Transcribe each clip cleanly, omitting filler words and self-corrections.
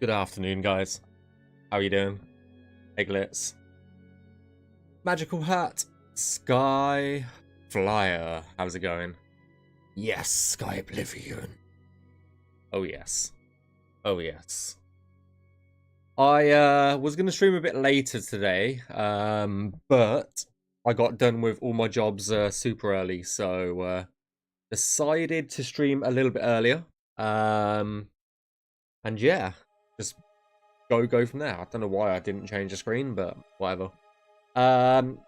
Good afternoon, guys. How are you doing? Egglets. Magical Hat. Sky Flyer. How's it going? Yes, Skyblivion. Oh, yes. Oh, yes. I was going to stream a bit later today, but I got done with all my jobs super early, so decided to stream a little bit earlier. And yeah, just go from there. I don't know why I didn't change the screen, but whatever.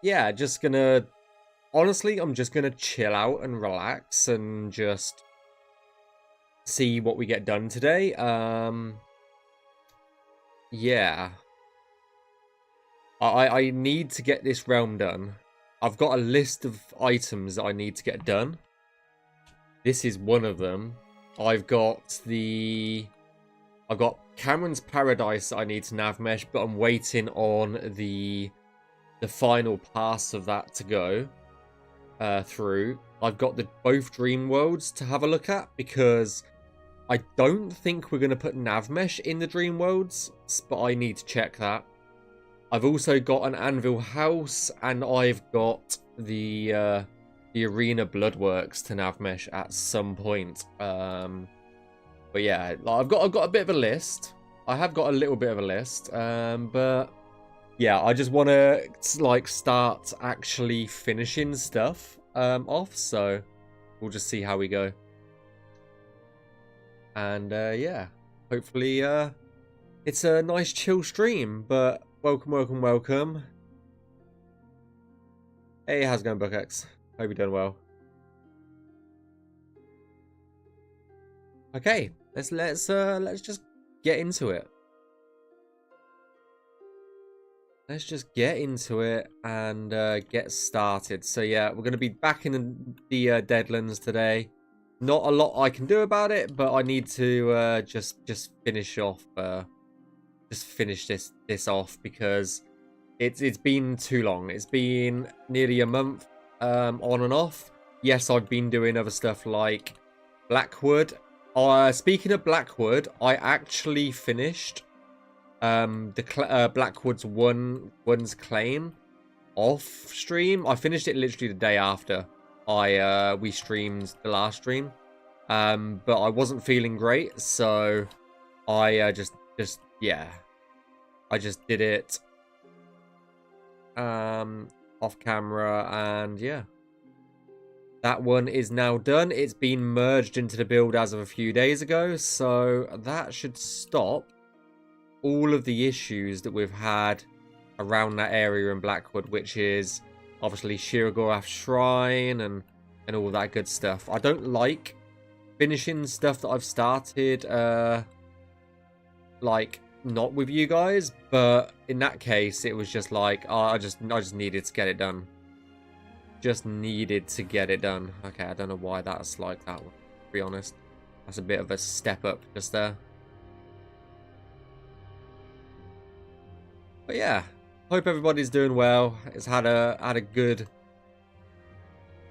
Yeah, just gonna honestly, I'm just gonna chill out and relax and just see what we get done today. Yeah. I need to get this realm done. I've got a list of items that I need to get done. This is one of them. I've got Cameron's Paradise that I need to Navmesh, but I'm waiting on the final pass of that to go through. I've got both Dream Worlds to have a look at because I don't think we're going to put Navmesh in the Dream Worlds, but I need to check that. I've also got an Anvil House, and I've got the Arena Bloodworks to Navmesh at some point. But yeah, I've got a bit of a list. I have got a little bit of a list, but yeah, I just want to like start actually finishing stuff off. So we'll just see how we go. And yeah, hopefully it's a nice chill stream. But welcome. Hey, how's it going, Buckex? Hope you're doing well. Okay, let's just get into it. Let's just get into it and get started. So yeah, we're going to be back in the Deadlands today. Not a lot I can do about it, but I need to just finish off, just finish this off because it's been too long. It's been nearly a month on and off. Yes, I've been doing other stuff like Blackwood. Speaking of Blackwood, I actually finished Blackwood's one's claim off stream. I finished it literally the day after we streamed the last stream, but I wasn't feeling great, so I just yeah, I just did it off camera, and yeah, that one is now done. It's been merged into the build as of a few days ago, so that should stop all of the issues that we've had around that area in Blackwood, which is obviously Shiragorath Shrine and all that good stuff. I don't like finishing stuff that I've started like not with you guys, but in that case it was just like I just needed to get it done. Just needed to get it done. Okay, I don't know why that's like that, to be honest. That's a bit of a step up just there. But yeah, hope everybody's doing well. It's had a good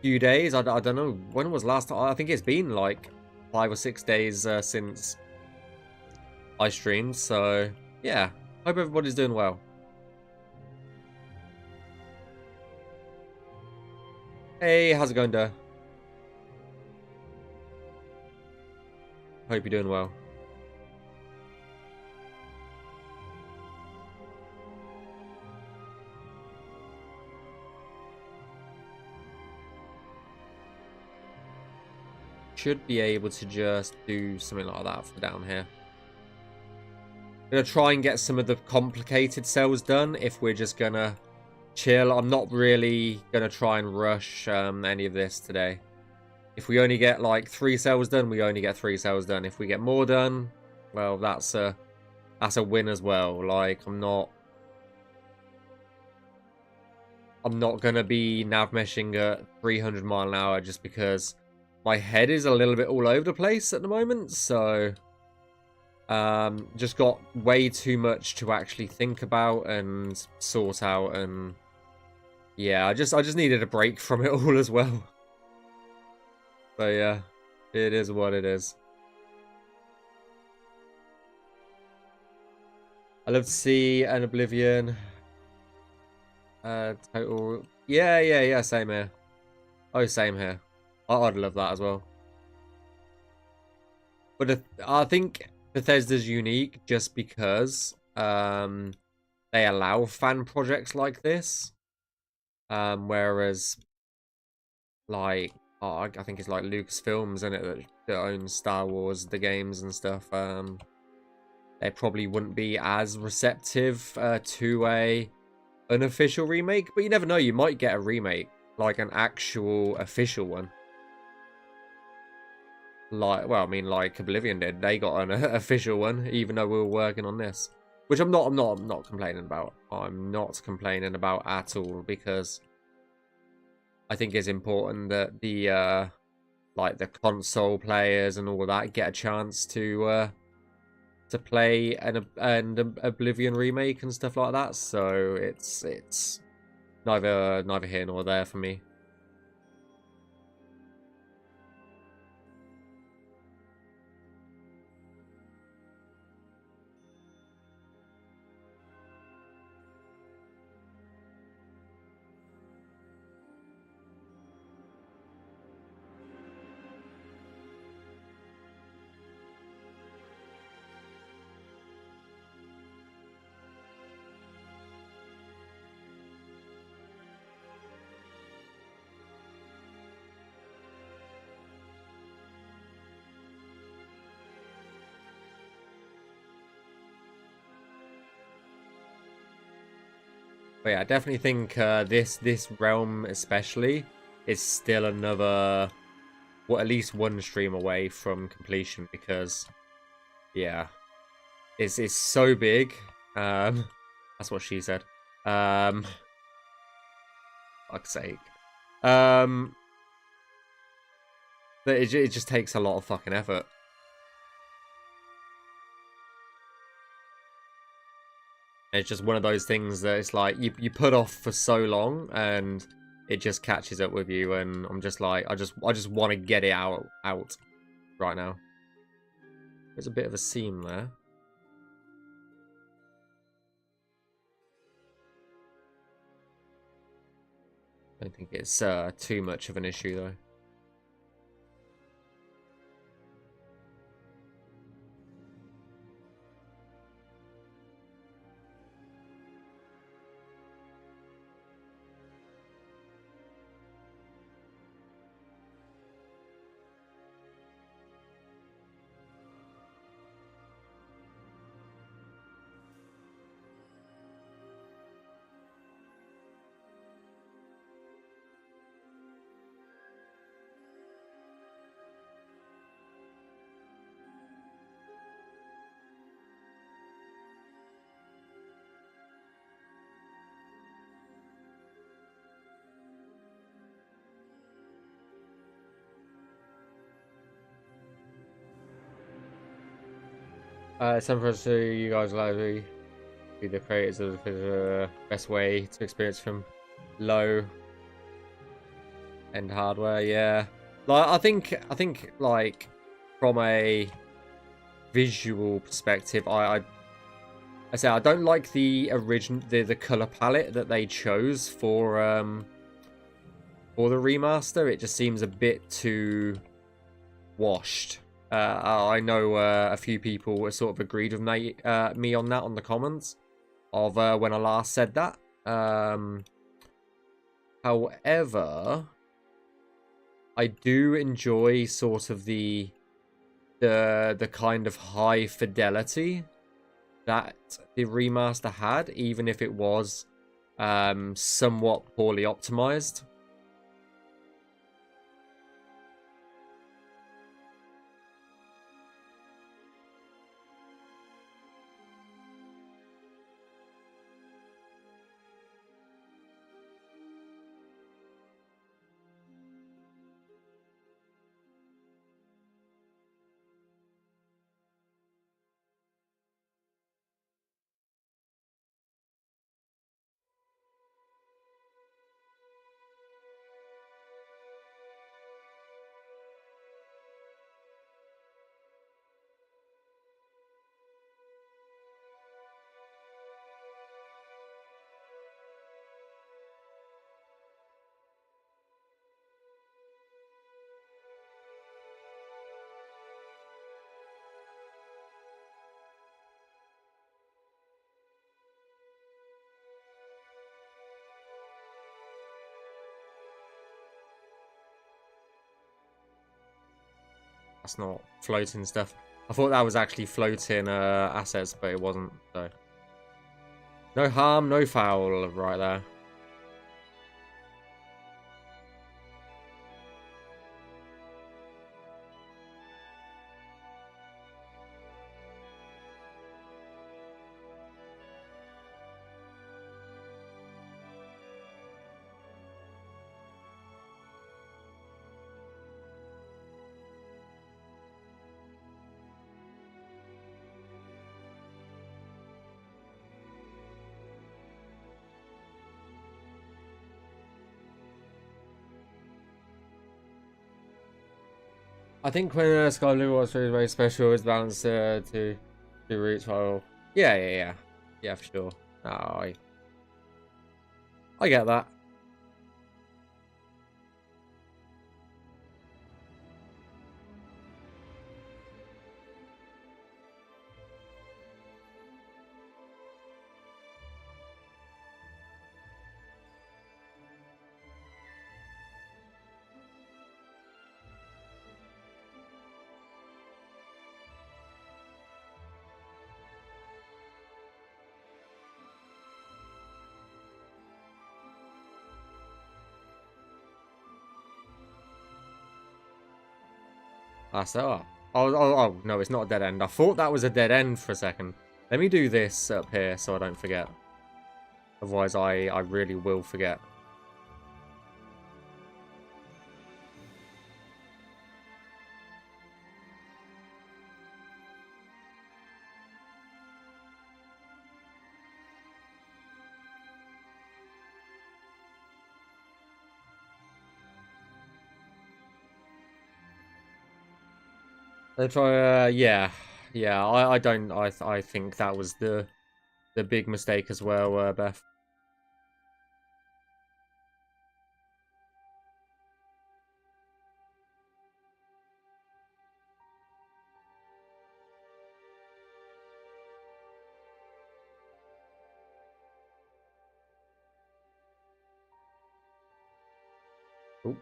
few days. I don't know, when was last time? I think it's been like 5 or 6 days since I streamed. So yeah, hope everybody's doing well. Hey, how's it going, Duh? Hope you're doing well. Should be able to just do something like that for down here. I'm gonna try and get some of the complicated cells done if we're just gonna chill. I'm not really gonna try and rush any of this today. If we only get like 3 cells done, we only get 3 cells done. If we get more done, well, that's a win as well. Like, I'm not gonna be Navmeshing at 300 mile an hour just because my head is a little bit all over the place at the moment. So just got way too much to actually think about and sort out, and yeah, I just needed a break from it all as well. So yeah, it is what it is. I love to see an Oblivion. Total. Yeah. Same here. Oh, same here. I'd love that as well. But I think Bethesda's unique just because they allow fan projects like this. Whereas, like, I think it's like Lucasfilms, isn't it, that owns Star Wars, the games and stuff. They probably wouldn't be as receptive to a unofficial remake, but you never know. You might get a remake, like an actual official one. Like, well, I mean, like Oblivion did. They got an official one, even though we were working on this, which I'm not complaining about. I'm not complaining about at all, because I think it's important that the like the console players and all of that get a chance to play an Oblivion remake and stuff like that. So it's neither here nor there for me. But yeah, I definitely think this realm especially is still another, well, at least one stream away from completion, because yeah, it's so big. That's what she said. Fuck's sake. But it just takes a lot of fucking effort. It's just one of those things that it's like you put off for so long, and it just catches up with you, and I'm just like, I just want to get it out right now. There's a bit of a seam there. I don't think it's too much of an issue though. Some for us to you guys likely be the creators of the best way to experience from low end hardware. Yeah, like I think like from a visual perspective, I say I don't like the original the color palette that they chose for the remaster. It just seems a bit too washed. I know a few people were sort of agreed with me on that on the comments of when I last said that. However, I do enjoy sort of the kind of high fidelity that the remaster had, even if it was somewhat poorly optimized. That's not floating stuff. I thought that was actually floating assets, but it wasn't. So no harm, no foul right there. I think when Skyblivion was very special, it's balanced to routes. Well, yeah, for sure. Oh, I get that. That's that. Oh, no, it's not a dead end. I thought that was a dead end for a second. Let me do this up here so I don't forget. Otherwise, I really will forget. They try, yeah. I think that was the big mistake as well, Beth. Ooh.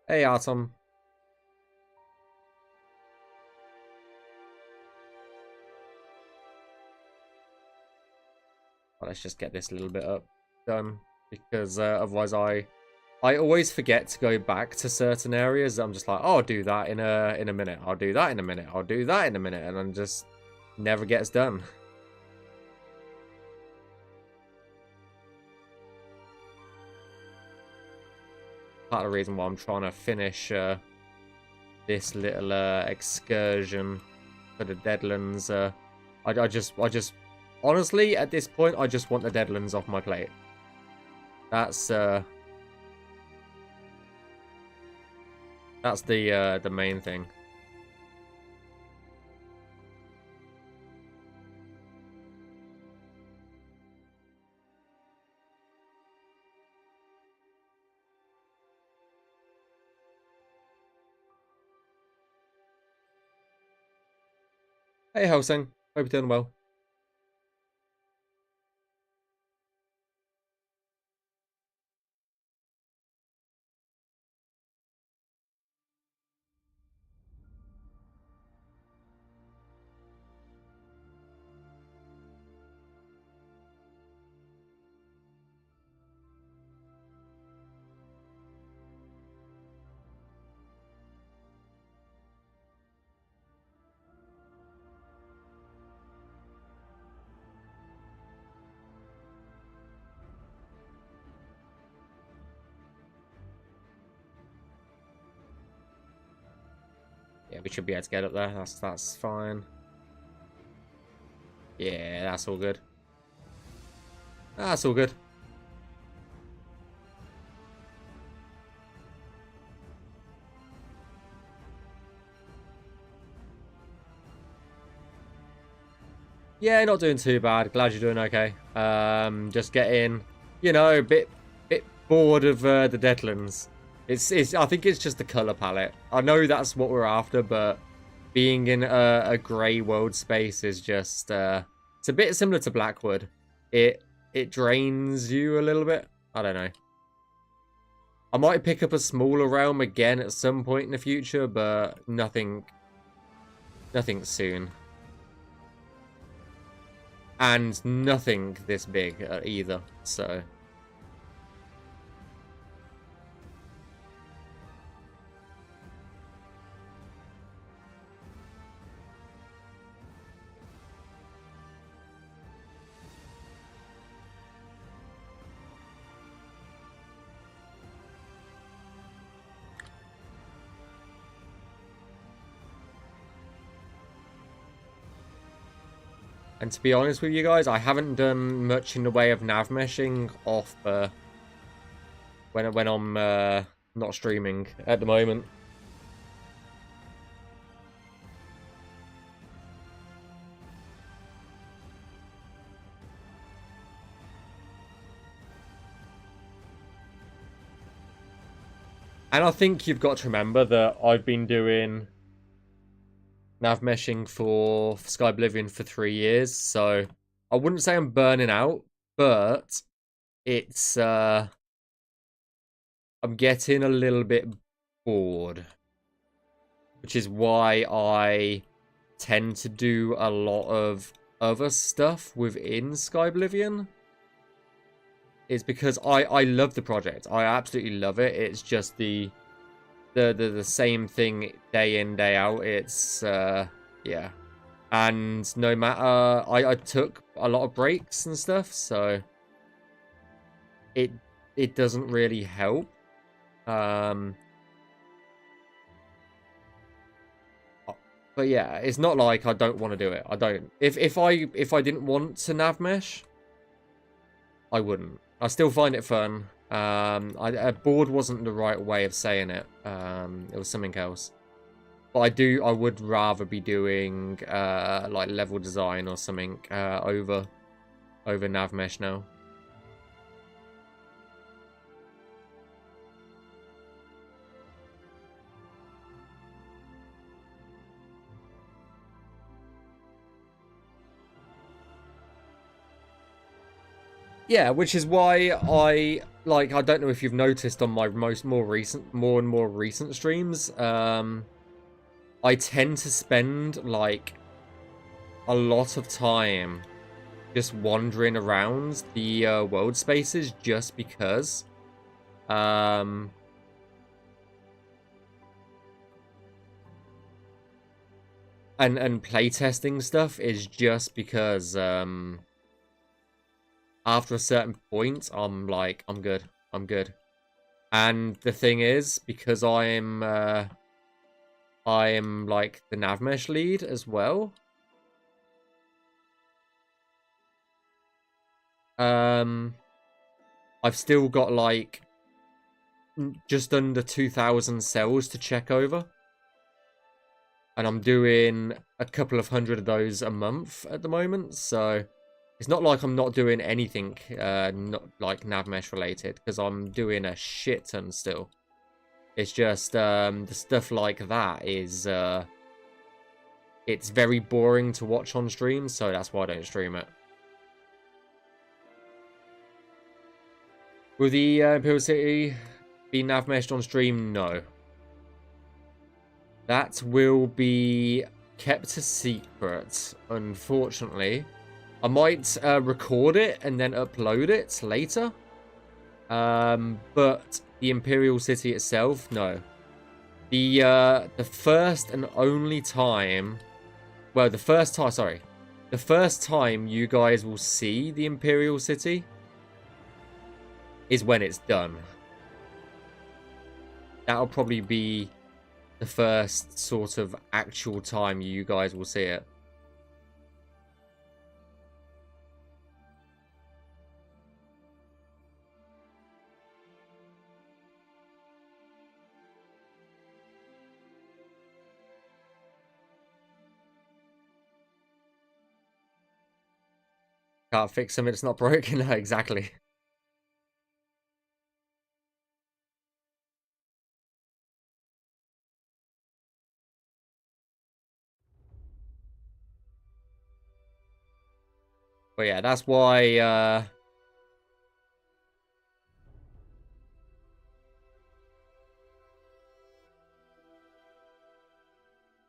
Hey, Atom. Well, let's just get this a little bit up done, because otherwise I always forget to go back to certain areas. I'm just like, oh, I'll do that in a minute. I'll do that in a minute. I'll do that in a minute, and then just never gets done. Part of the reason why I'm trying to finish this little excursion for the Deadlands. I just honestly at this point I just want the Deadlands off my plate. That's the main thing. Hey, Helsing. Hope you're doing well. Yeah, we should be able to get up there. That's fine. Yeah, that's all good. That's all good. Yeah, not doing too bad. Glad you're doing okay. Just getting, a bit bored of the Deadlands. I think it's just the color palette. I know that's what we're after, but being in a grey world space is just it's a bit similar to Blackwood. It drains you a little bit. I don't know. I might pick up a smaller realm again at some point in the future, but nothing soon. And nothing this big either, so... And to be honest with you guys, I haven't done much in the way of navmeshing off when I'm not streaming at the moment. And I think you've got to remember that I've been doing navmeshing for Skyblivion for 3 years, so I wouldn't say I'm burning out, but it's I'm getting a little bit bored, which is why I tend to do a lot of other stuff within Skyblivion. Is because I love the project. I absolutely love it. It's just the same thing day in, day out. It's yeah. And no matter I took a lot of breaks and stuff, so it doesn't really help. But yeah, it's not like I don't want to do it. I don't. If I didn't want to navmesh, I wouldn't. I still find it fun. Bored wasn't the right way of saying it. It was something else. But I would rather be doing like level design or something over navmesh now. Yeah, which is why I don't know if you've noticed on my more and more recent streams, I tend to spend like a lot of time just wandering around the world spaces just because and playtesting stuff is just because after a certain point, I'm like, I'm good. And the thing is, because I'm like the Navmesh lead as well. I've still got like just under 2,000 cells to check over. And I'm doing a couple of hundred of those a month at the moment, so... It's not like I'm not doing anything not like Navmesh related, because I'm doing a shit ton still. It's just the stuff like that is it's very boring to watch on stream, so that's why I don't stream it. Will the Imperial City be Navmeshed on stream? No. That will be kept a secret, unfortunately. I might record it and then upload it later. But the Imperial City itself, no. The first and only time... Well, the first time you guys will see the Imperial City is when it's done. That'll probably be the first sort of actual time you guys will see it. Can't fix something that's not broken. No, exactly. But yeah, that's why,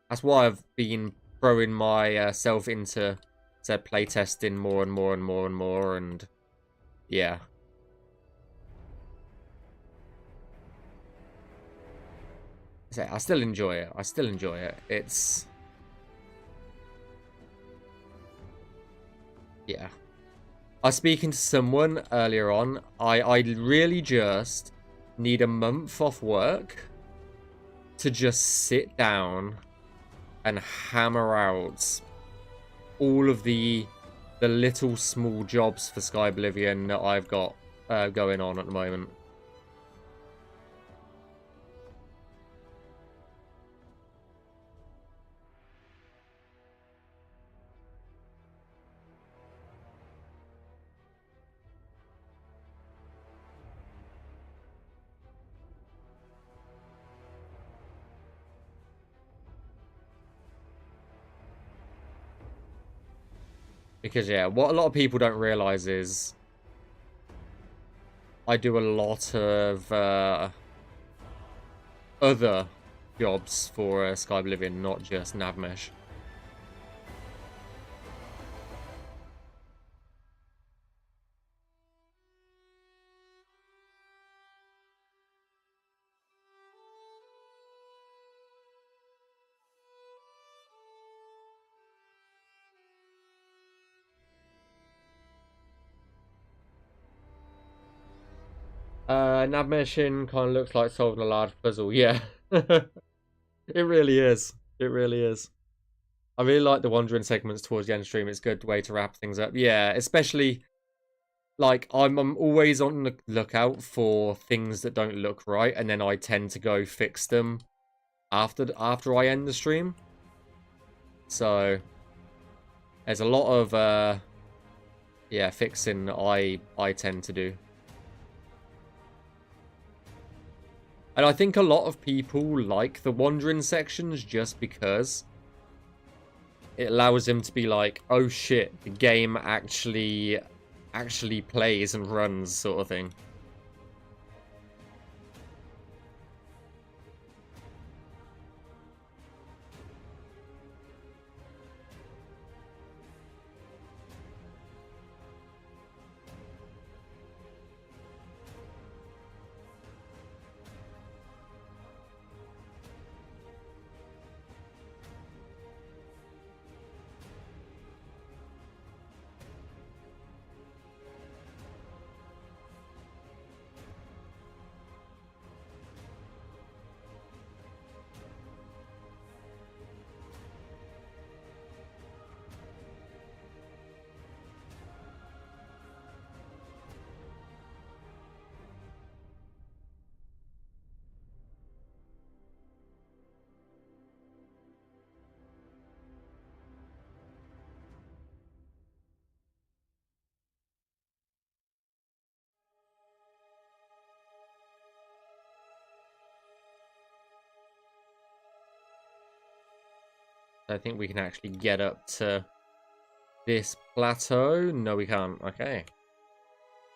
That's why I've been throwing myself into said playtesting more and more and more and more, and yeah. I still enjoy it. I still enjoy it. It's... yeah. I was speaking to someone earlier on. I really just need a month off work to just sit down and hammer out all of the little small jobs for Skyblivion that I've got going on at the moment. Because, yeah, what a lot of people don't realize is I do a lot of other jobs for Skyblivion, not just Navmesh. Navmeshing kind of looks like solving a large puzzle. Yeah, it really is. It really is. I really like the wandering segments towards the end stream. It's a good way to wrap things up. Yeah, especially like I'm always on the lookout for things that don't look right, and then I tend to go fix them after I end the stream. So there's a lot of yeah, fixing I tend to do. And I think a lot of people like the wandering sections just because it allows them to be like, oh shit, the game actually plays and runs, sort of thing. I think we can actually get up to this plateau. No, we can't. Okay.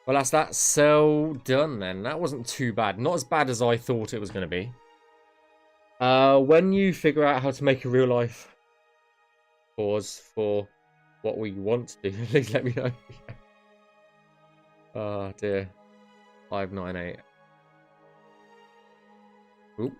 Well, that's that cell done then. That wasn't too bad. Not as bad as I thought it was going to be. When you figure out how to make a real life pause for what we want to do, please let me know. Oh dear. 598. Oop.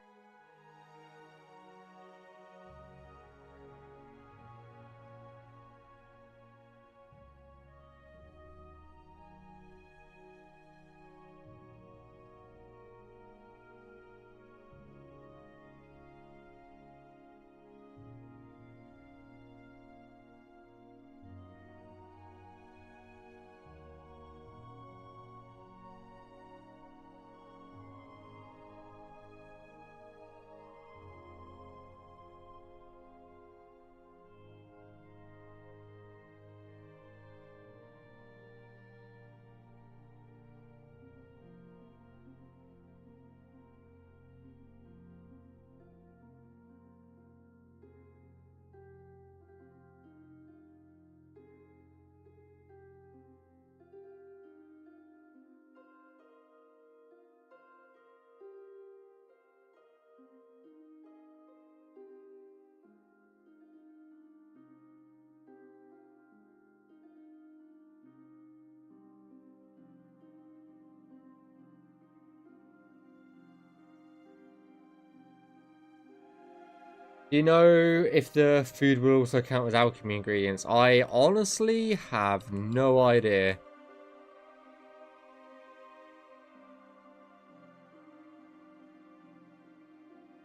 Do you know if the food will also count as alchemy ingredients? I honestly have no idea.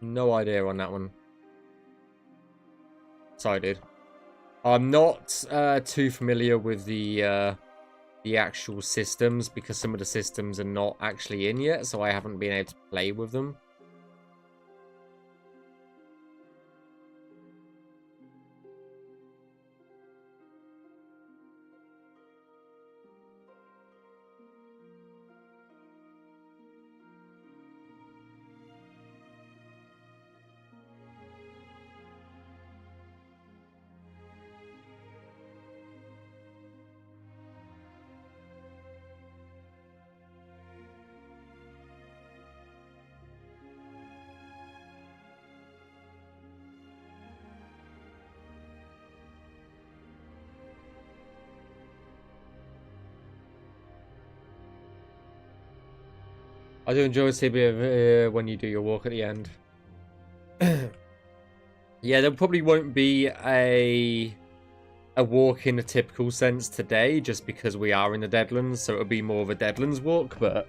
No idea on that one. Sorry, dude. I'm not too familiar with the actual systems because some of the systems are not actually in yet, so I haven't been able to play with them. I do enjoy Skyblivion when you do your walk at the end. Yeah, there probably won't be a walk in a typical sense today, just because we are in the Deadlands, so it'll be more of a Deadlands walk, but...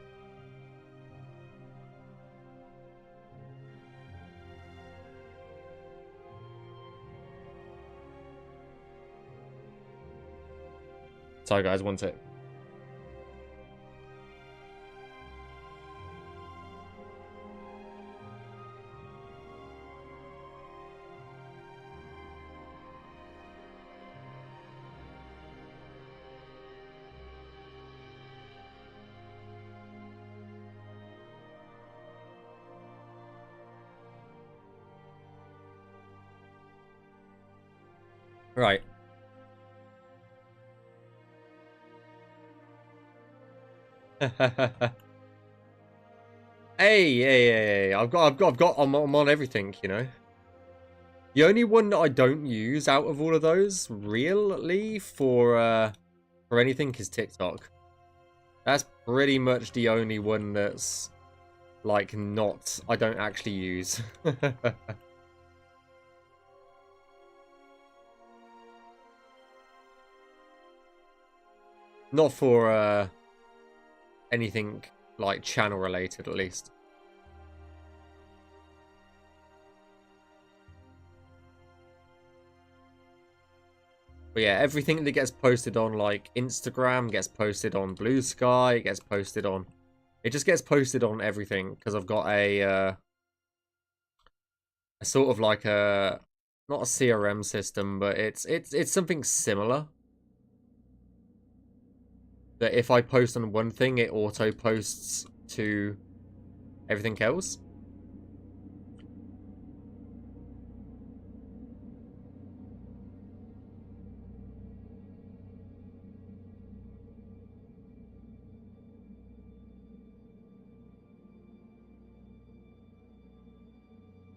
Sorry guys, one sec. Right. Hey, I'm on everything, you know. The only one that I don't use out of all of those, really, for anything is TikTok. That's pretty much the only one that's, like, I don't actually use. Not for, anything, like, channel related, at least. But yeah, everything that gets posted on, like, Instagram gets posted on Blue Sky, it gets posted on... It just gets posted on everything, because I've got a sort of like a... Not a CRM system, but it's something similar. That if I post on one thing, it auto-posts to everything else.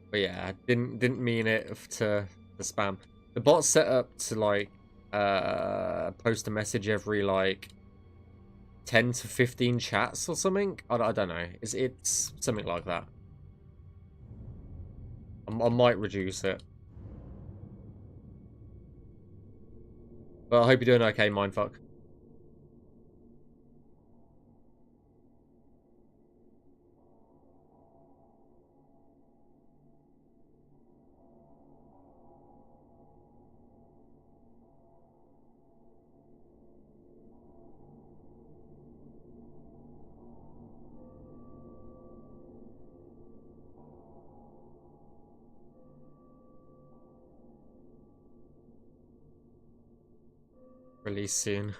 But yeah, I didn't mean it to spam. The bot's set up to like post a message every like 10 to 15 chats or something. I don't know. It's something like that. I might reduce it. But I hope you're doing okay, Mindfuck. Release soon.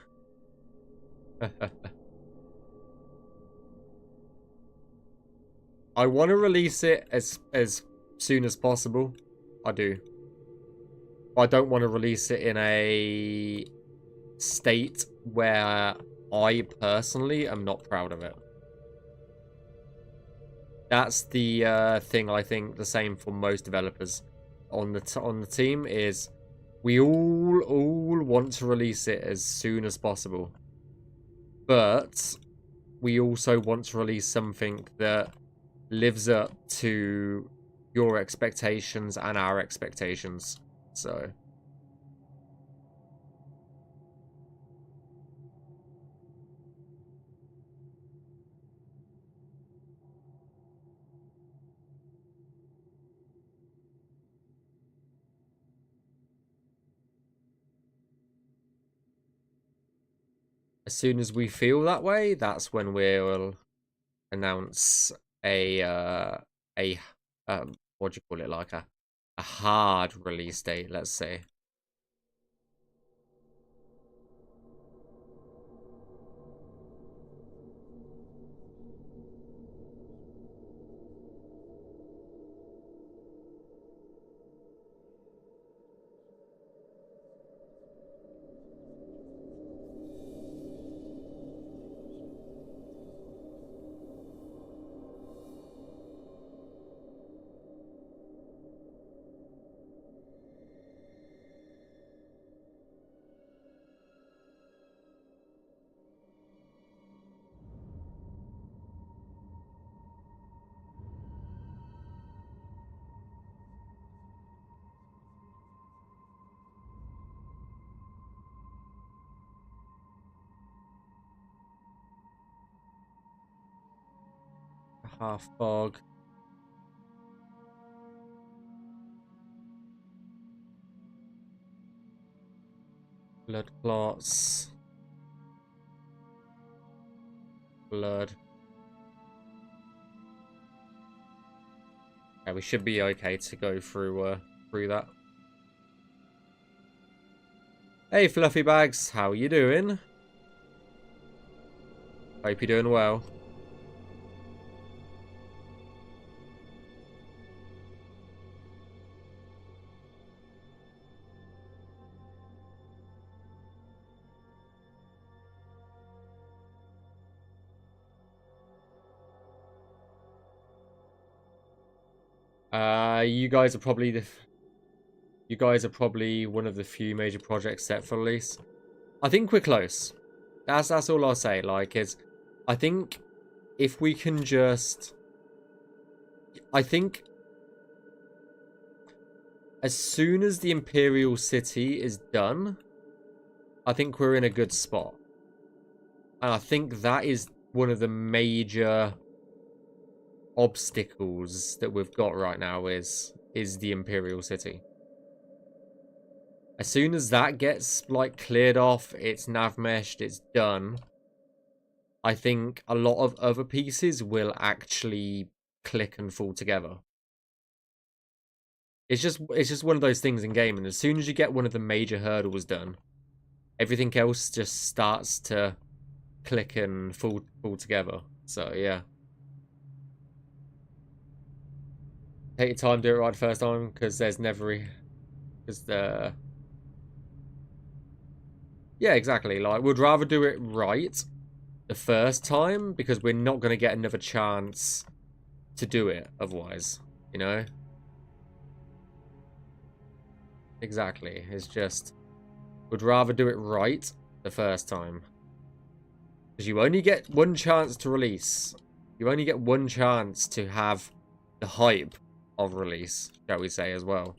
I want to release it as soon as possible. I do. I don't want to release it in a state where I personally am not proud of it. That's the thing I think the same for most developers on the team is we all want to release it as soon as possible. But we also want to release something that lives up to your expectations and our expectations. So as soon as we feel that way, that's when we'll announce a what do you call it, like a hard release date, let's say. Half fog. Blood clots. Blood. Yeah, we should be okay to go through that. Hey, Fluffy Bags, how you doing? Hope you're doing well. You guys are probably one of the few major projects set for release. I think we're close. That's all I'll say. Like, I think if we can just, I think as soon as the Imperial City is done, I think we're in a good spot. And I think that is one of the major obstacles that we've got right now is the Imperial City. As soon as that gets like cleared off, it's navmeshed, it's done, I think a lot of other pieces will actually click and fall together. It's just one of those things in gaming. As soon as you get one of the major hurdles done, everything else just starts to click and fall together. So yeah. Take your time, do it right first time, because there's never... Yeah, exactly. Like, we'd rather do it right the first time, because we're not going to get another chance to do it otherwise, you know? Exactly. It's just... We'd rather do it right the first time. Because you only get one chance to release. You only get one chance to have the hype of release, shall we say, as well.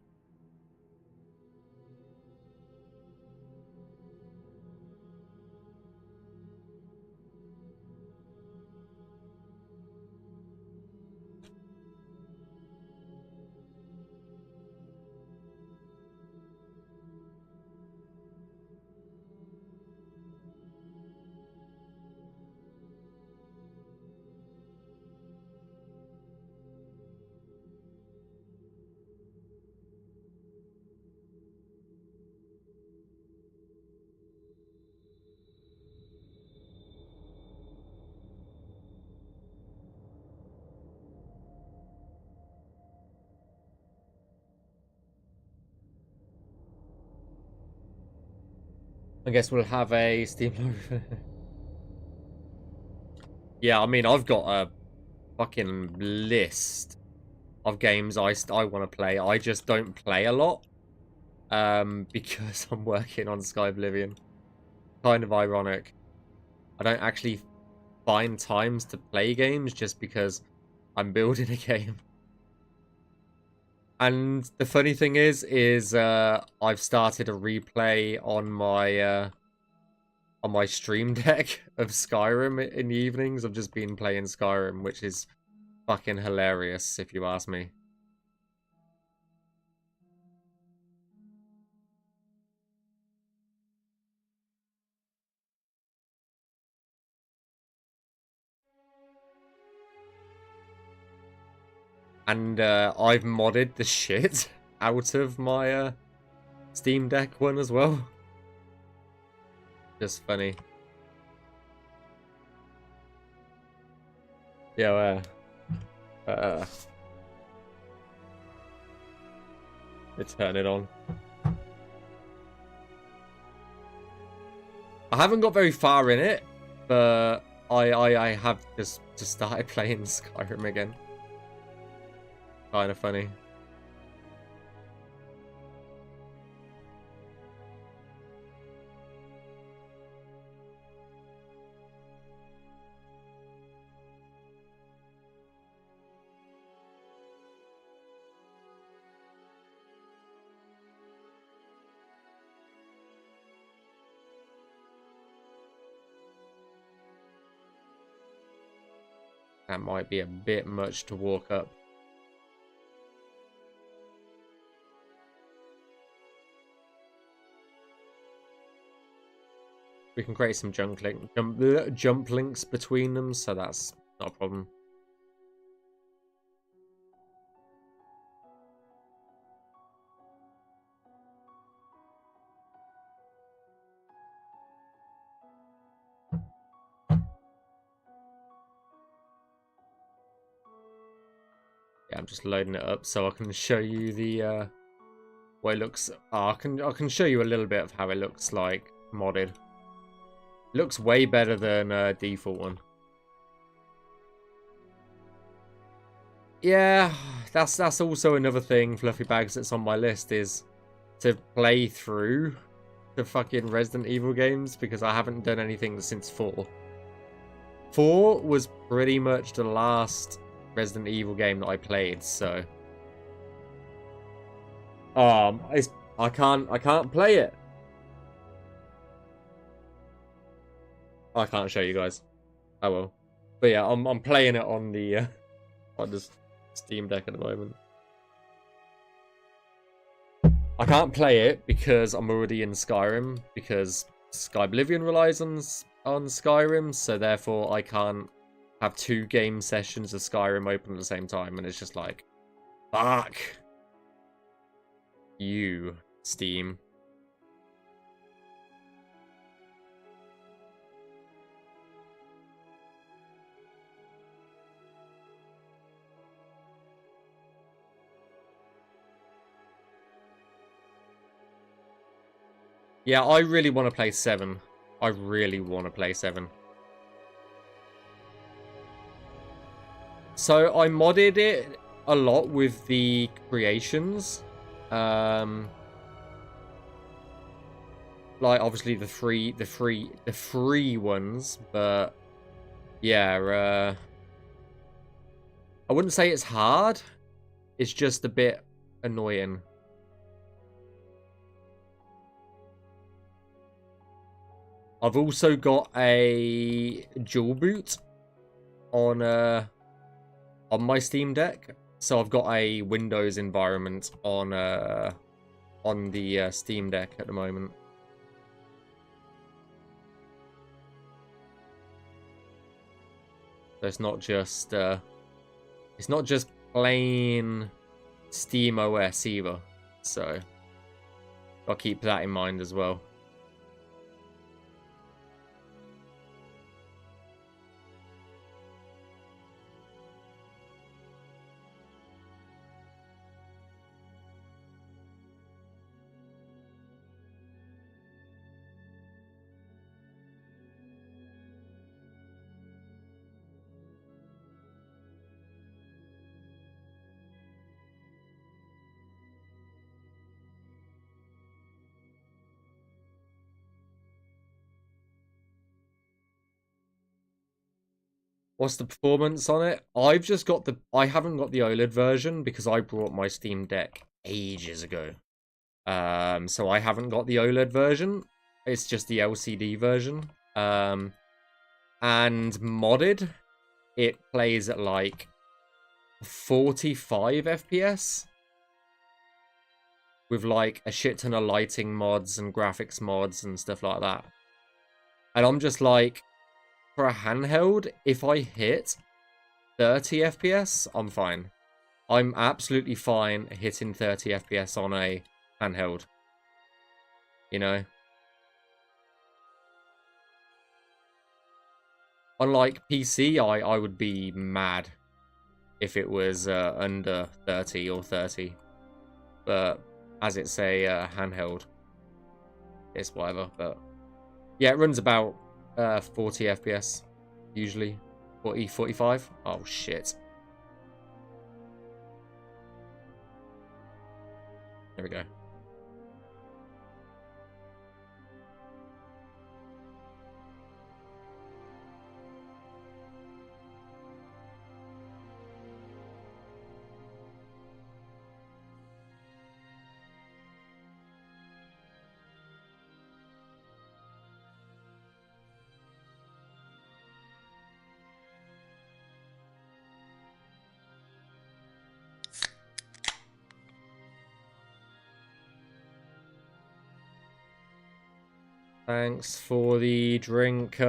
I guess we'll have a Steam... Yeah, I mean, I've got a fucking list of games I want to play. I just don't play a lot. Because I'm working on Skyblivion. Kind of ironic. I don't actually find times to play games just because I'm building a game. And the funny thing is I've started a replay on my stream deck of Skyrim in the evenings. I've just been playing Skyrim, which is fucking hilarious, if you ask me. And I've modded the shit out of my Steam Deck one as well. Just funny. Yeah, let's turn it on. I haven't got very far in it, but I have just started playing Skyrim again. Kind of funny. That might be a bit much to walk up. We can create some jump links between them, so that's not a problem. Yeah, I'm just loading it up so I can show you the what it looks. I can show you a little bit of how it looks like modded. It looks way better than default one. Yeah, that's also another thing, Fluffy Bags, that's on my list, is to play through the fucking Resident Evil games, because I haven't done anything since 4. 4 was pretty much the last Resident Evil game that I played, so I can't play it. I can't show you guys. I will. But yeah, I'm playing it on the Steam Deck at the moment. I can't play it because I'm already in Skyrim, because Skyblivion relies on Skyrim, so therefore I can't have 2 game sessions of Skyrim open at the same time, and it's just like, fuck you, Steam. Yeah, I really want to play 7. I really want to play 7. So I modded it a lot with the creations. Like obviously the free ones, but yeah, I wouldn't say it's hard. It's just a bit annoying. I've also got a dual boot on my Steam Deck, so I've got a Windows environment on the Steam Deck at the moment. So it's not just plain Steam OS either. So I'll keep that in mind as well. What's the performance on it? I've just got the... I haven't got the OLED version because I brought my Steam Deck ages ago. So I haven't got the OLED version. It's just the LCD version. And modded, it plays at like 45 FPS. With like a shit ton of lighting mods and graphics mods and stuff like that. And I'm just like... For a handheld, if I hit 30 FPS, I'm fine. I'm absolutely fine hitting 30 FPS on a handheld. You know? Unlike PC, I would be mad if it was under 30 or 30. But as it's a handheld, it's whatever. But yeah, it runs about 40 FPS, usually. 40, 45. Oh, shit. There we go. Thanks for the drink, Sky.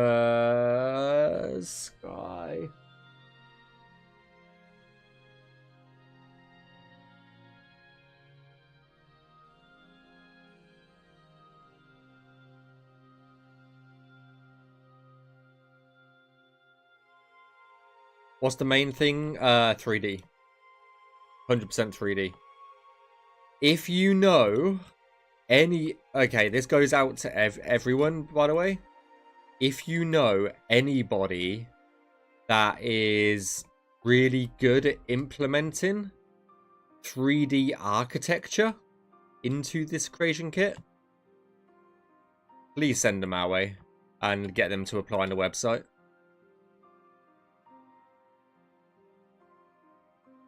What's the main thing? 3D. 100% 3D. If you know any... Okay, this goes out to everyone, by the way. If you know anybody that is really good at implementing 3D architecture into this creation kit, please send them our way and get them to apply on the website.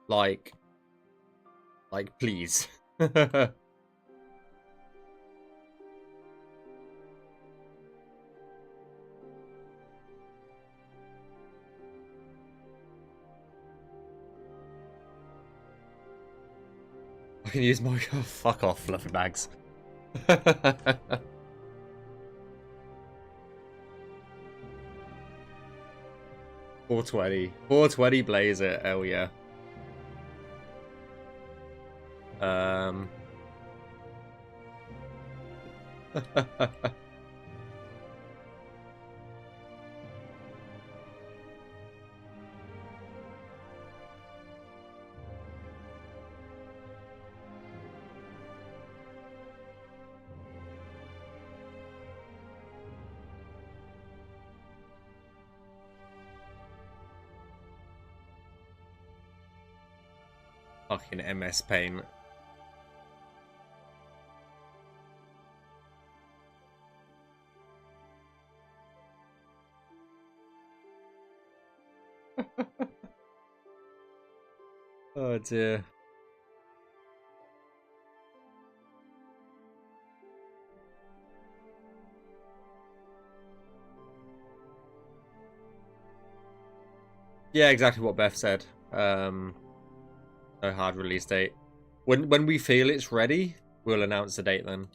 Like, please. I can use my... Oh, fuck off, fluffy bags. 420. 420 blaze it, hell yeah. Fucking MS Paint. Oh dear. Yeah, exactly what Beth said. No hard release date. When we feel it's ready, we'll announce the date then.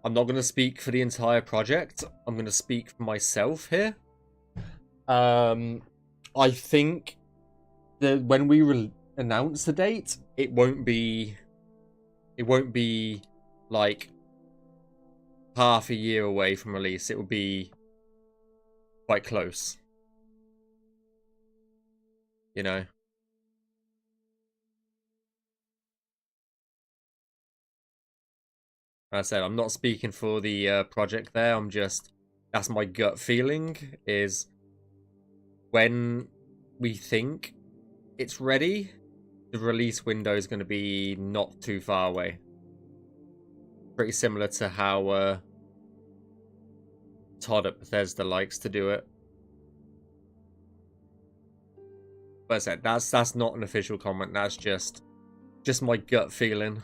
I'm not going to speak for the entire project. I'm going to speak for myself here. I think that when we announce the date, it won't be like half a year away from release. It will be quite close. You know. Like I said, I'm not speaking for the project there. I'm just... That's my gut feeling, is when we think it's ready, the release window is going to be not too far away. Pretty similar to how Todd at Bethesda likes to do it. But I said that's not an official comment. That's just my gut feeling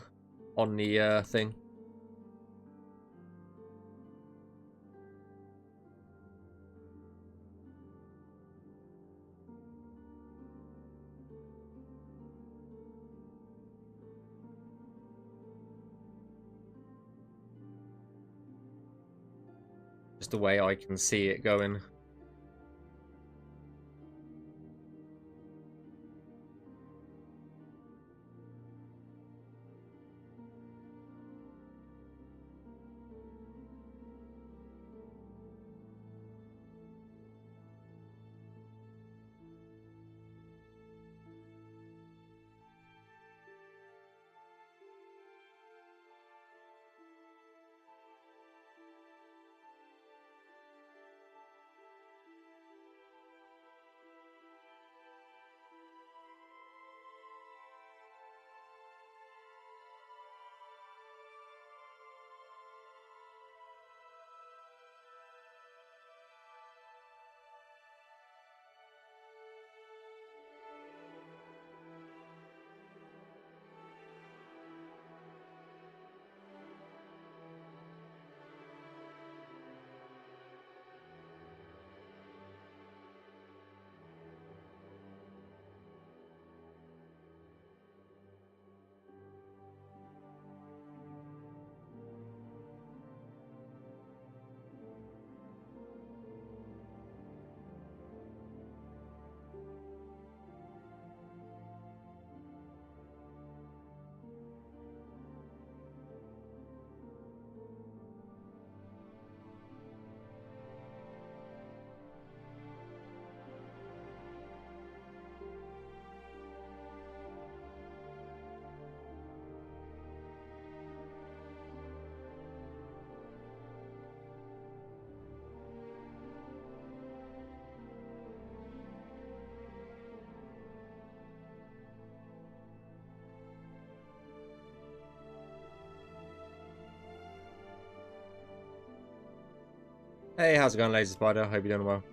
on the thing. Just the way I can see it going. Hey, how's it going, Laser Spider? Hope you're doing well.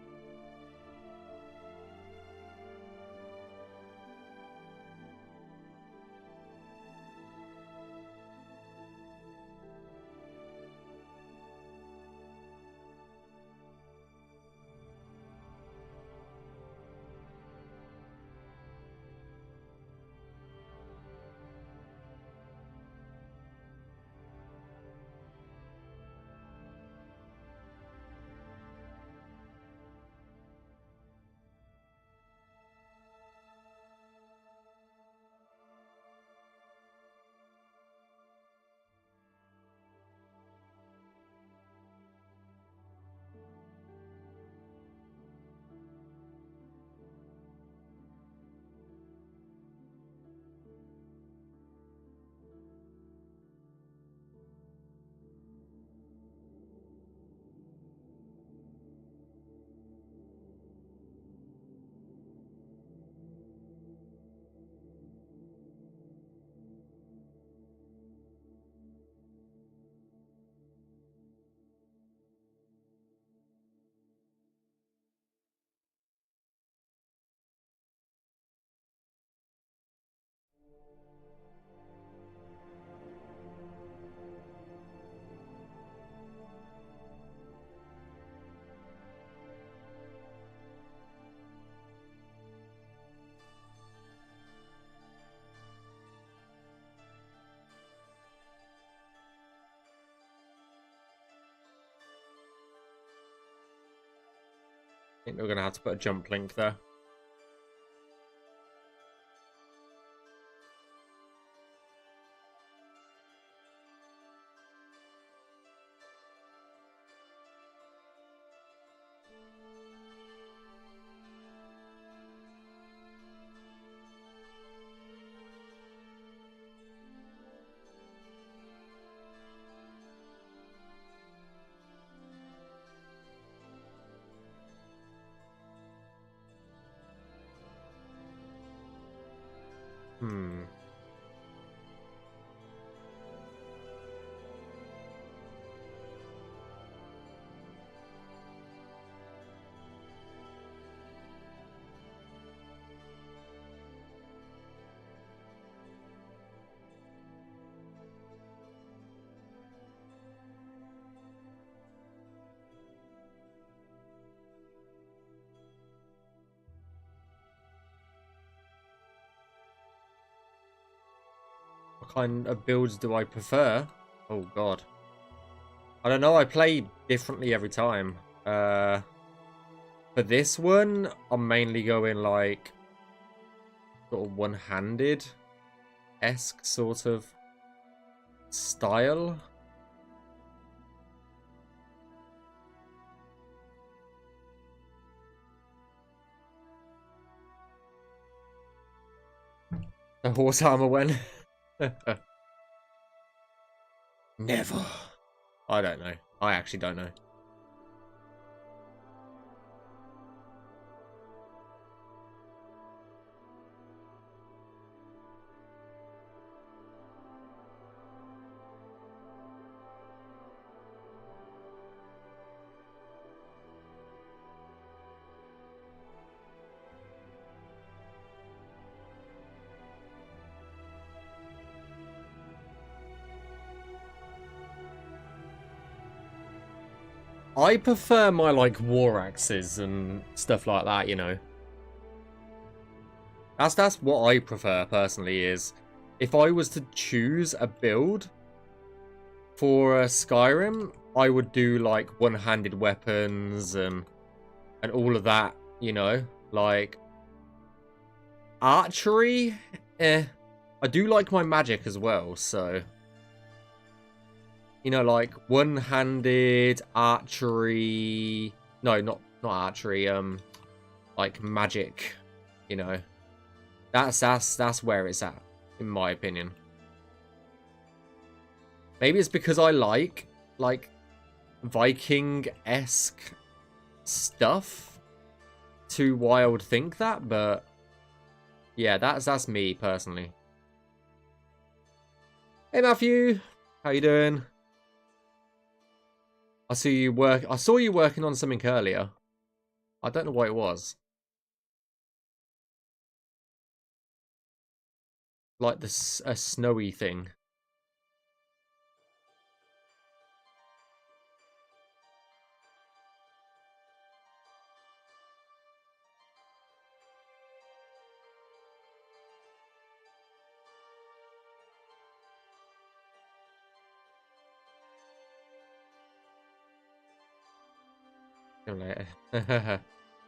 I think we're going to have to put a jump link there. What kind of builds do I prefer? Oh god. I don't know, I play differently every time. For this one, I'm mainly going like sort of one-handed-esque sort of style. The horse armor when? Never. I don't know. I actually don't know. I prefer my, like, war axes and stuff like that, you know. That's what I prefer, personally, is if I was to choose a build for Skyrim, I would do, like, one-handed weapons and all of that, you know. Like, archery, I do like my magic as well, so... You know, like, one-handed archery... No, not archery, like, magic, you know. That's where it's at, in my opinion. Maybe it's because I like Viking-esque stuff to why I would think that, but... Yeah, that's me, personally. Hey, Matthew! How you doing? I saw you working on something earlier. I don't know what it was. Like a snowy thing.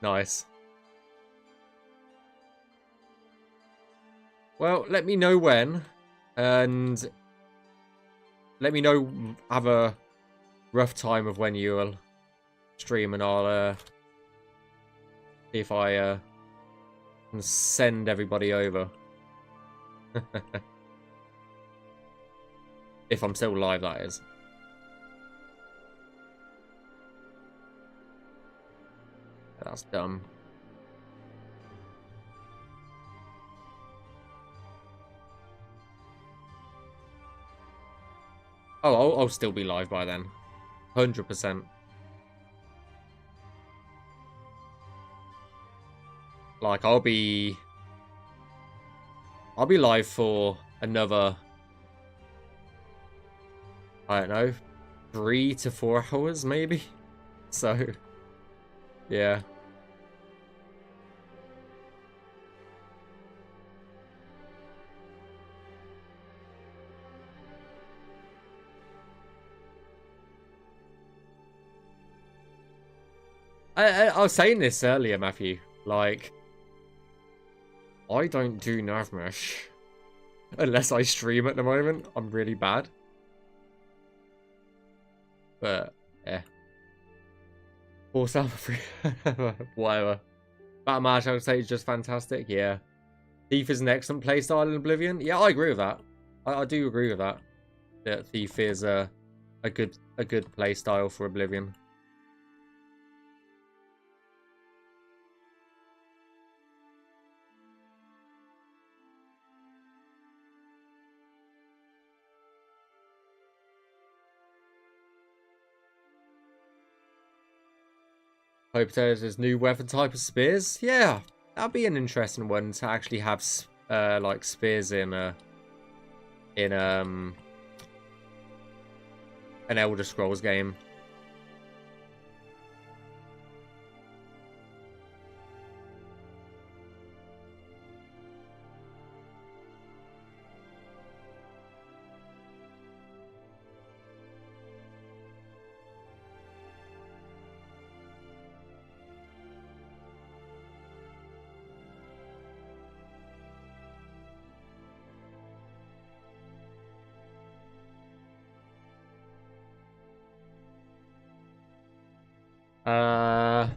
Nice. Well, let me know when, and let me know, have a rough time of when you'll stream, and I'll see if I can send everybody over. If I'm still live, that is. That's dumb. Oh, I'll still be live by then. 100%. Like, I'll be live for another, I don't know, 3 to 4 hours, maybe? So, yeah. I was saying this earlier, Matthew. Like, I don't do Navmesh unless I stream at the moment. I'm really bad. But, yeah. Force Alpha free. Whatever. Battle March, I would say, is just fantastic. Yeah. Thief is an excellent playstyle in Oblivion. Yeah, I agree with that. I do agree with that. That Thief is a good playstyle for Oblivion. Hope there's new weapon type of spears. Yeah, that'd be an interesting one to actually have like spears in an Elder Scrolls game. Money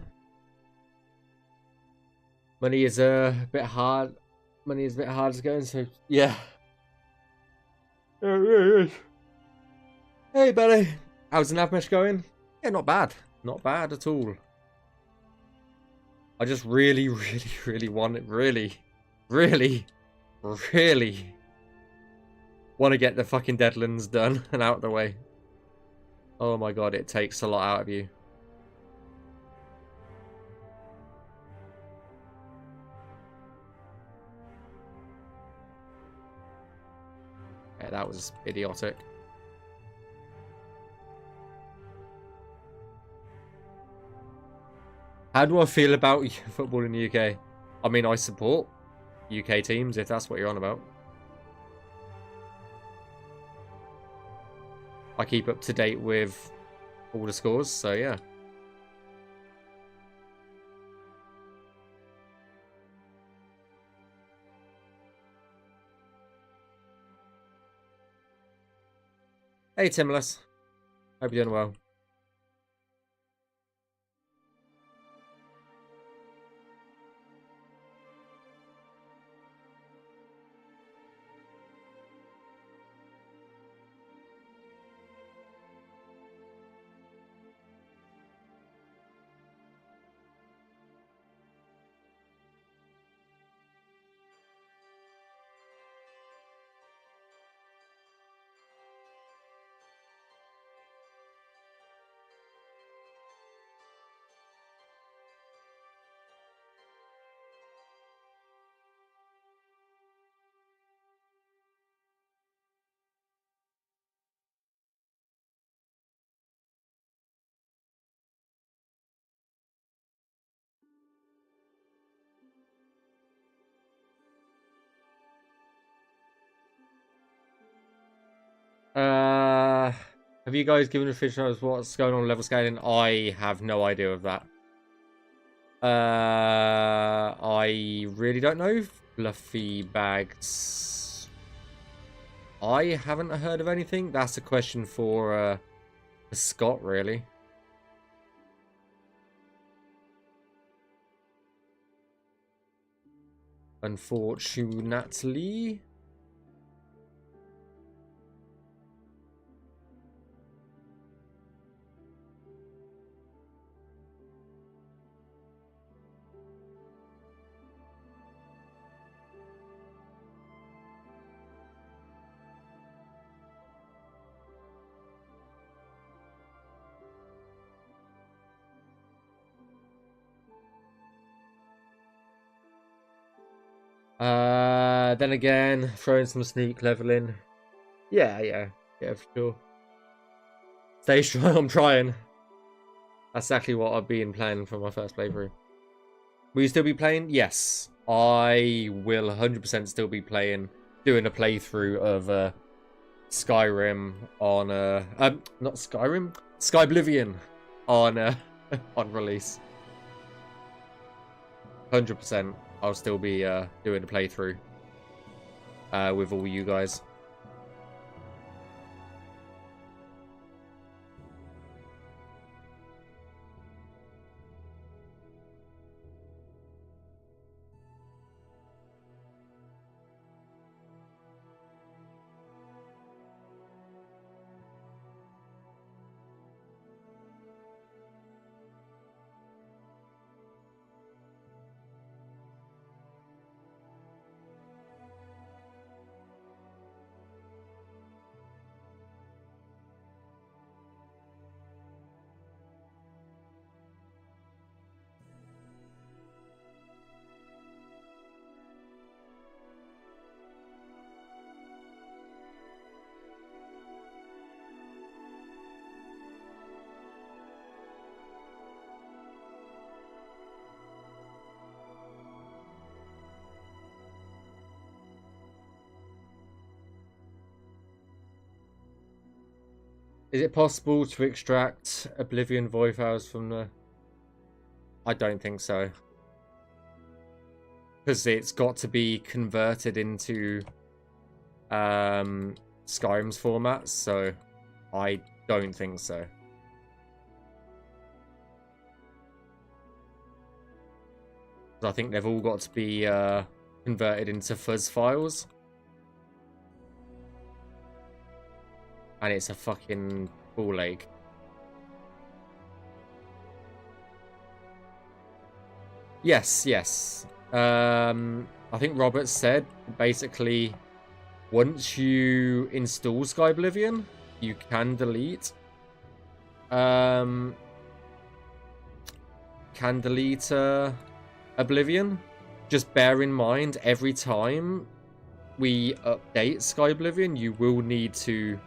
is a bit hard. Money is a bit hard to go in, so yeah. Hey, buddy. How's the Navmesh going? Yeah, not bad. Not bad at all. I just really want it. Really want to get the fucking Deadlands done and out of the way. Oh my god, it takes a lot out of you. Yeah, that was idiotic. How do I feel about football in the UK? I mean, I support UK teams, if that's what you're on about. I keep up to date with all the scores, so yeah. Hey, Timless. Hope you're doing well. Have you guys given officials what's going on level scaling? I have no idea of that. I really don't know. Fluffy bags. I haven't heard of anything. That's a question for Scott, really. Unfortunately. Then again, throwing some sneak leveling. Yeah, for sure. Stay strong, I'm trying. That's exactly what I've been playing for my first playthrough. Will you still be playing? Yes. I will 100% still be playing, doing a playthrough of Skyrim on not Skyrim, Skyblivion on on release. 100%. I'll still be doing a playthrough with all you guys. Is it possible to extract Oblivion void files from the... I don't think so. Because it's got to be converted into Skyrim's format, so I don't think so. I think they've all got to be converted into fuzz files. And it's a fucking ball ache. Yes, yes. I think Robert said basically once you install Skyblivion, you can delete Oblivion. Just bear in mind every time we update Skyblivion, you will need to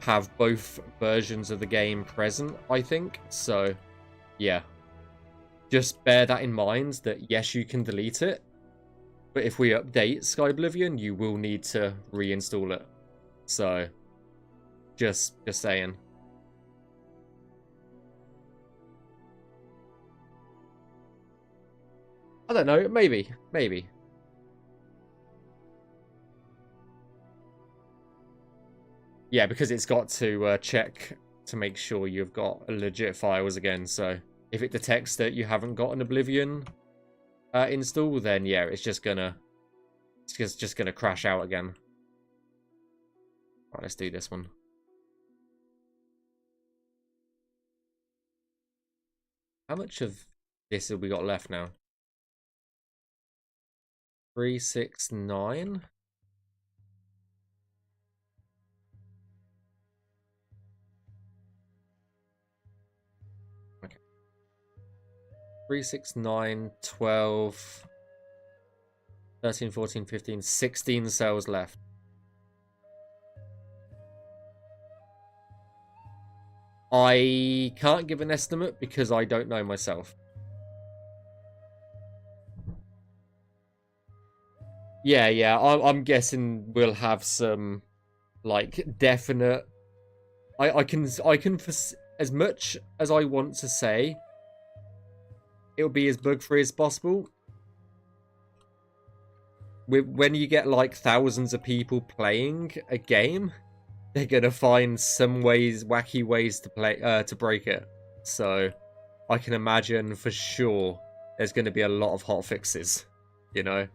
have both versions of the game present, I think. So, yeah. Just bear that in mind that yes, you can delete it, but if we update Skyblivion, you will need to reinstall it. So, just saying. I don't know, maybe. Yeah, because it's got to check to make sure you've got legit files again, so if it detects that you haven't got an Oblivion install, then yeah, it's just gonna crash out again. Right, let's do this one. How much of this have we got left now? 369. Okay. 369, 12, 13, 14, 15, 16 cells left. I can't give an estimate because I don't know myself. Yeah. I'm guessing we'll have some like definite. I can as much as I want to say, it'll be as bug free as possible. When you get like thousands of people playing a game, they're gonna find some wacky ways to play to break it. So I can imagine for sure there's gonna be a lot of hot fixes, you know,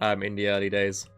in the early days.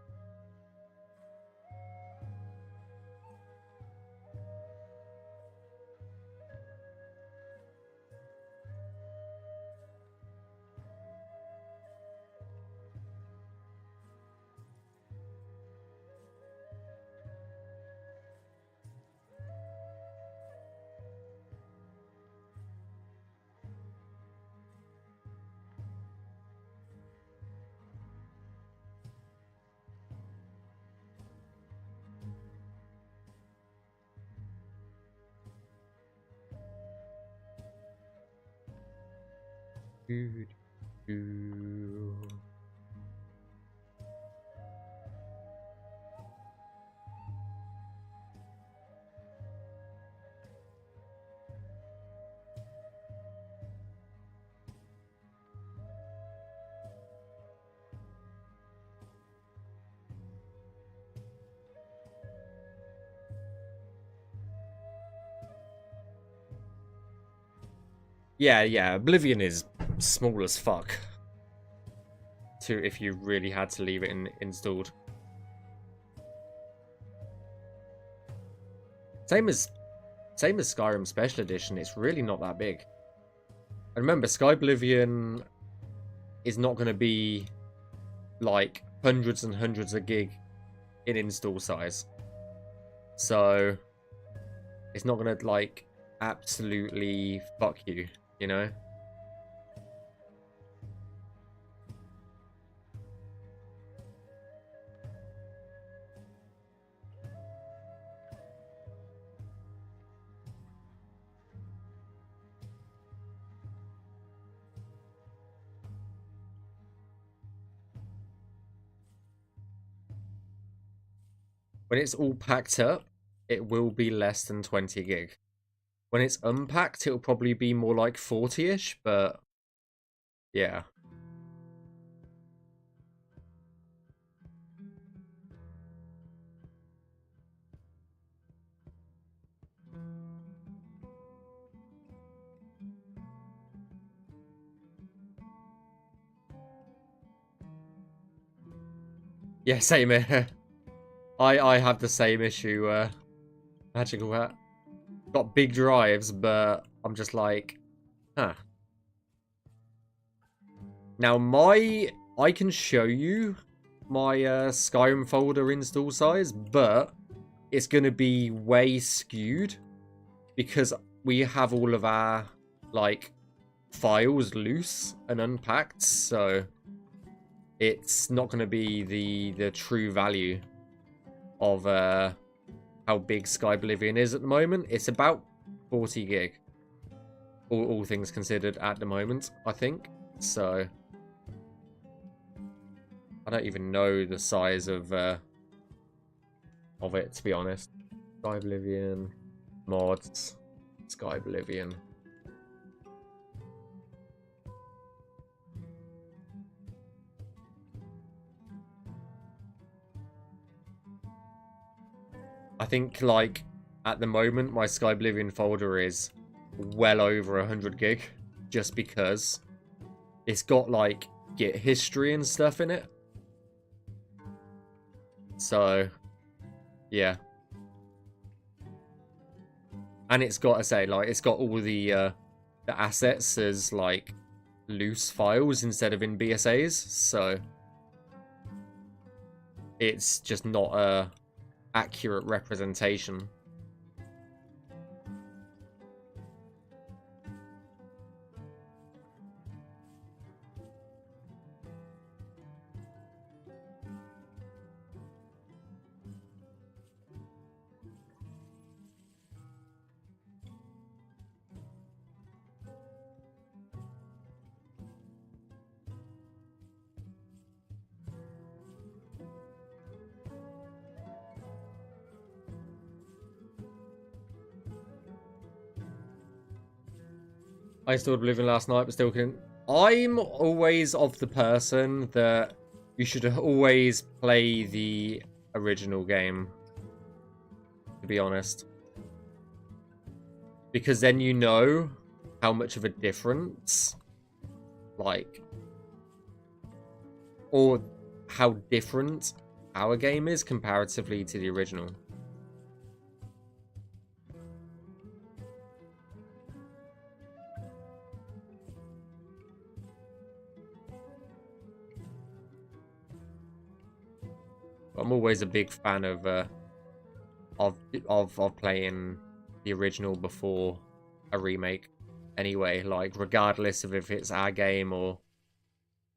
Yeah. Oblivion is small as fuck. If you really had to leave it installed. Same as Skyrim Special Edition. It's really not that big. And remember, Skyblivion is not going to be like hundreds and hundreds of gig in install size. So it's not going to like absolutely fuck you, you know? When it's all packed up, it will be less than 20 gig. When it's unpacked, it'll probably be more like 40-ish, but yeah. Yeah, same here. I have the same issue. Magical Hat. Got big drives, but I'm just like, huh. Now I can show you my Skyrim folder install size, but it's going to be way skewed because we have all of our like files loose and unpacked, so it's not going to be the true value of how big Skyblivion is at the moment. It's about 40 gig, all things considered at the moment, I think. So I don't even know the size of it, to be honest. Skyblivion mods, Skyblivion. I think, like, at the moment, my Skyblivion folder is well over 100 gig, just because it's got, like, Git history and stuff in it. So, yeah. And it's got to say, like, it's got all the assets as, like, loose files instead of in BSAs, so it's just not a accurate representation. I installed Oblivion last night, but still couldn't. I'm always of the person that you should always play the original game, to be honest. Because then you know how much of a difference, like, or how different our game is comparatively to the original. I'm always a big fan of playing the original before a remake. Anyway, like regardless of if it's our game or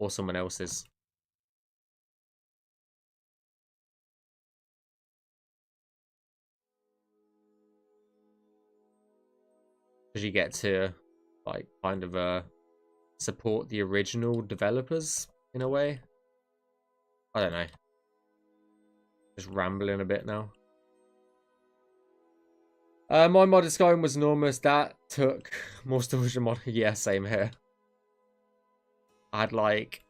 someone else's. Because you get to like kind of support the original developers in a way. I don't know. Just rambling a bit now. My modded Skyrim was enormous. That took more storage than mod. Yeah, same here. I had like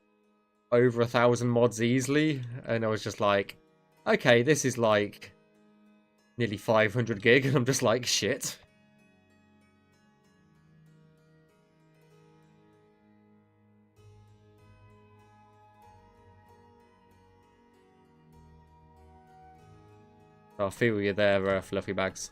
over 1,000 mods easily, and I was just like, okay, this is like nearly 500 gig, and I'm just like, shit. I feel you there, Fluffy Bags.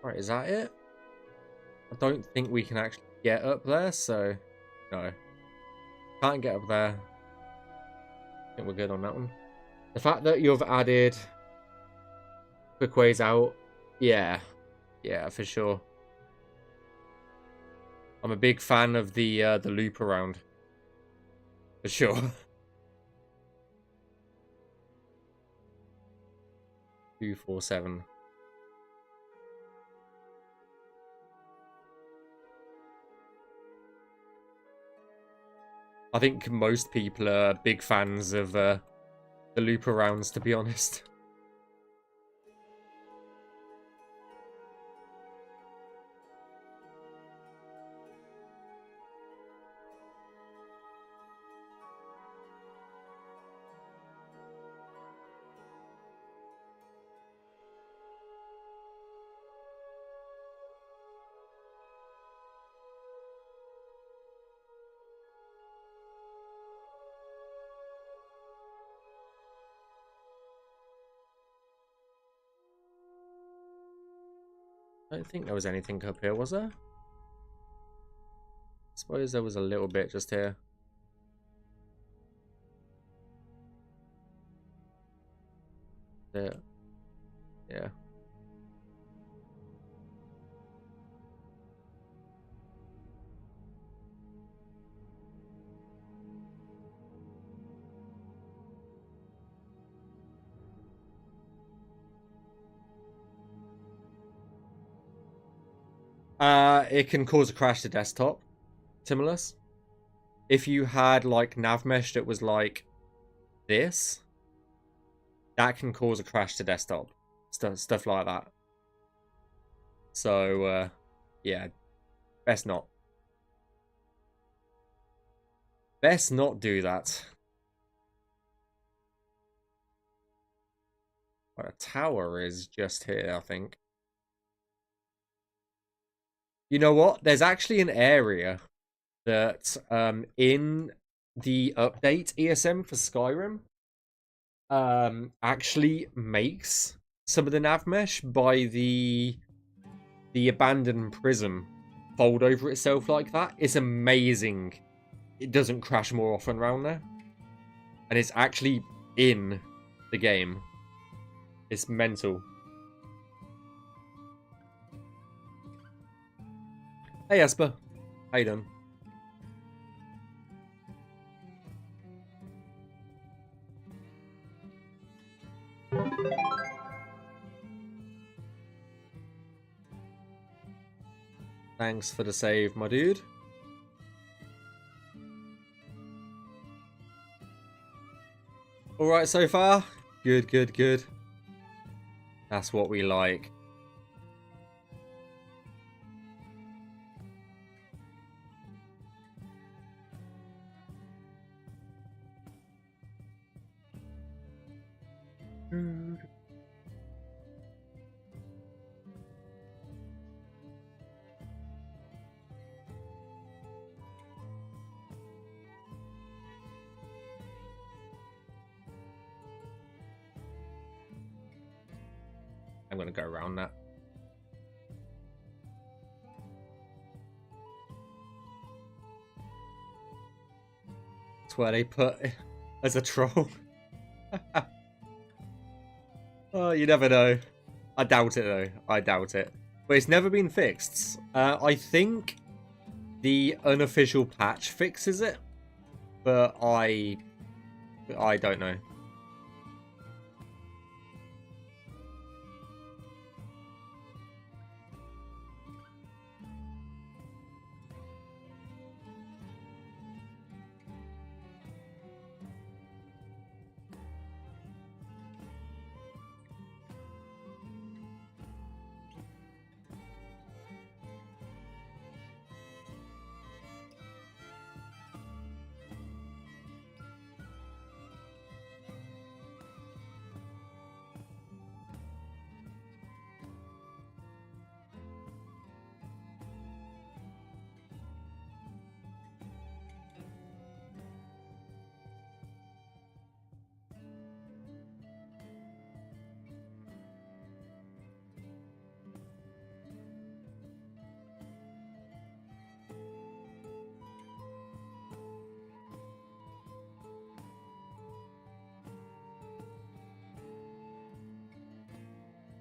Right, is that it? I don't think we can actually get up there, so no. Can't get up there. I think we're good on that one. The fact that you've added quick ways out, yeah, for sure. I'm a big fan of the loop around, for sure. 247. I think most people are big fans of the loop arounds, to be honest. I don't think there was anything up here, was there? I suppose there was a little bit just here. Yeah. It can cause a crash to desktop. Timulus. If you had like Navmesh that was like this, that can cause a crash to desktop. Stuff like that. So yeah, best not. Best not do that. A tower is just here, I think. You know what? There's actually an area that in the update ESM for Skyrim actually makes some of the Navmesh by the abandoned prism fold over itself like that. It's amazing. It doesn't crash more often around there. And it's actually in the game. It's mental. Hey Esper, how you doing? Thanks for the save, my dude. Alright so far? Good, good, good. That's what we like. I'm gonna go around that. That's where they put as a troll. Oh, you never know. I doubt it though. I doubt it. But it's never been fixed. I think the unofficial patch fixes it, but I don't know.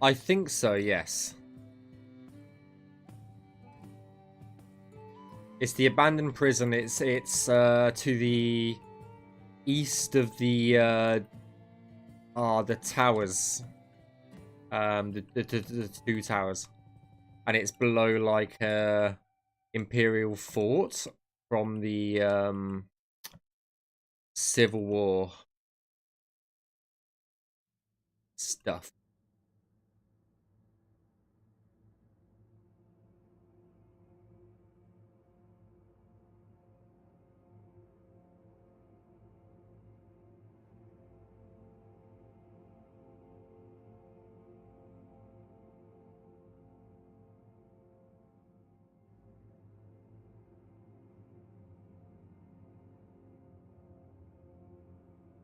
I think so, yes. It's the abandoned prison. It's to the east of the towers. The two towers. And it's below like Imperial Fort from the Civil War stuff.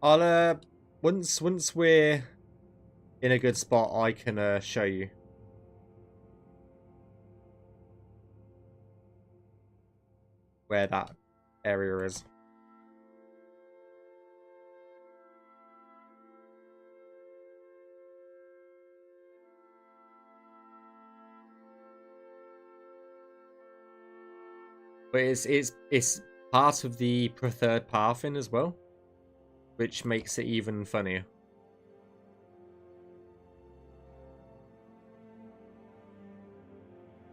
I'll once we're in a good spot, I can show you where that area is. But it's part of the preferred pathing as well, which makes it even funnier.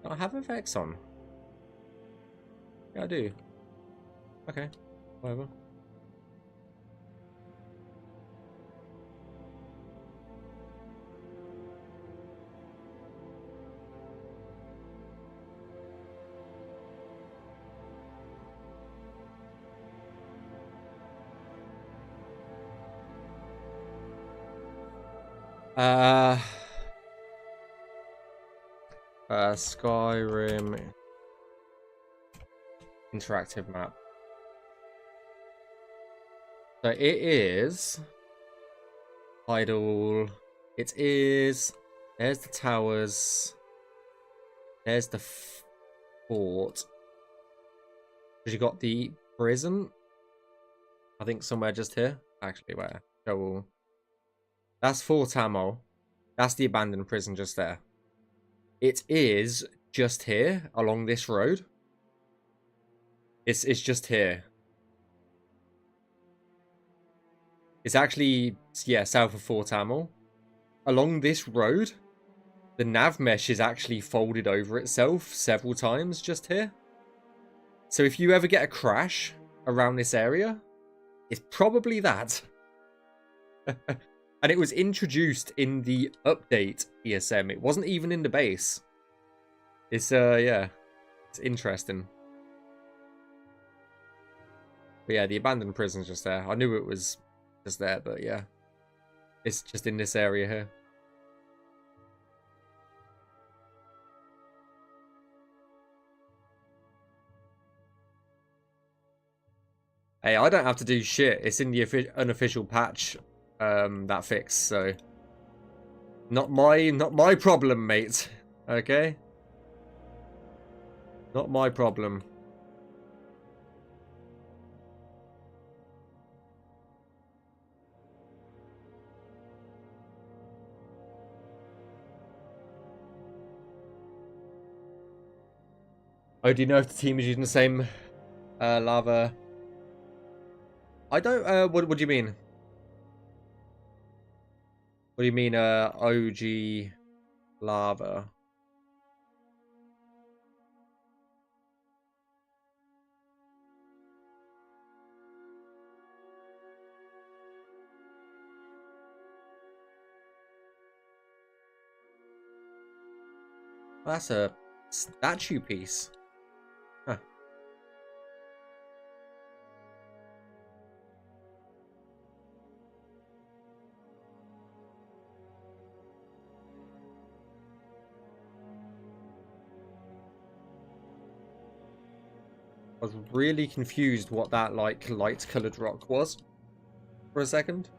Do I have effects on? Yeah, I do. Okay, whatever. Skyrim interactive map. So it is idle. It is. There's the towers. There's the fort. Because you got the prison. I think somewhere just here. Actually, where? Go. That's Fort Ammo. That's the abandoned prison just there. It is just here along this road. It's just here. It's actually, yeah, south of Fort Ammo. Along this road, the Navmesh is actually folded over itself several times just here. So if you ever get a crash around this area, it's probably that. And it was introduced in the update ESM. It wasn't even in the base. It's, yeah. It's interesting. But yeah, the abandoned prison's just there. I knew it was just there, but yeah. It's just in this area here. Hey, I don't have to do shit. It's in the unofficial patch that fix, so not my problem, mate. Okay? Not my problem. Oh, do you know if the team is using the same lava? I don't. What do you mean? What do you mean? OG lava. That's a statue piece. Huh. I was really confused what that like light colored rock was for a second.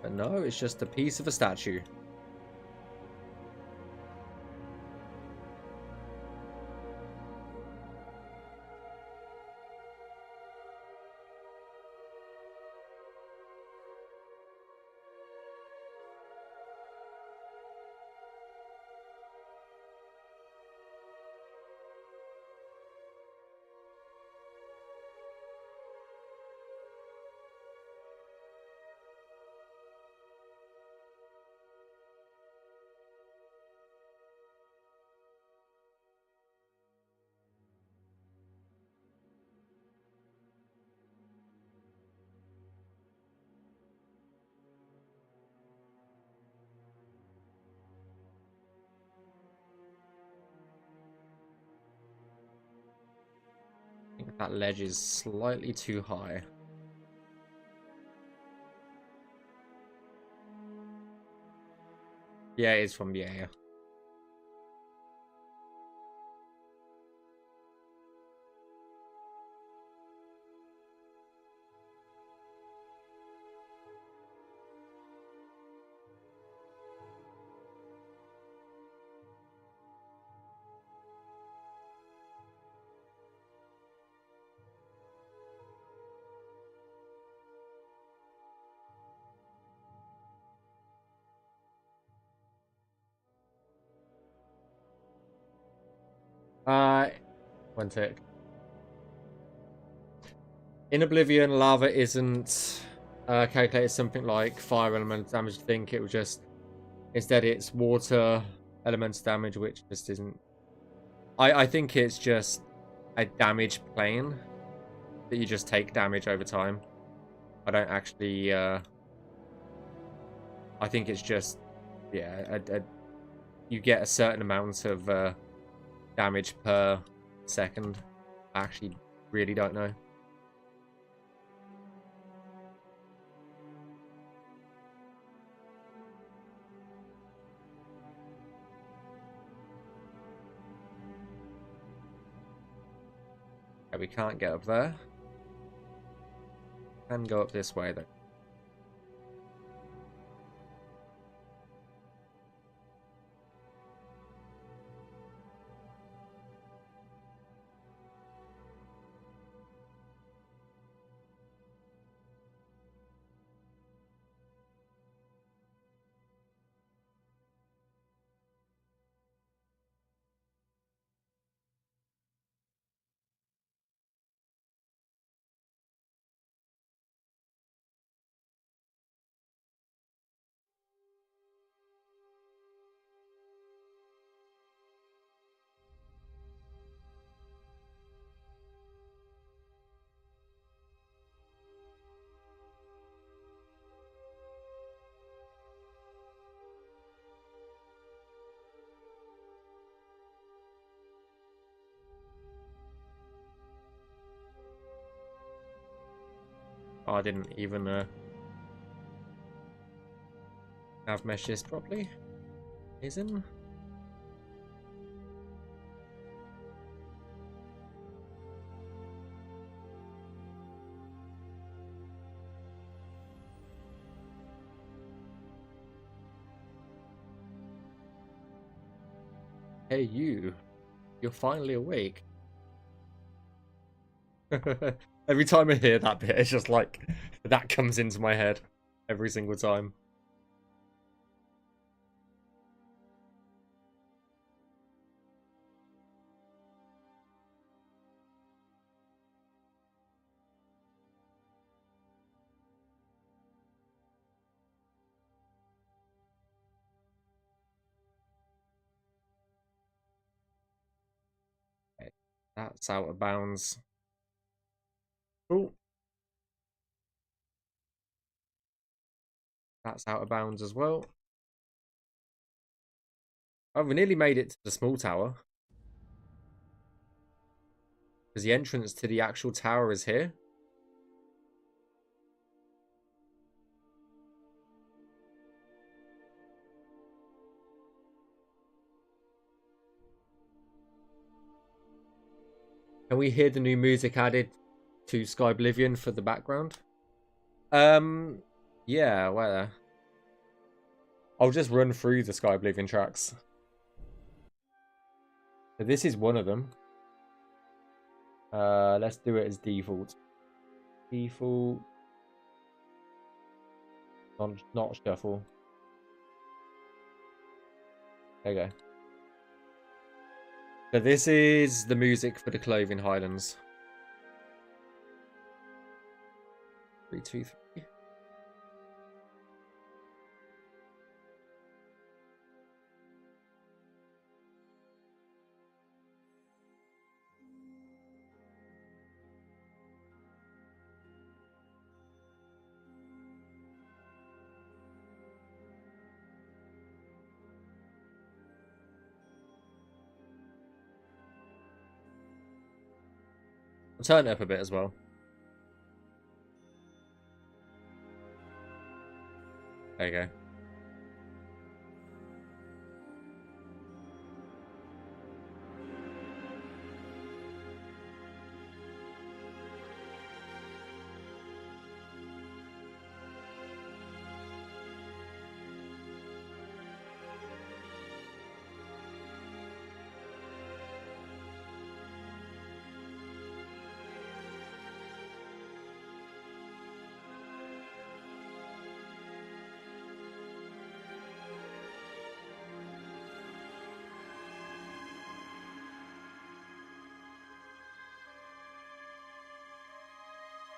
But no, it's just a piece of a statue. That ledge is slightly too high. Yeah, it is from the air. One tick. In Oblivion, lava isn't calculated something like fire element damage. I think it was just instead it's water elements damage, which just isn't. I think it's just a damage plane that you just take damage over time. I don't actually. I think it's just you get a certain amount of damage per second. I actually really don't know. Okay, we can't get up there. Can go up this way though. Oh, I didn't even Navmesh this properly. Isn't? Hey you, you're finally awake. Every time I hear that bit, it's just like that comes into my head every single time. Okay, that's out of bounds. Oh, that's out of bounds as well. Oh, we nearly made it to the small tower. Because the entrance to the actual tower is here. Can we hear the new music added to Skyblivion for the background? Yeah, where? I'll just run through the Skyblivion tracks. So this is one of them. Let's do it as default. Default. Not shuffle. There you go. So this is the music for the Clothing Highlands. 3, 2, 3. I'll turn it up a bit as well. There you go.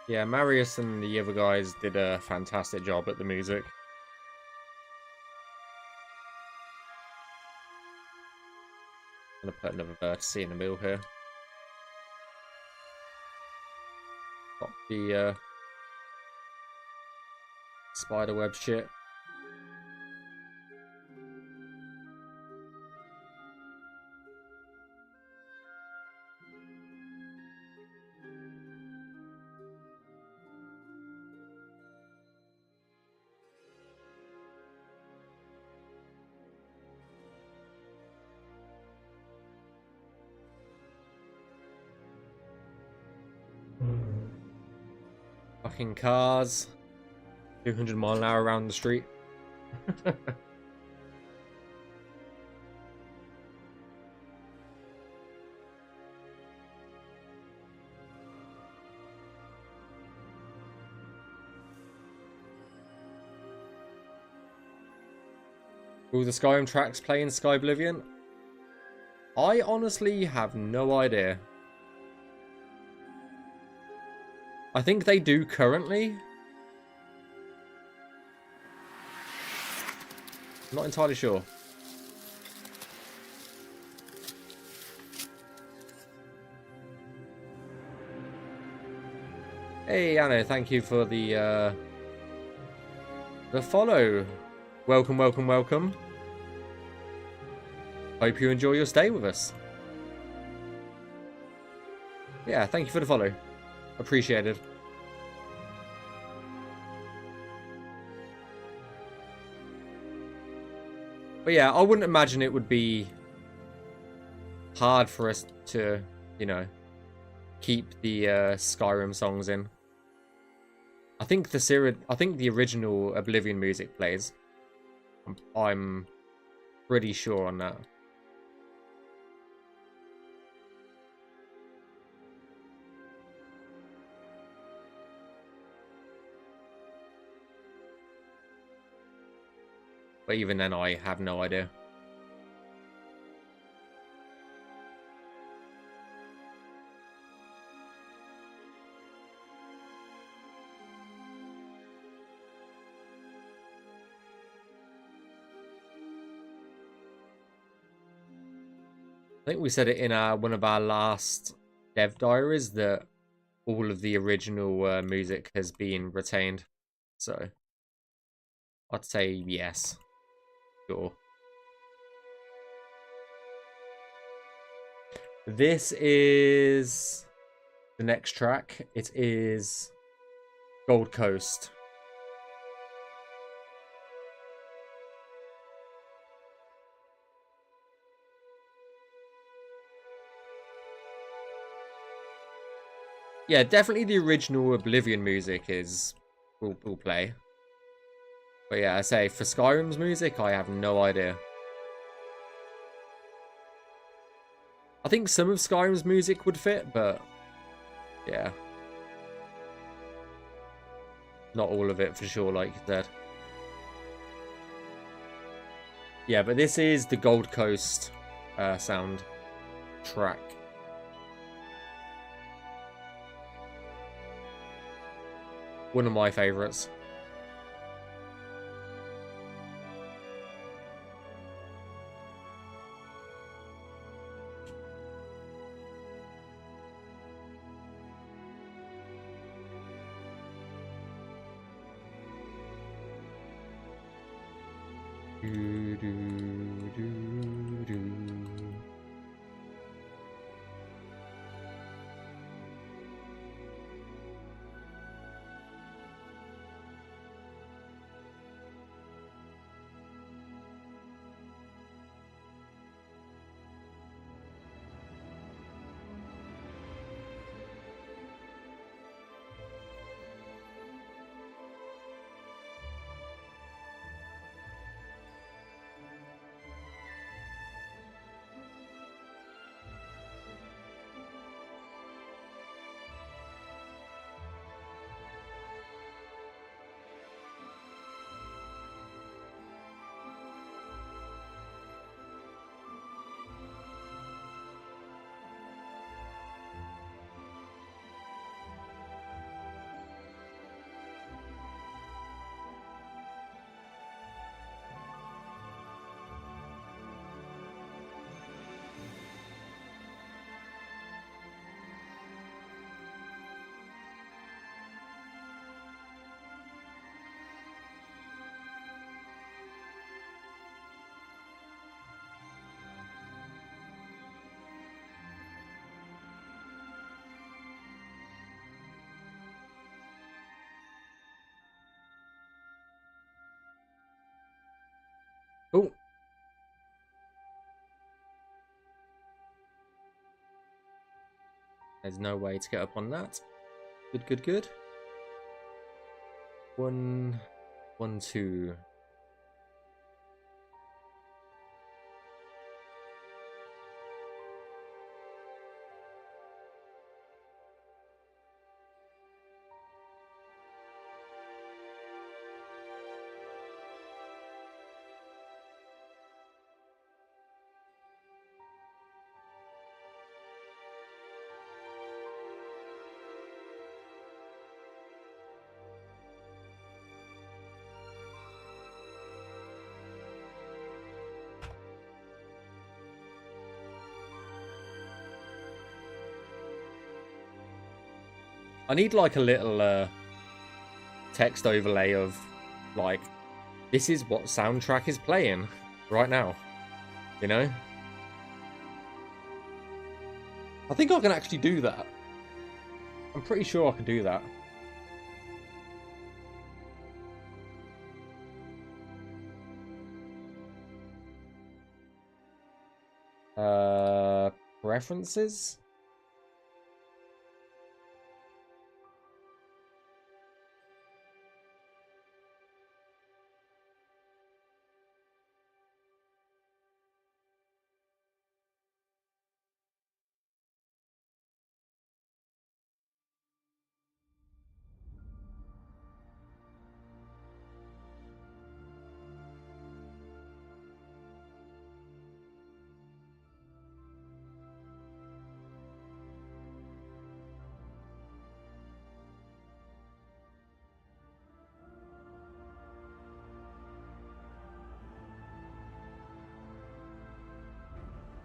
Yeah, Marius and the other guys did a fantastic job at the music. I'm gonna put another vertice in the middle here. Got the spiderweb shit. Fucking cars. 200 mile an hour around the street. Will the Skyrim tracks play in Skyblivion? I honestly have no idea. I think they do currently. I'm not entirely sure. Hey, Anna, thank you for the follow. Welcome, welcome, welcome. Hope you enjoy your stay with us. Yeah, thank you for the follow. Appreciated. But yeah, I wouldn't imagine it would be hard for us to, you know, keep the Skyrim songs in. I think the original Oblivion music plays. I'm pretty sure on that. But even then, I have no idea. I think we said it in one of our last dev diaries that all of the original music has been retained. So I'd say yes. Sure. This is the next track. It is Gold Coast. Yeah, definitely the original Oblivion music will play. But yeah, I say for Skyrim's music, I have no idea. I think some of Skyrim's music would fit, but yeah. Not all of it for sure, like you said. Yeah, but this is the Gold Coast sound track. One of my favorites. There's no way to get up on that. Good, good, good. 1, 1, 2. I need like a little text overlay of like, this is what soundtrack is playing right now, you know? I think I can actually do that. I'm pretty sure I can do that. Preferences?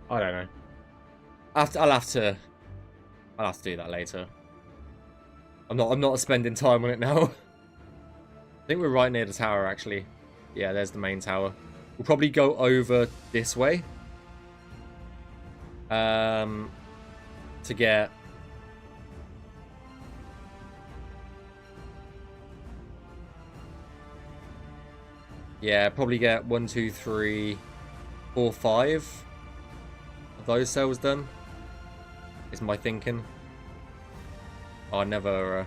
I don't know. I'll have to do that later. I'm not spending time on it now. I think we're right near the tower, actually. Yeah, there's the main tower. We'll probably go over this way. To get... Yeah, probably get 1, 2, 3, 4, 5 of those cells done. Is my thinking. I never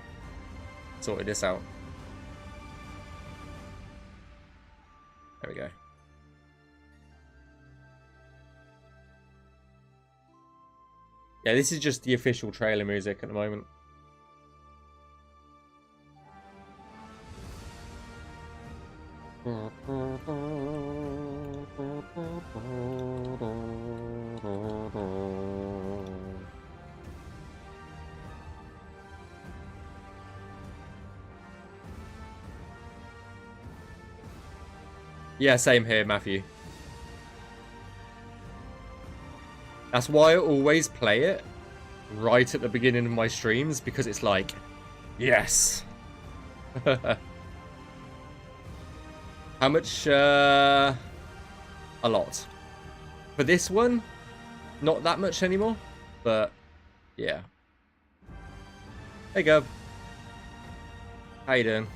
sorted this out. There we go. Yeah, this is just the official trailer music at the moment. Yeah, same here, Matthew. That's why I always play it right at the beginning of my streams, because it's like, yes. How much? A lot. For this one, not that much anymore, but yeah. Hey, Gub. How you doing?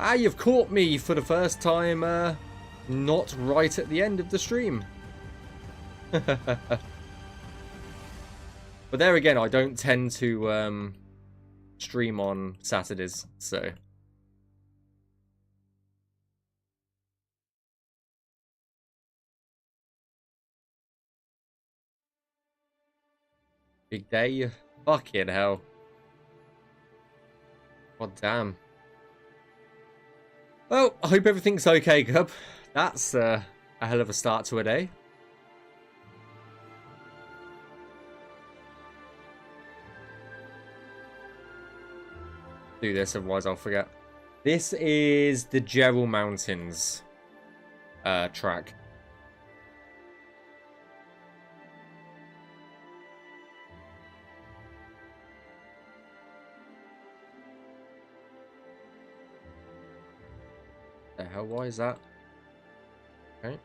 Ah, you've caught me for the first time, not right at the end of the stream. But there again, I don't tend to stream on Saturdays, so... Big day? Fucking hell. God damn. Well, I hope everything's okay, Gub. That's a hell of a start to a day. Do this, otherwise I'll forget. This is the Gerald Mountains track. The hell, why is that? Okay.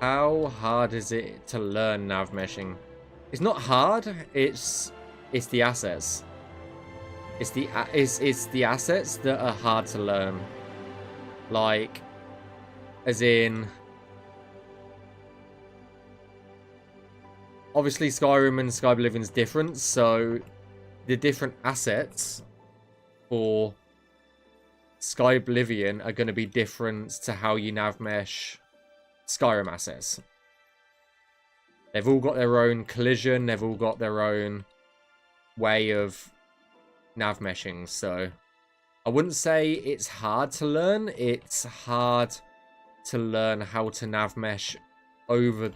How hard is it to learn Navmeshing? It's not hard. It's the assets. It's the assets that are hard to learn. Like, as in, obviously Skyrim and Skybelivion's different, so the different assets for Skyblivion are going to be different to how you navmesh Skyrim assets. They've all got their own collision, they've all got their own way of navmeshing, so I wouldn't say it's hard to learn, it's hard to learn how to navmesh over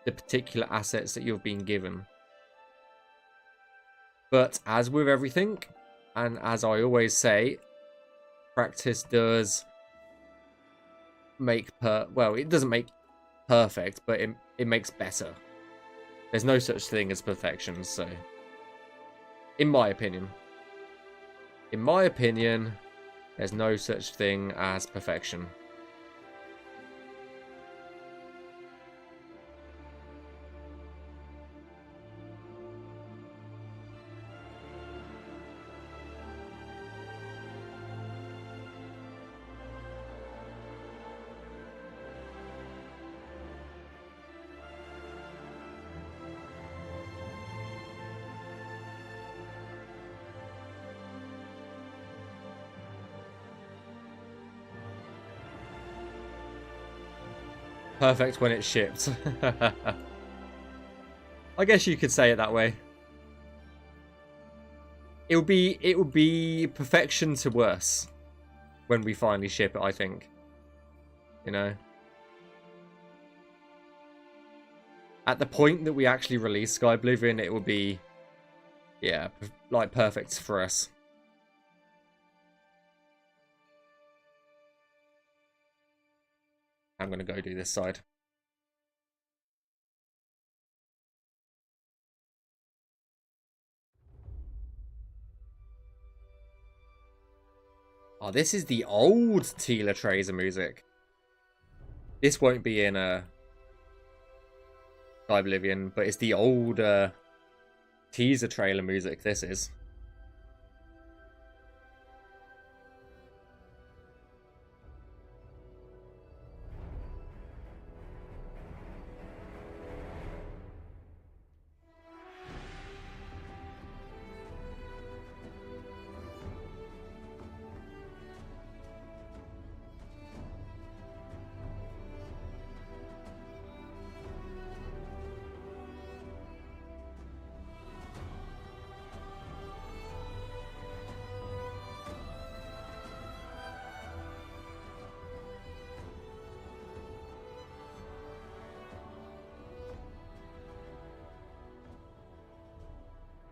the particular assets that you've been given. But as with everything, and as I always say, practice does make well, it doesn't make perfect, but it makes better. There's no such thing as perfection, so in my opinion, there's no such thing as perfection. Perfect when it's shipped. I guess you could say it that way. It would be perfection to worse when we finally ship it, I think. You know? At the point that we actually release Skyblivion, it will be, yeah, like perfect for us. I'm going to go do this side. Oh, this is the old Tila Trazer music. This won't be in Skyblivion, but it's the old teaser trailer music, this is.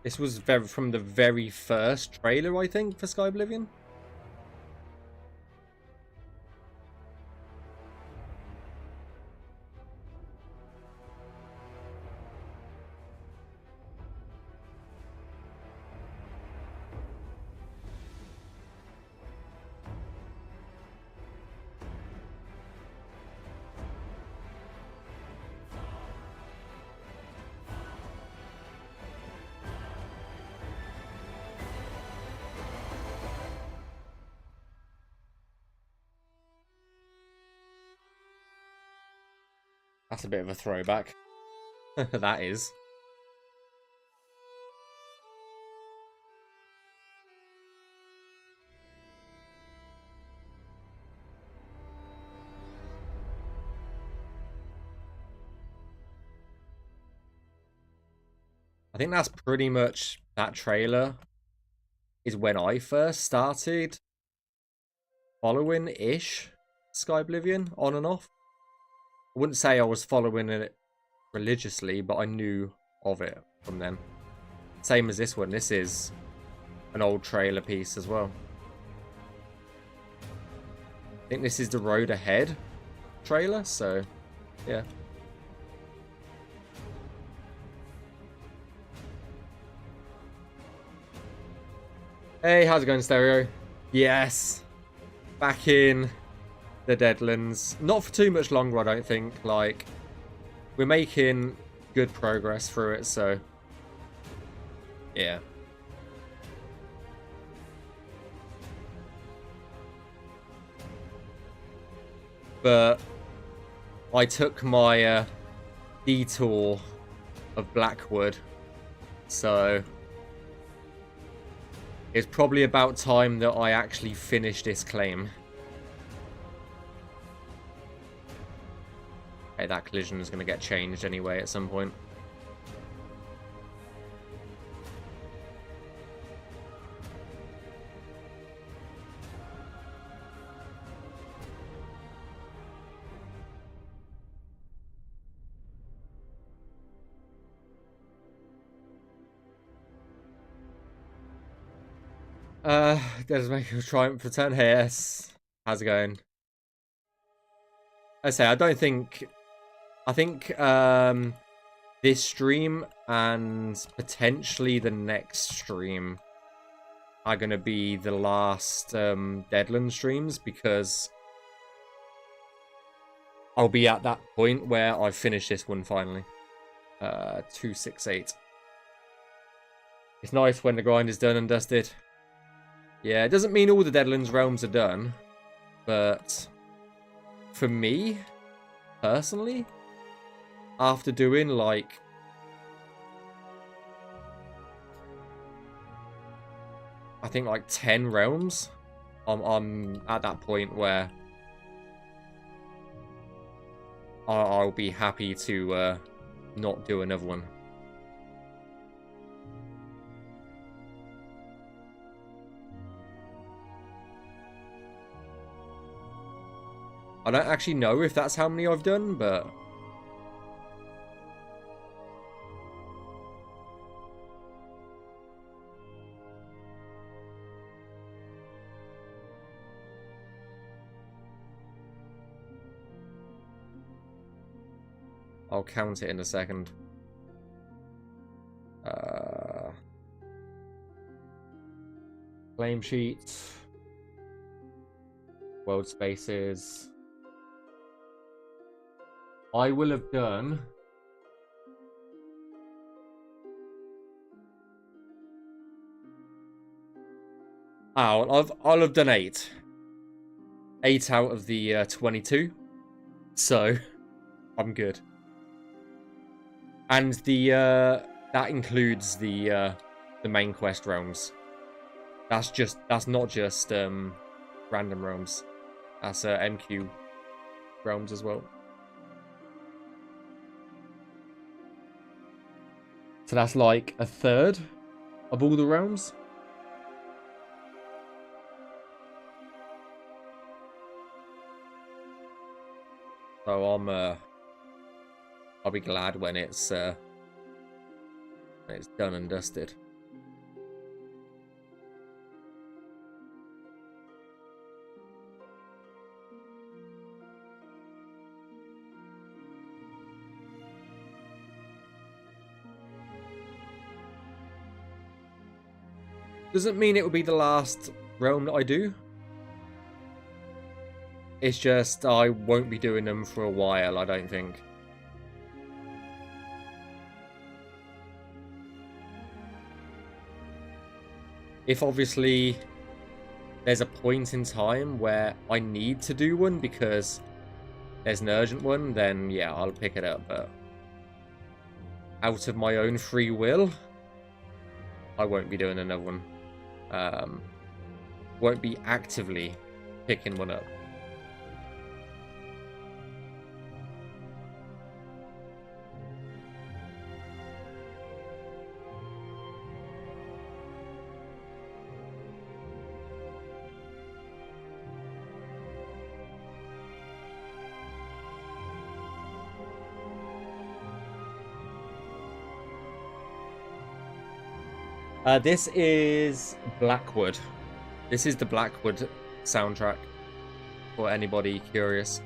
This was from the very first trailer, I think, for Skyblivion. That's a bit of a throwback. That is. I think that's pretty much that trailer is when I first started following-ish Skyblivion on and off. I wouldn't say I was following it religiously, but I knew of it from then. Same as this one. This is an old trailer piece as well. I think this is the Road Ahead trailer, so yeah. Hey, how's it going, Stereo? Yes. Back in the Deadlands. Not for too much longer, I don't think. Like, we're making good progress through it, so yeah. But I took my detour of Blackwood, so it's probably about time that I actually finish this claim. Okay, that collision is going to get changed anyway at some point. Deadlands Triumph return here. Yes. How's it going? I say, I think this stream and potentially the next stream are going to be the last Deadlands streams, because I'll be at that point where I've finished this one finally. 268. It's nice when the grind is done and dusted. Yeah, it doesn't mean all the Deadlands realms are done, but for me, personally, after doing like I think like 10 realms, I'm at that point where I'll be happy to not do another one. I don't actually know if that's how many I've done, but I'll count it in a second. Claim sheet, world spaces. I will have done I'll have done 8. 8 out of the 22. So I'm good. And the that includes the main quest realms. That's not just random realms. That's MQ realms as well. So that's like a third of all the realms. So I'll be glad when it's done and dusted. Doesn't mean it will be the last realm that I do. It's just I won't be doing them for a while, I don't think. If obviously there's a point in time where I need to do one because there's an urgent one, then yeah, I'll pick it up. But out of my own free will, I won't be doing another one. Won't be actively picking one up. This is Blackwood. This is the Blackwood soundtrack, for anybody curious.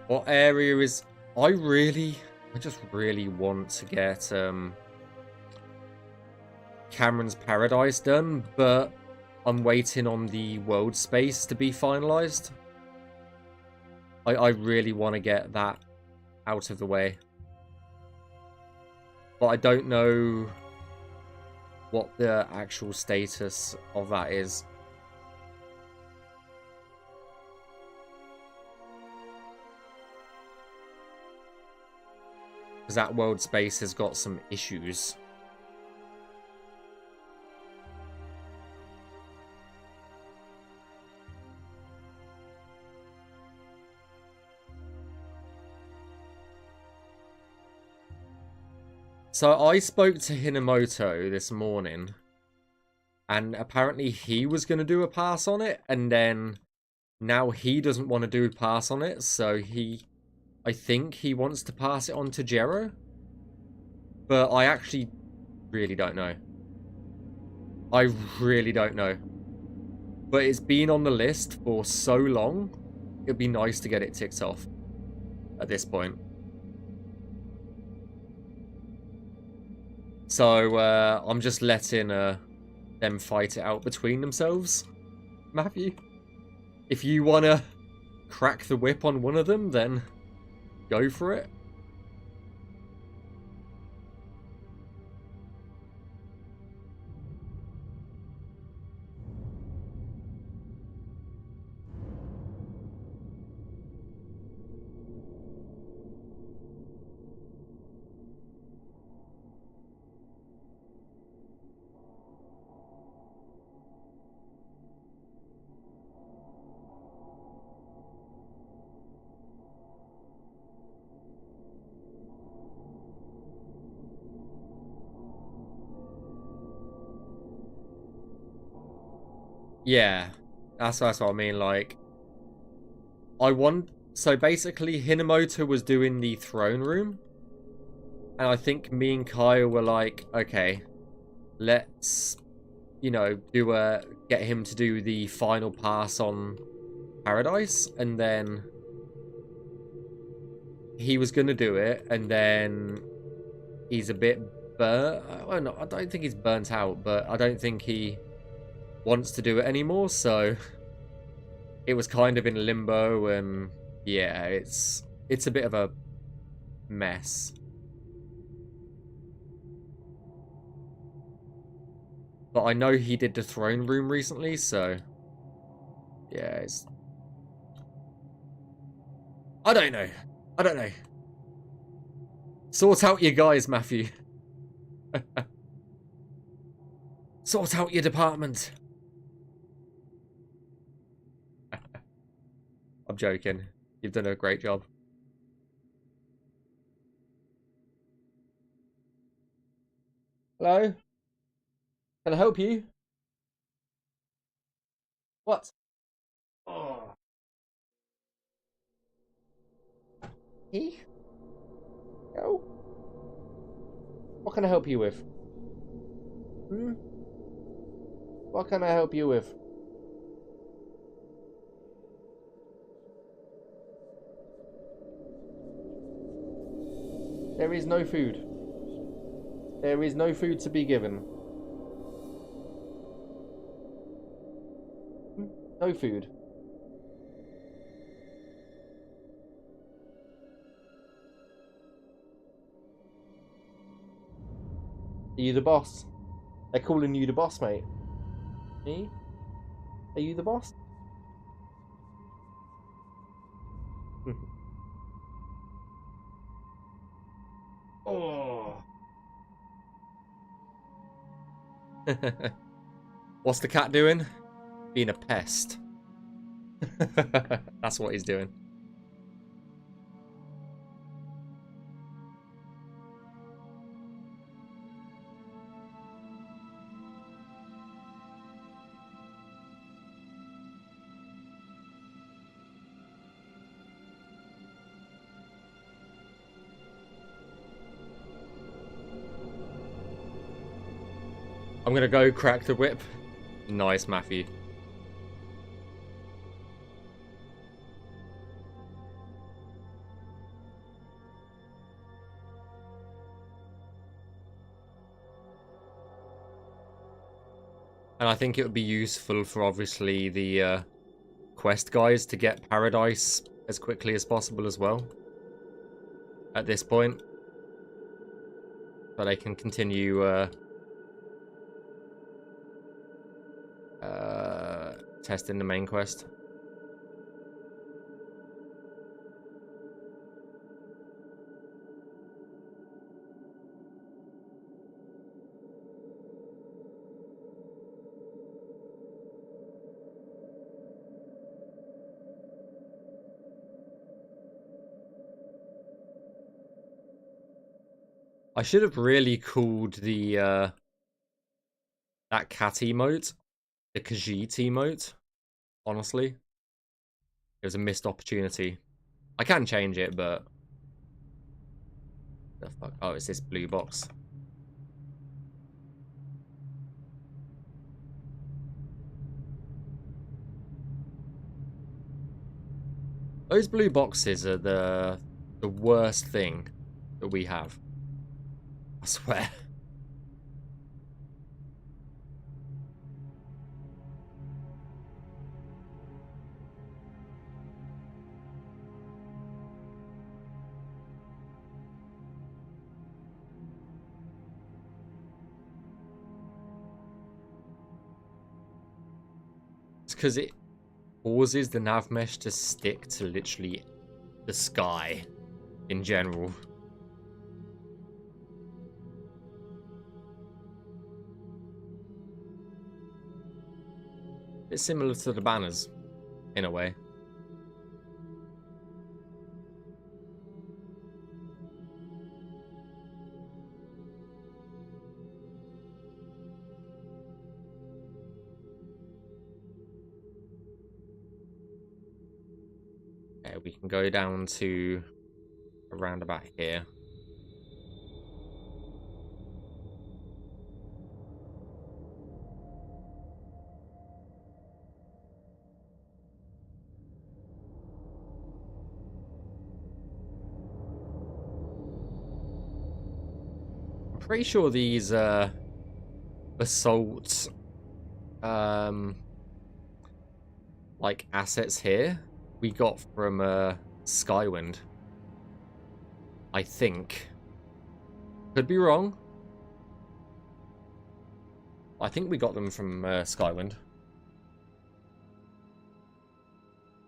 What area is... I just really want to get Cameron's Paradise done, but I'm waiting on the world space to be finalized. I really want to get that out of the way. But I don't know what the actual status of that is. Because that world space has got some issues. So I spoke to Hinamoto this morning, and apparently he was going to do a pass on it, and then now he doesn't want to do a pass on it, so I think he wants to pass it on to Jero. But I actually really don't know. I really don't know. But it's been on the list for so long, it'd be nice to get it ticked off at this point. So, I'm just letting them fight it out between themselves, Matthew. If you want to crack the whip on one of them, then go for it. Yeah, that's what I mean. Like, so basically, Hinamoto was doing the throne room, and I think me and Kyle were like, okay, let's, you know, get him to do the final pass on Paradise, and then he was gonna do it, and then he's a bit burnt. Well, no, I don't think he's burnt out, but I don't think he wants to do it anymore, so it was kind of in limbo, and yeah, it's a bit of a mess. But I know he did the throne room recently, so yeah, I don't know. I don't know. Sort out your guys, Matthew. Sort out your department. I'm joking. You've done a great job. Hello? Can I help you? What? Oh. He? No? What can I help you with? Hmm? What can I help you with? There is no food. There is no food to be given. No food. Are you the boss? They're calling you the boss, mate. Me? Are you the boss? Oh. What's the cat doing? Being a pest. That's what he's doing. I'm gonna go crack the whip. Nice, Matthew. And I think it would be useful for, obviously, the quest guys to get Paradise as quickly as possible as well. At this point. So they can continue testing the main quest. I should have really called the that cat emote the Khajiit emote. Honestly, it was a missed opportunity. I can change it, but the fuck? Oh, it's this blue box. Those blue boxes are the worst thing that we have. I swear. It's because it causes the nav mesh to stick to literally the sky in general. It's similar to the banners, in a way. Okay, we can go down to around about here. I'm pretty sure these assault like assets here we got from Skywind. I think. Could be wrong. I think we got them from Skywind.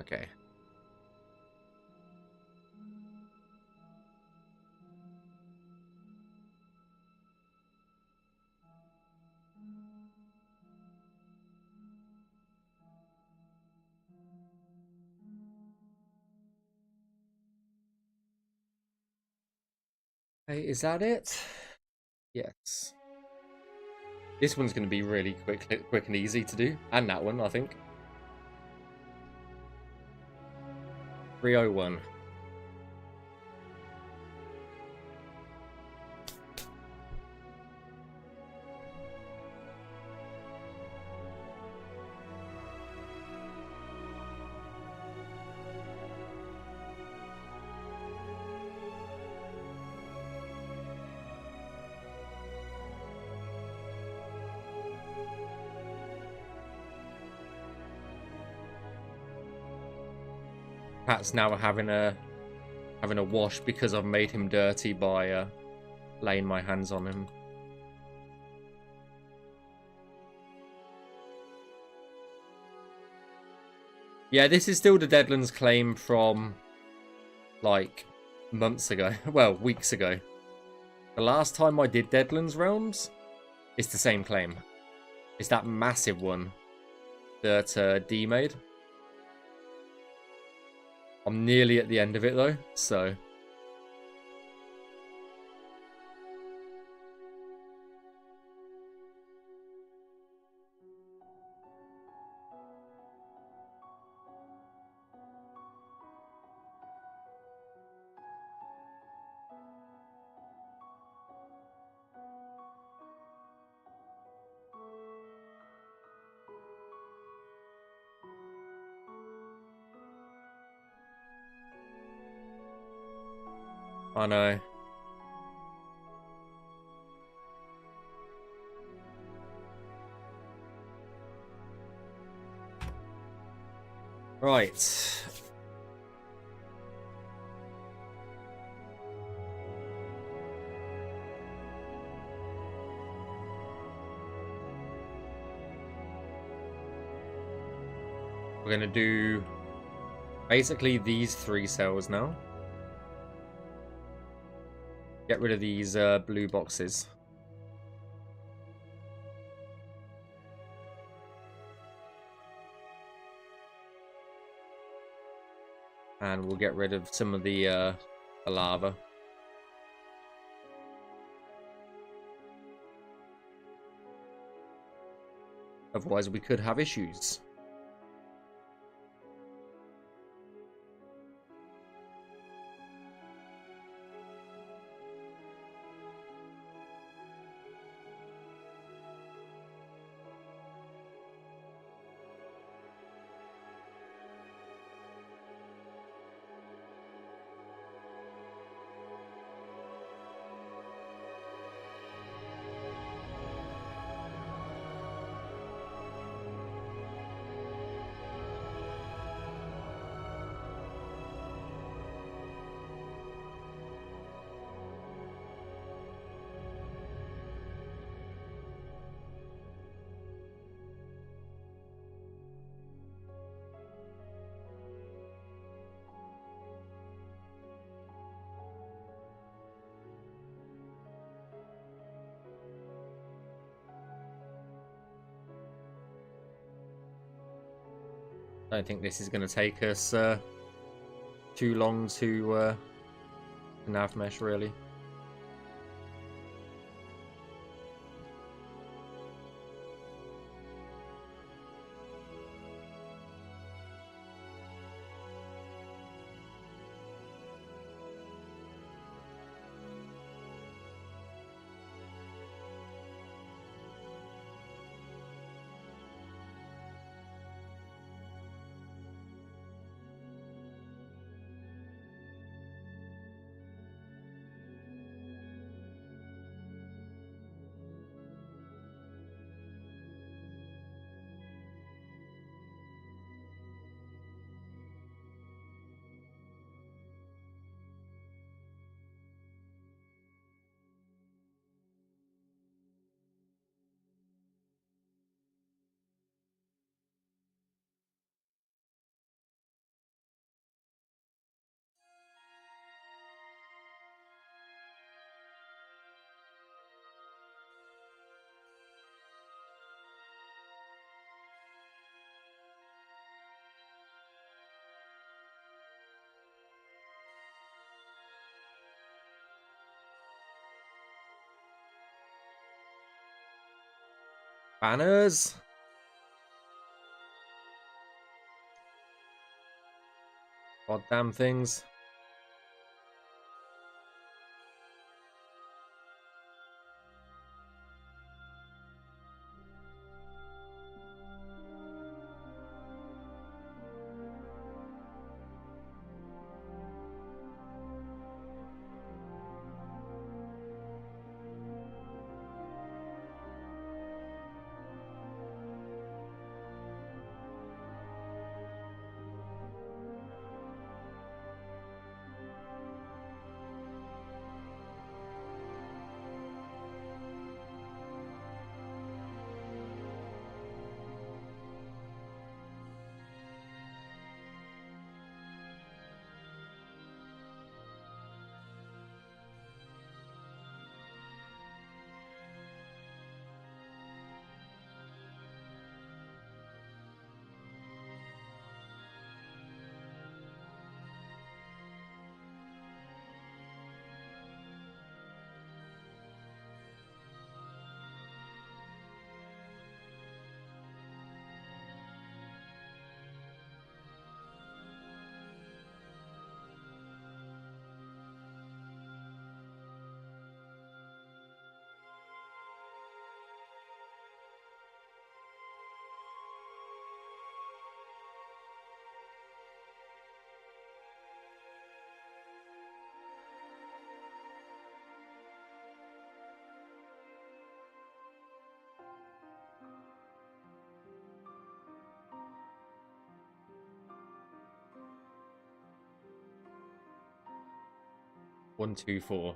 Okay. Hey, is that it? Yes. This one's going to be really quick and easy to do. And that one, I think. 301. Pat's now having a wash because I've made him dirty by laying my hands on him. Yeah, this is still the Deadlands claim from like months ago. Well, weeks ago. The last time I did Deadlands Realms, it's the same claim. It's that massive one that D made. I'm nearly at the end of it though, so. I know. Right. We're going to do basically these 3 cells now. Get rid of these blue boxes. And we'll get rid of some of the lava. Otherwise we could have issues. I don't think this is going to take us too long to Navmesh, really. Banners! Goddamn things. 1, 2, 4.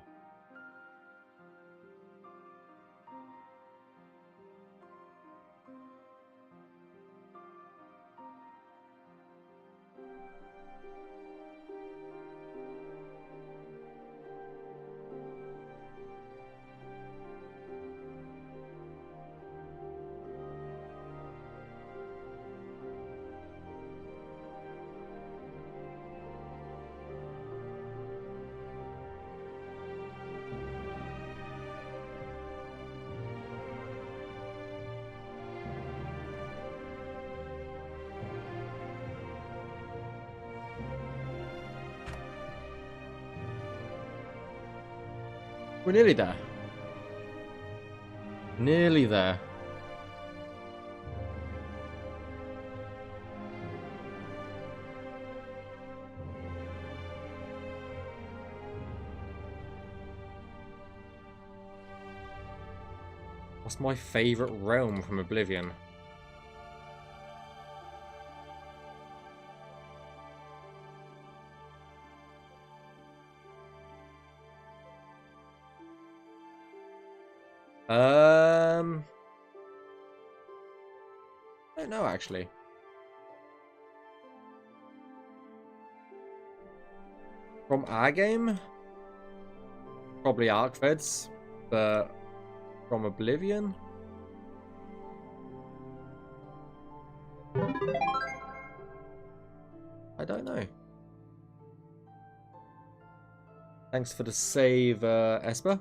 We're nearly there. Nearly there. What's my favourite realm from Oblivion? I don't know actually. From our game, probably Arcfeds, but from Oblivion, I don't know. Thanks for the save, Esper.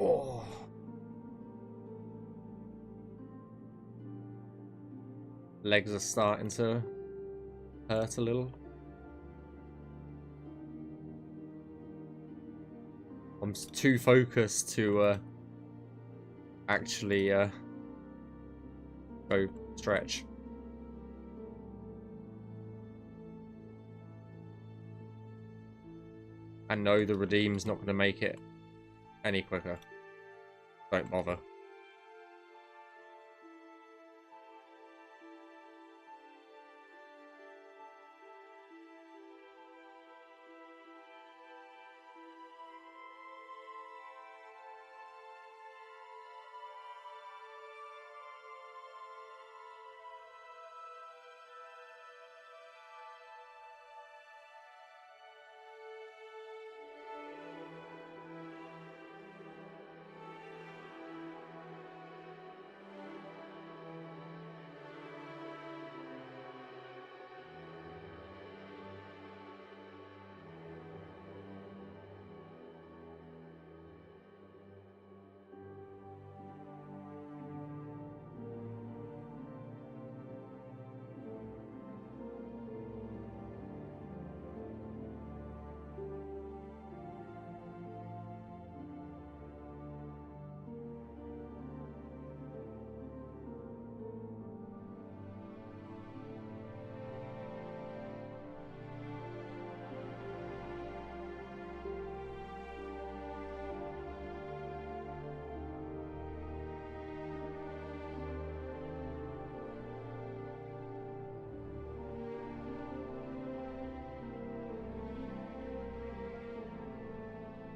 Oh. Legs are starting to hurt a little. I'm too focused to actually go stretch. I know the redeem's not going to make it any quicker. Don't bother.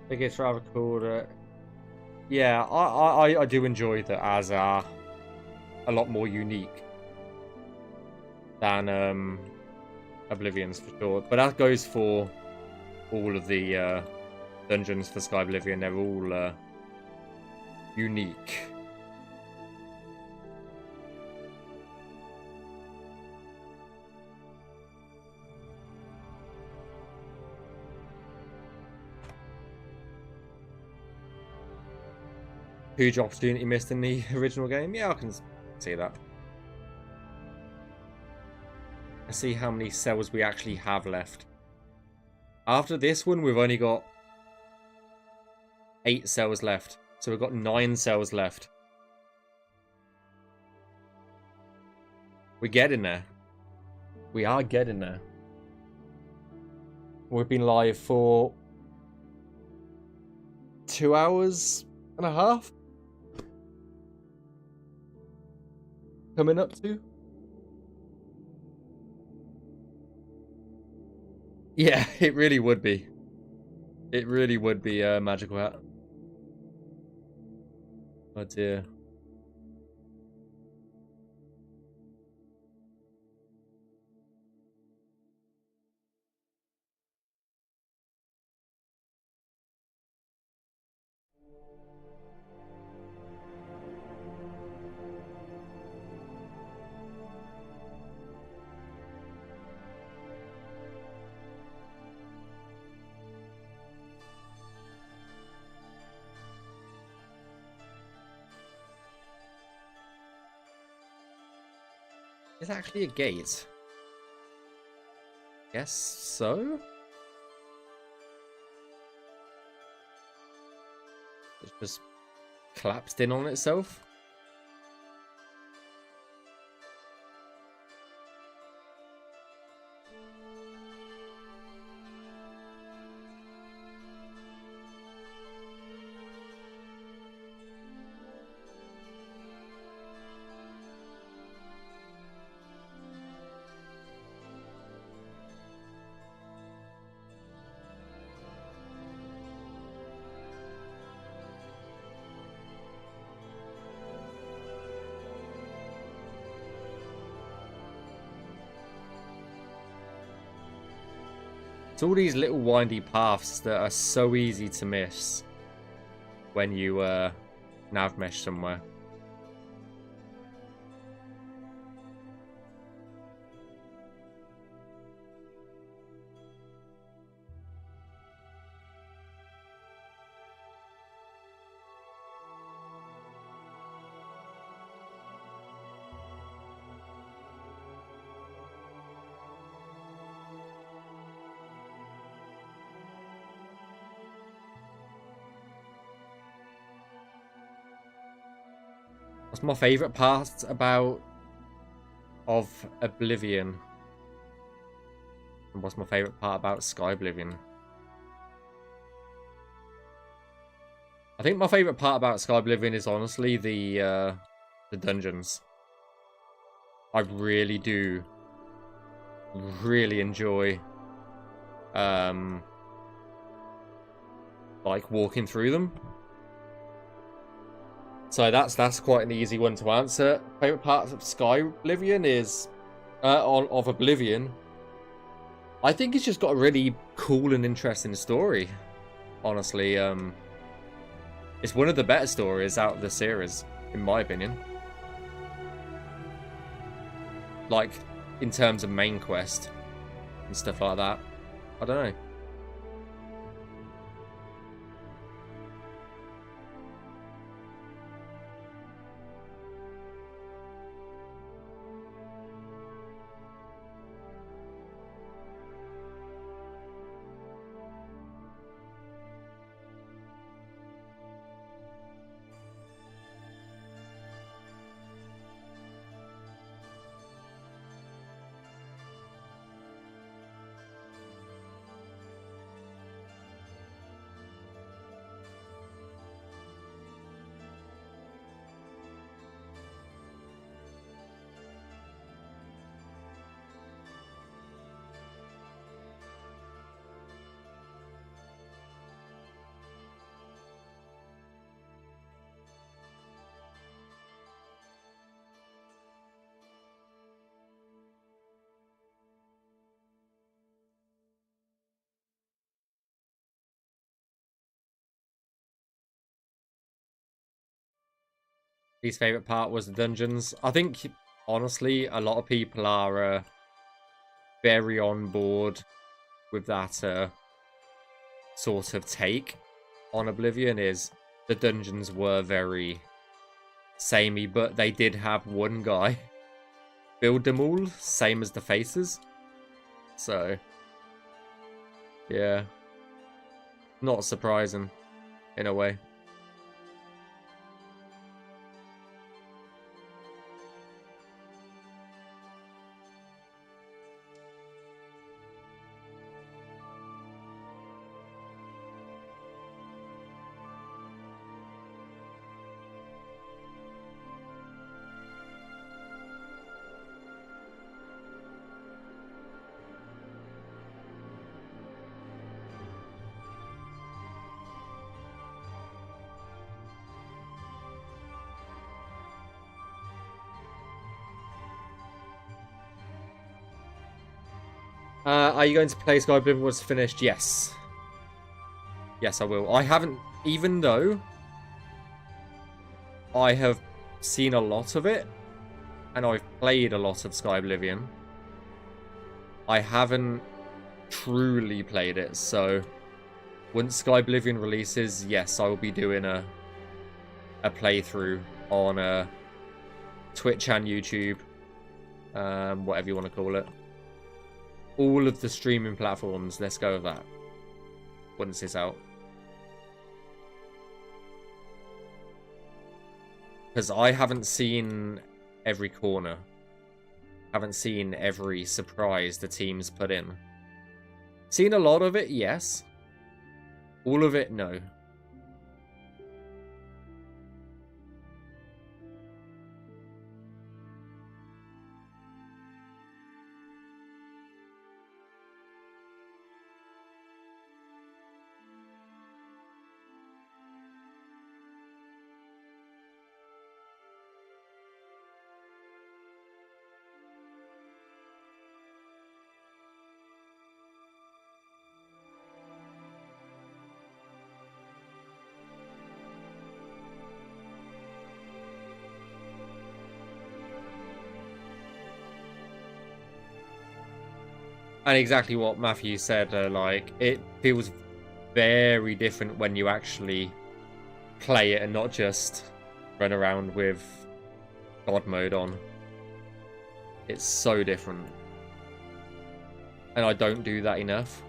I think it's rather cool that Yeah, I do enjoy the as a lot more unique than Oblivion's for sure. But that goes for all of the dungeons for Skyblivion. They're all unique. Huge opportunity missed in the original game. Yeah, I can see that. Let's see how many cells we actually have left. After this one, we've only got 8 cells left. So we've got 9 cells left. We're getting there. We are getting there. We've been live for 2 hours and a half. Coming up to. Yeah, it really would be. It really would be a magical hat. Oh dear. It's actually a gate. Guess so? It's just collapsed in on itself. It's all these little windy paths that are so easy to miss when you navmesh somewhere. What's my favourite part of Oblivion? And what's my favourite part about Skyblivion? I think my favourite part about Skyblivion is honestly the dungeons. I really do really enjoy like walking through them. So that's quite an easy one to answer. Favorite parts of Skyblivion is of Oblivion. I think it's just got a really cool and interesting story. Honestly, it's one of the better stories out of the series, in my opinion. Like in terms of main quest and stuff like that. I don't know. least favorite part was the dungeons. I think, honestly, a lot of people are very on board with that sort of take on Oblivion. Is the dungeons were very samey, but they did have one guy build them all, same as the faces. So, yeah, not surprising in a way. Are you going to play Skyblivion was finished? Yes. Yes, I will. I haven't, even though I have seen a lot of it, and I've played a lot of Skyblivion, I haven't truly played it, so once Skyblivion releases, yes, I will be doing a playthrough on Twitch and YouTube, whatever you want to call it. All of the streaming platforms, let's go with that. Once it's out. Because I haven't seen every corner. Haven't seen every surprise the teams put in. Seen a lot of it, yes. All of it, no. And exactly what Matthew said, like, it feels very different when you actually play it and not just run around with God mode on. It's so different. And I don't do that enough.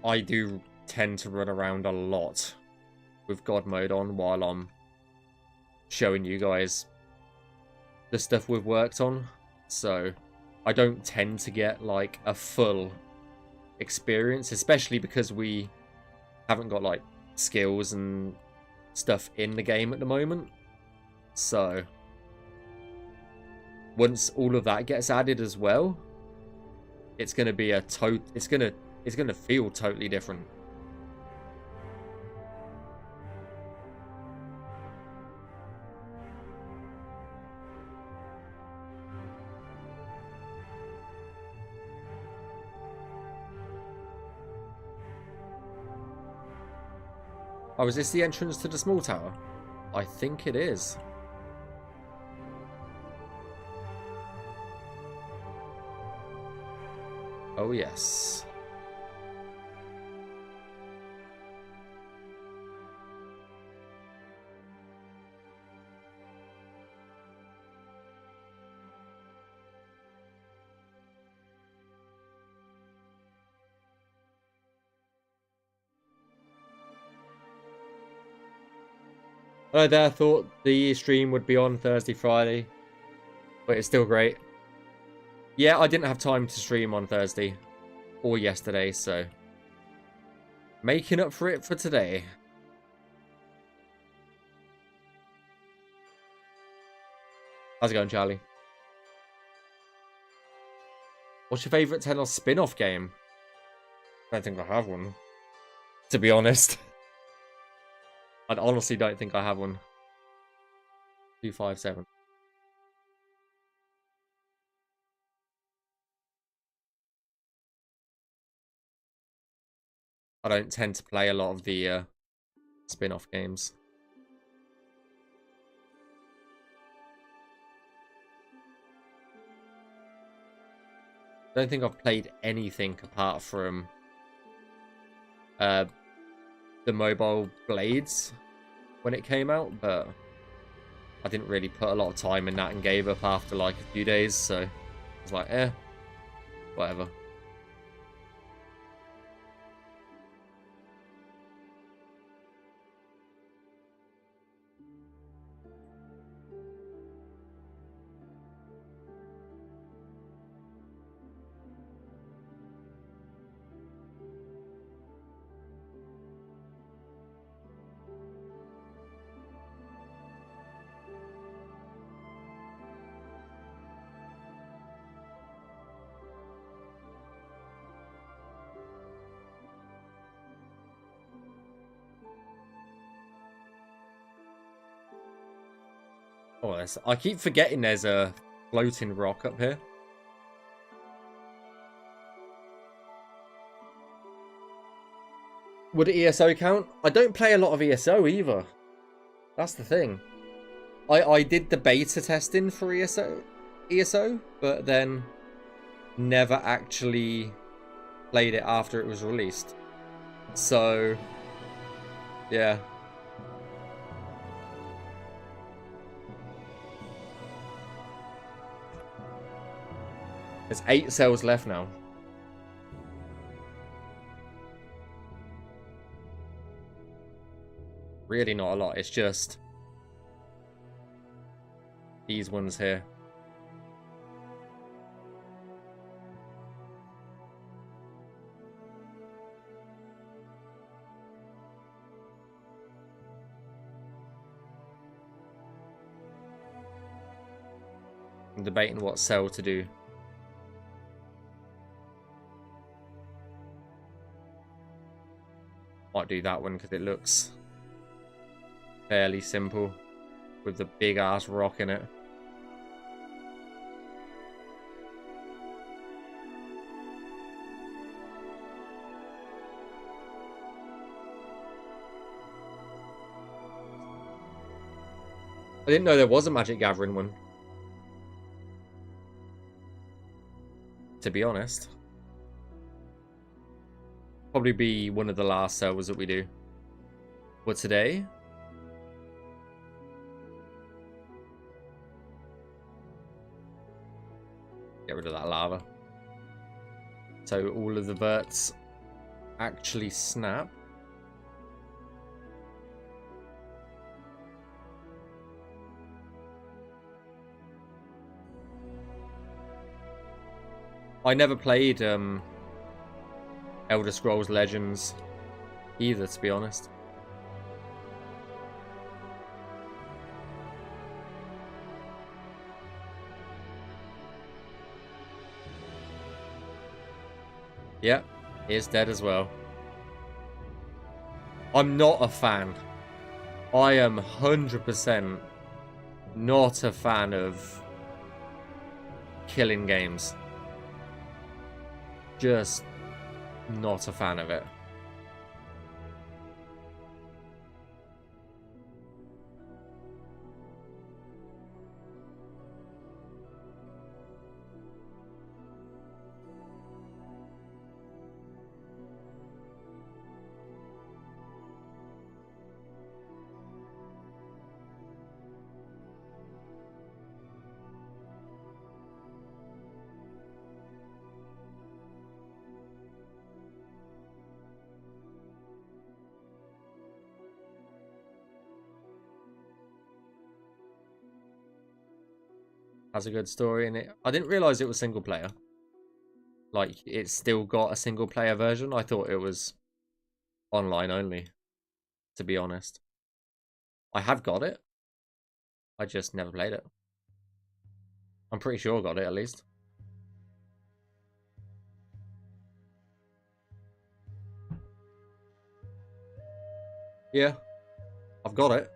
I do tend to run around a lot with God mode on while I'm showing you guys the stuff we've worked on, so I don't tend to get like a full experience, especially because we haven't got like skills and stuff in the game at the moment. So once all of that gets added as well, it's going to be it's going to feel totally different. Oh, is this the entrance to the small tower? I think it is. Oh, yes. I thought the stream would be on Thursday, Friday, but it's still great. Yeah, I didn't have time to stream on Thursday or yesterday, so making up for it for today. How's it going, Charlie? What's your favourite Telos spin-off game? I don't think I have one, to be honest. I honestly don't think I have one. 257. I don't tend to play a lot of the spin-off games. I don't think I've played anything apart from the mobile Blades when it came out, but I didn't really put a lot of time in that and gave up after like a few days, so I was like, whatever. Oh, I keep forgetting there's a floating rock up here. Would ESO count? I don't play a lot of ESO either. That's the thing. I did the beta testing for ESO, but then never actually played it after it was released. So, yeah. There's 8 cells left now. Really not a lot. It's just these ones here. I'm debating what cell to do. Might do that one because it looks fairly simple with the big ass rock in it. I didn't know there was a Magic Gathering one, to be honest. Probably be one of the last servers that we do. But today, get rid of that lava. So all of the verts actually snap. I never played Elder Scrolls Legends either, to be honest. Yeah, it's dead as well. I'm not a fan. I am 100% not a fan of killing games. Just not a fan of it. Has a good story in it. I didn't realize it was single player. Like, it's still got a single player version. I thought it was online only, to be honest. I have got it. I just never played it. I'm pretty sure I got it, at least. Yeah, I've got it.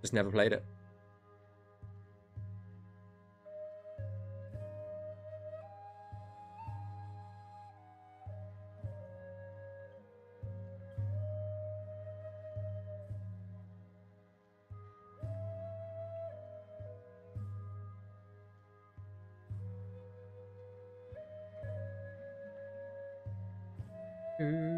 Just never played it. Do.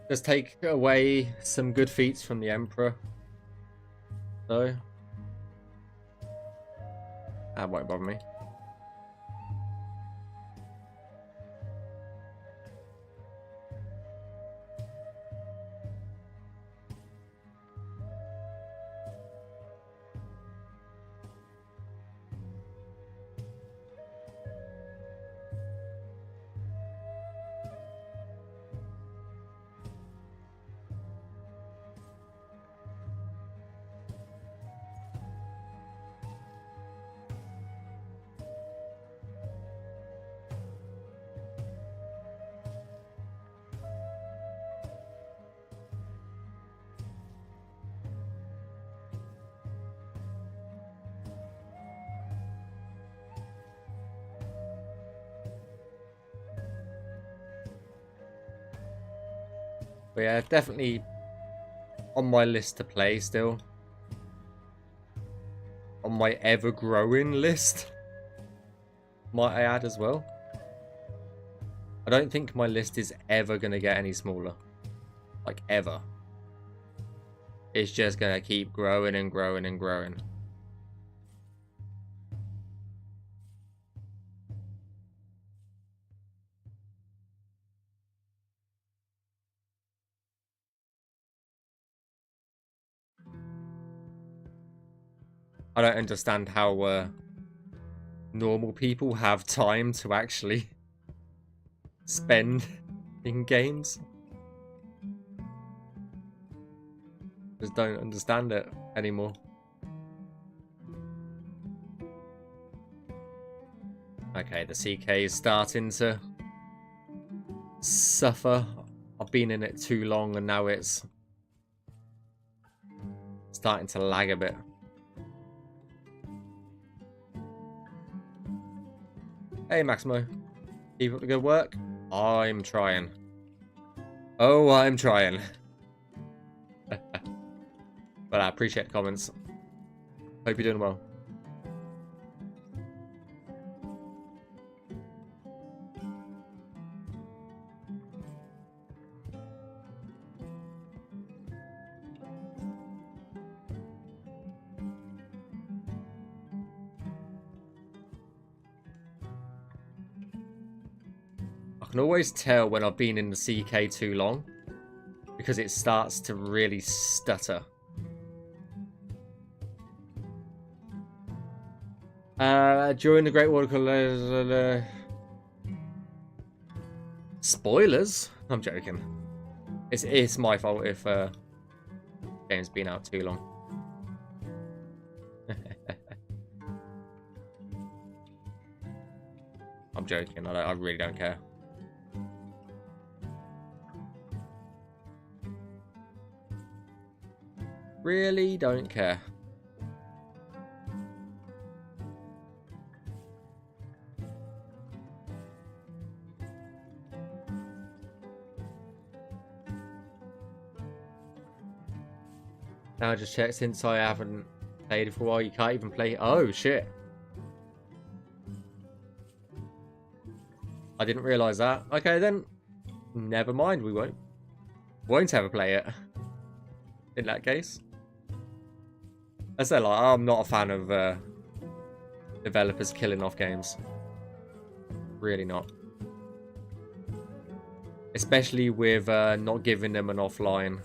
Just take away some good feats from the Emperor. So that won't bother me. But yeah, definitely on my list to play still. On my ever-growing list, might I add as well. I don't think my list is ever going to get any smaller. Like, ever. It's just going to keep growing and growing and growing. I don't understand how normal people have time to actually spend in games. Just don't understand it anymore. Okay, the CK is starting to suffer. I've been in it too long and now it's starting to lag a bit. Hey Maximo, keep up the good work. I'm trying. Oh, I'm trying. But I appreciate the comments. Hope you're doing well. I can always tell when I've been in the CK too long because it starts to really stutter. During the Great Water spoilers? I'm joking. It's my fault if game's been out too long. I'm joking. I really don't care. Really don't care. Now I just checked, since I haven't played for a while, you can't even play. Oh shit. I didn't realise that. Okay then, never mind, we won't ever play it. In that case. I say, like, I'm not a fan of developers killing off games. Really not. Especially with not giving them an offline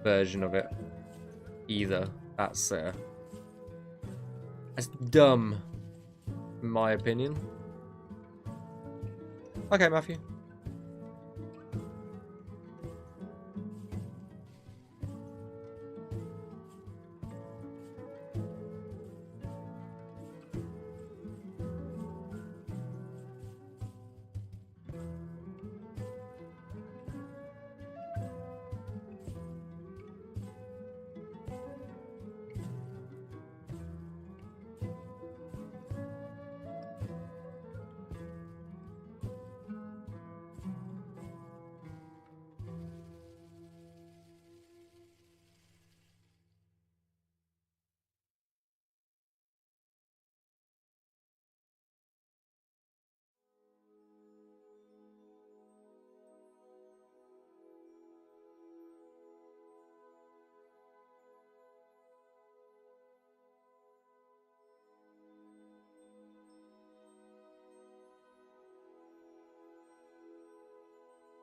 version of it either. That's dumb, in my opinion. Okay, Matthew.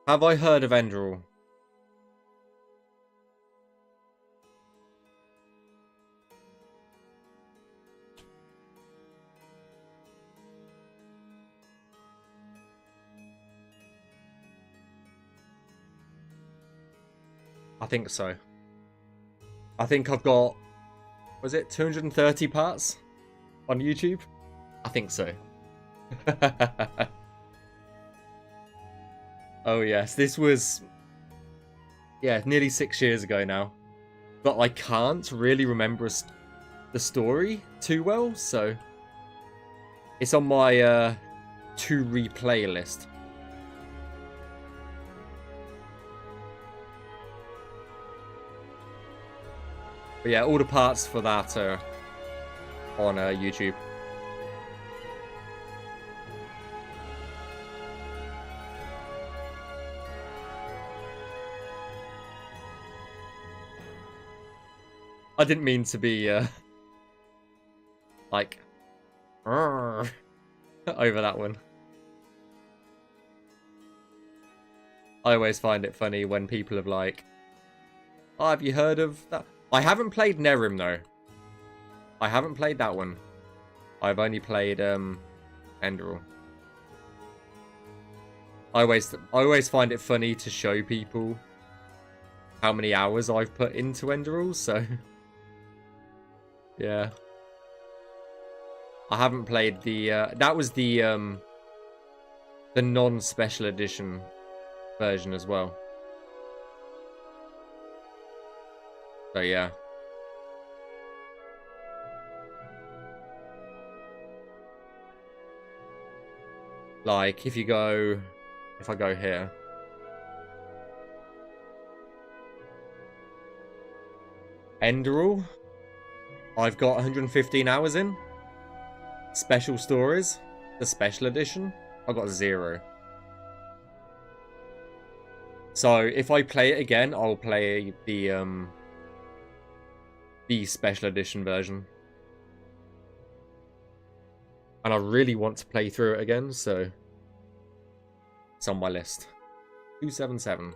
Have I heard of Enderal? I think so. I think I've got, was it 230 parts on YouTube? I think so. Oh yes, this was, yeah, nearly 6 years ago now. But I can't really remember the story too well, so it's on my to replay list. But yeah, all the parts for that are on YouTube. I didn't mean to be like over that one. I always find it funny when people have like, oh, have you heard of that? I haven't played Nerim though. I haven't played that one. I've only played Enderal. I always find it funny to show people how many hours I've put into Enderal, so yeah. I haven't played the that was the non-special edition version as well. So yeah. Like if I go here. Enderal, I've got 115 hours in. Special stories, the special edition, I got 0. So if I play it again, I'll play the special edition version. And I really want to play through it again, so it's on my list. 277.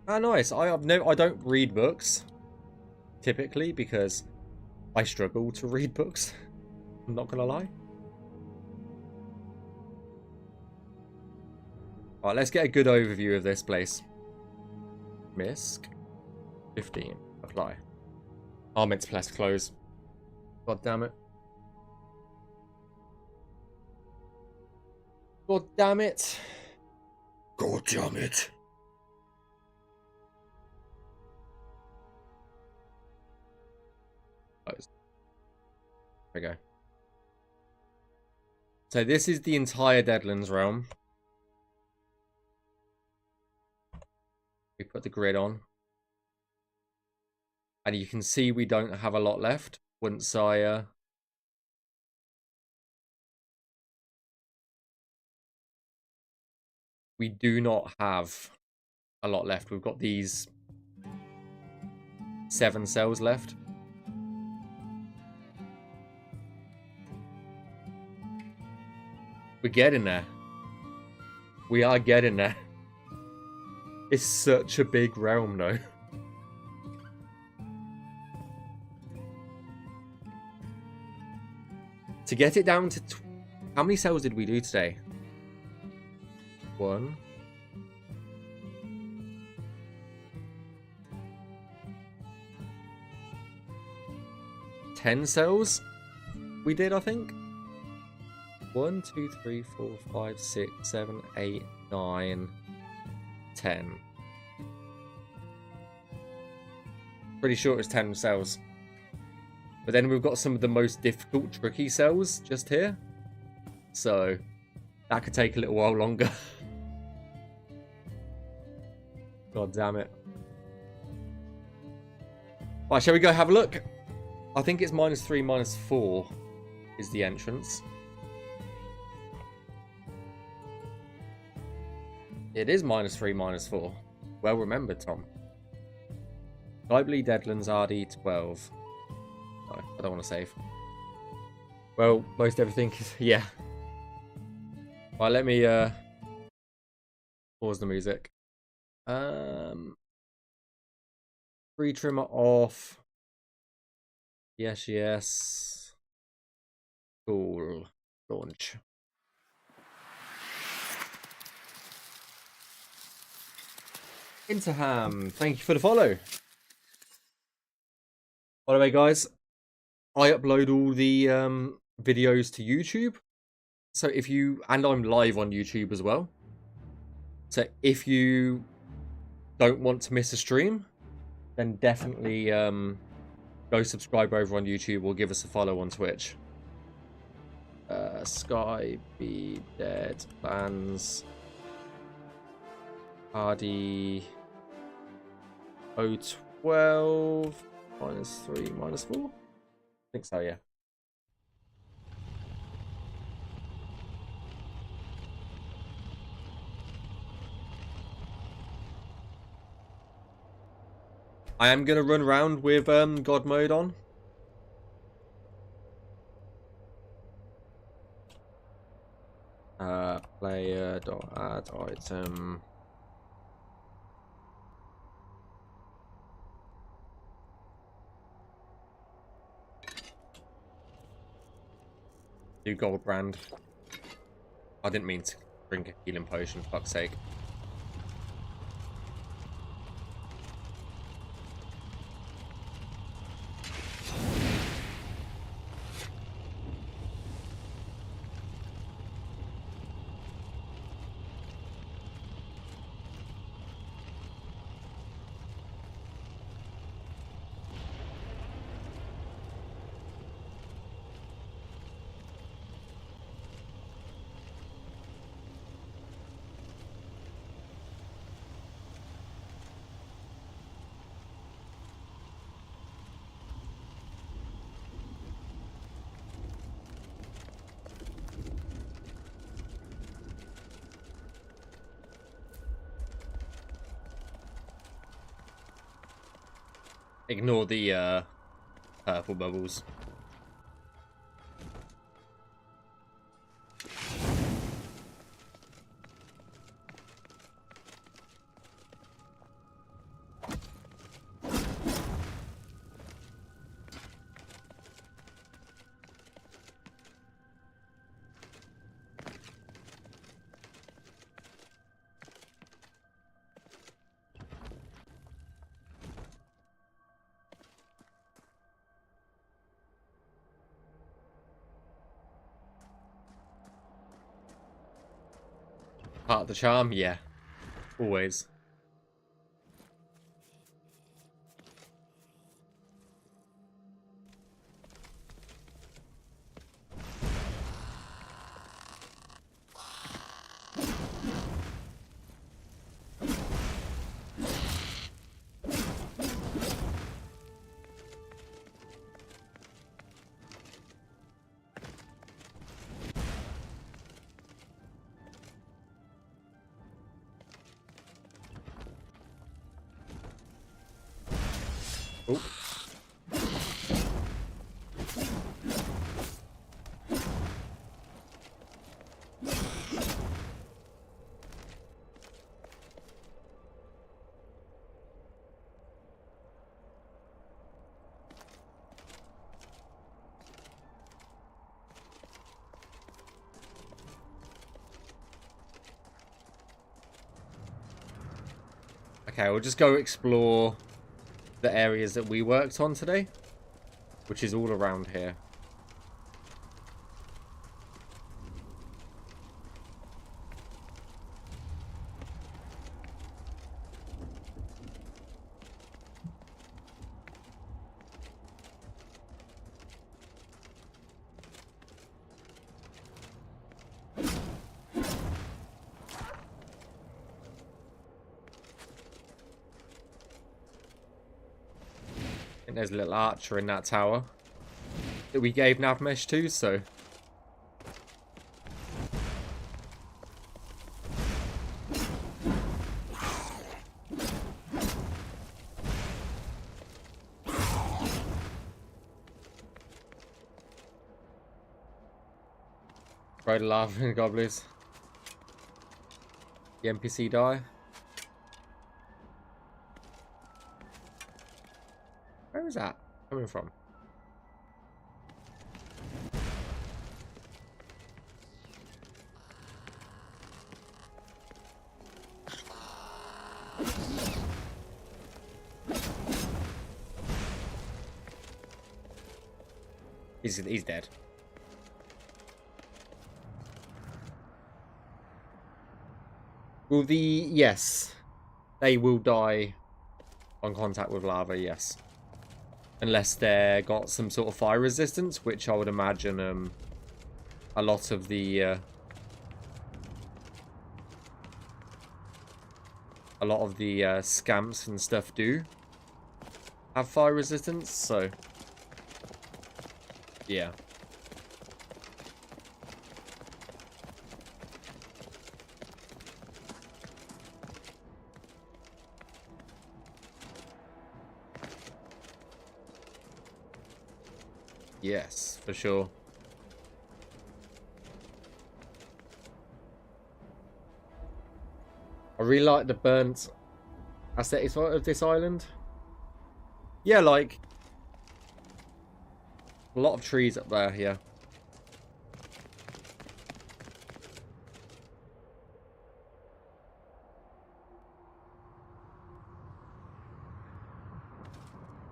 Ah, nice. I don't read books typically because I struggle to read books. I'm not gonna lie. Alright, let's get a good overview of this place. Misk. 15. Apply. Oh, I meant to press close. God damn it. God damn it. God damn it. Close. There we go. So this is the entire Deadlands realm. We put the grid on. And you can see we don't have a lot left once I... We do not have a lot left. We've got these 7 cells left. We're getting there. We are getting there. It's such a big realm, though. To get it down to... How many cells did we do today? 1. 10 cells? We did, I think. 1, 2, 3, 4, 5, 6, 7, 8, 9, 10. Pretty sure it's 10 cells. But then we've got some of the most difficult, tricky cells just here. So, that could take a little while longer. God damn it. Right, shall we go have a look? I think it's -3, -4 is the entrance. It is -3, -4. Well remembered, Tom. Skyblivion, Deadlands, RD12. No, I don't want to save. Well, most everything is... Yeah. Right, let me pause the music. Free trimmer off. Yes, yes. Cool. Launch. Interham, thank you for the follow. By the way, guys, I upload all the videos to YouTube. So if you... And I'm live on YouTube as well. So if you don't want to miss a stream, then definitely go subscribe over on YouTube or give us a follow on Twitch. Skyblivion, Deadlands, RD 012 -3 -4. I think so, yeah. I am going to run around with God mode on. Player.add item. New gold brand. I didn't mean to drink a healing potion, for fuck's sake. Ignore the purple bubbles. Part of the charm? Yeah. Always. Oh. Okay, we'll just go explore the areas that we worked on today, which is all around here. I think there's a little archer in that tower that we gave Navmesh to, so... Throw the lava in the gobblers. The NPC die. Where is that coming from? He's dead. Will the... Yes. They will die on contact with lava, yes. Unless they got some sort of fire resistance, which I would imagine a lot of the... scamps and stuff do have fire resistance, so... Yeah. Yes, for sure. I really like the burnt aesthetics of this island. Yeah, like a lot of trees up there, yeah.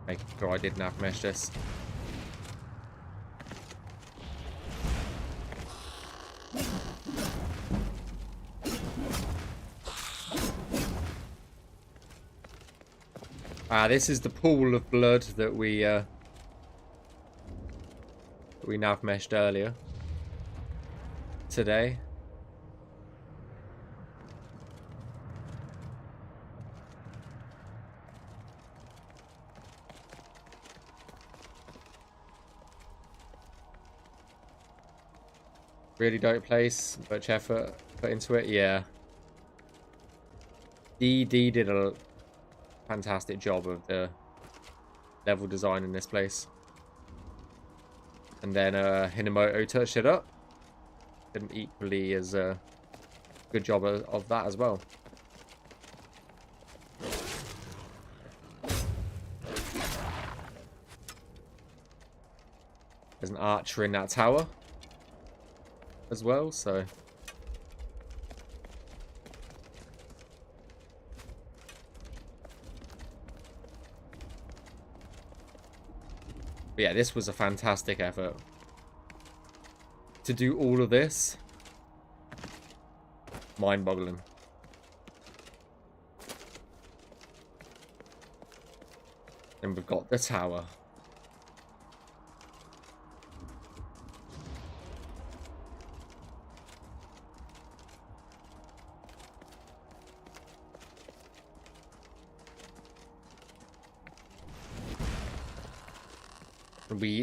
Making sure I did Navmesh this. This is the pool of blood that we Navmeshed earlier today. Really dope place, much effort put into it, yeah. DD did a fantastic job of the level design in this place. And then Hinamoto touched it up. Did an equally as good job of that as well. There's an archer in that tower as well, so... But yeah, this was a fantastic effort. To do all of this. mind-boggling. And we've got the tower.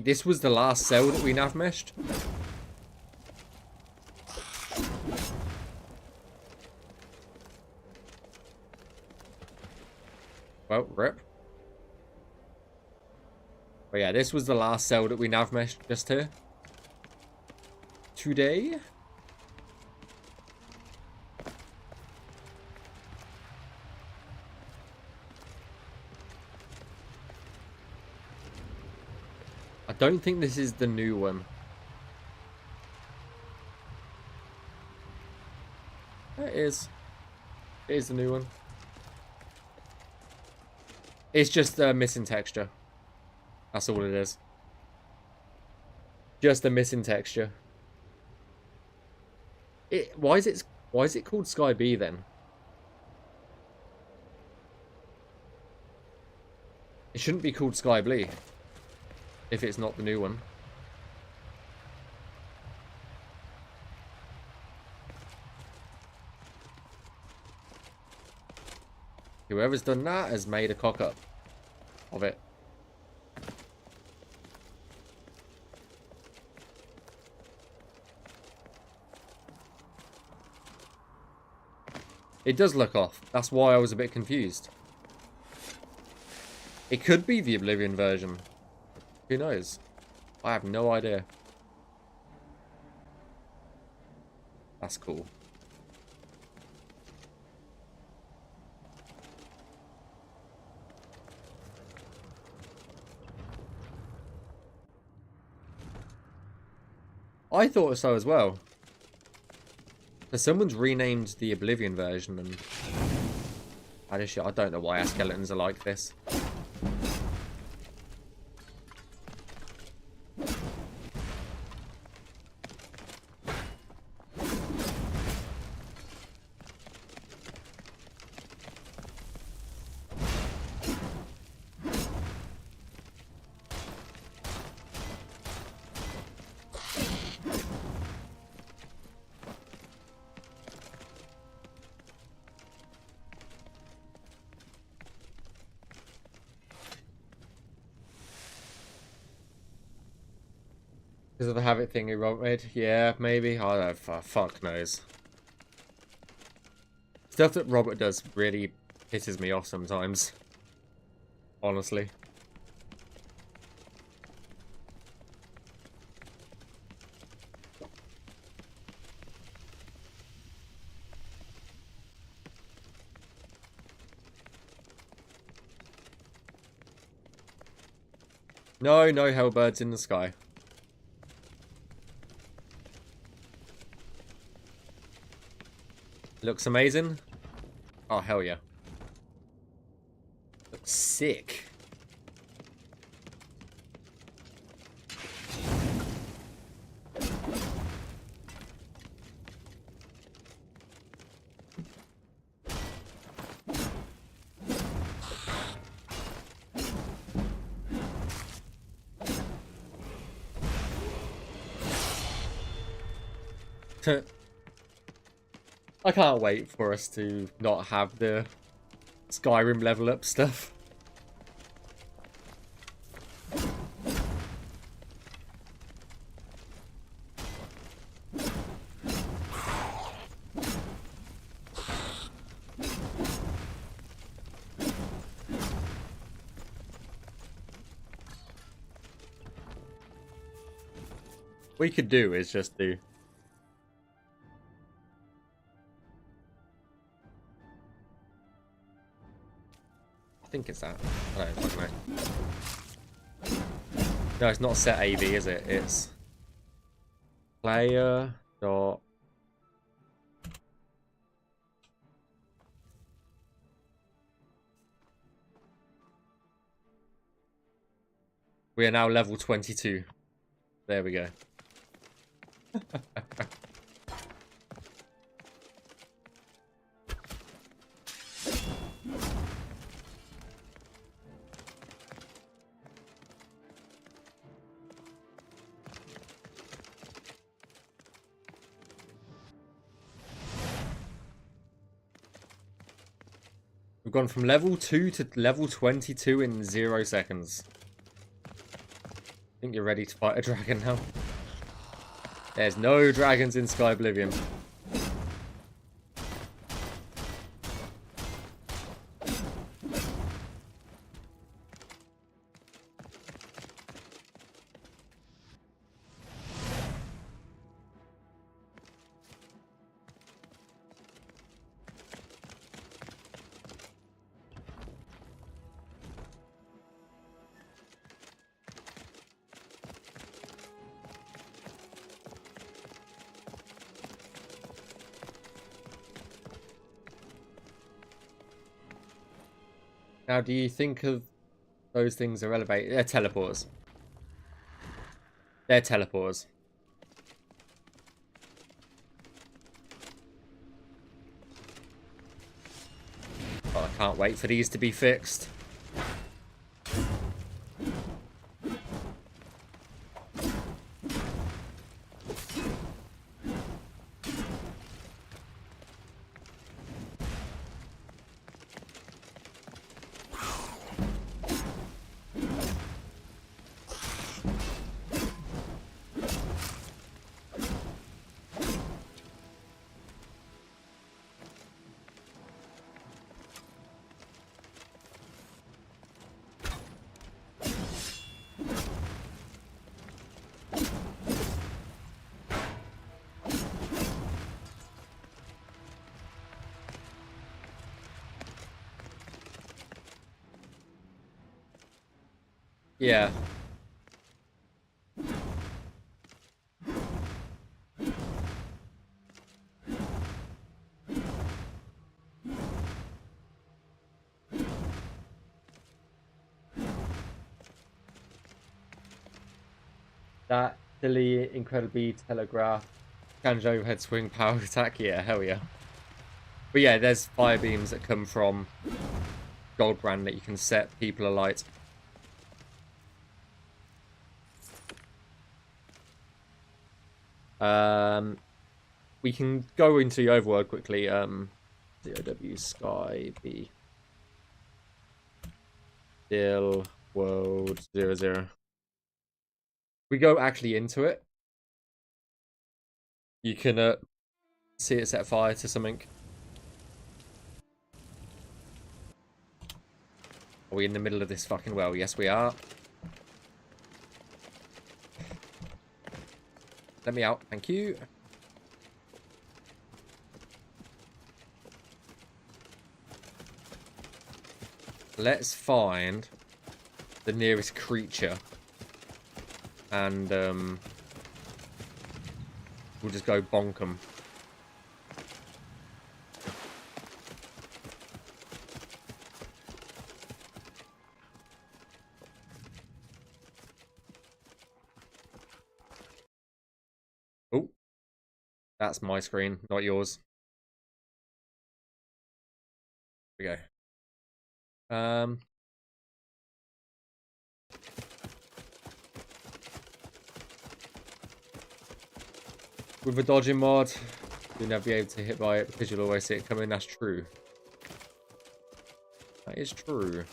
This was the last cell that we navmeshed. Well, rip. But yeah, this was the last cell that we navmeshed just here. Today. I don't think this is the new one. It is. It is the new one. It's just missing texture. That's all it is. Just a missing texture. Why is it called Skyblivion then? It shouldn't be called Skyblivion if it's not the new one. Whoever's done that has made a cock up of it. It does look off. That's why I was a bit confused. It could be the Oblivion version. Who knows? I have no idea. That's cool. I thought so as well. So someone's renamed the Oblivion version, and I don't know why our skeletons are like this. Because of the Havoc thing he made? Yeah, maybe. I don't know. Fuck knows. Stuff that Robert does really pisses me off sometimes. Honestly. No hellbirds in the sky. Looks amazing. Oh, hell yeah. Looks sick. I can't wait for us to not have the Skyrim level up stuff. What we could do is just do... I think it's that. I don't fucking know. No, it's not set AV, is it? It's player dot. We are now level 22. There we go. We've gone from level 2 to level 22 in 0 seconds. I think you're ready to fight a dragon now. There's no dragons in Skyblivion. Now, do you think of those things are elevated? They're teleporters. They're teleporters. Oh, I can't wait for these to be fixed. Yeah. That silly, incredibly telegraphed Kanjo head swing power attack. Yeah, hell yeah. But yeah, there's fire beams that come from Goldbrand that you can set people alight. We can go into the overworld quickly. DOW Sky B Still World 00. We go actually into it. You can see it set fire to something. Are we in the middle of this fucking well? Yes, we are. Let me out. Thank you. Let's find the nearest creature. And we'll just go bonk 'em. Oh, that's my screen, not yours. Here we go. With a dodging mod, you'll never be able to hit by it because you'll always see it coming. That's true. That is true.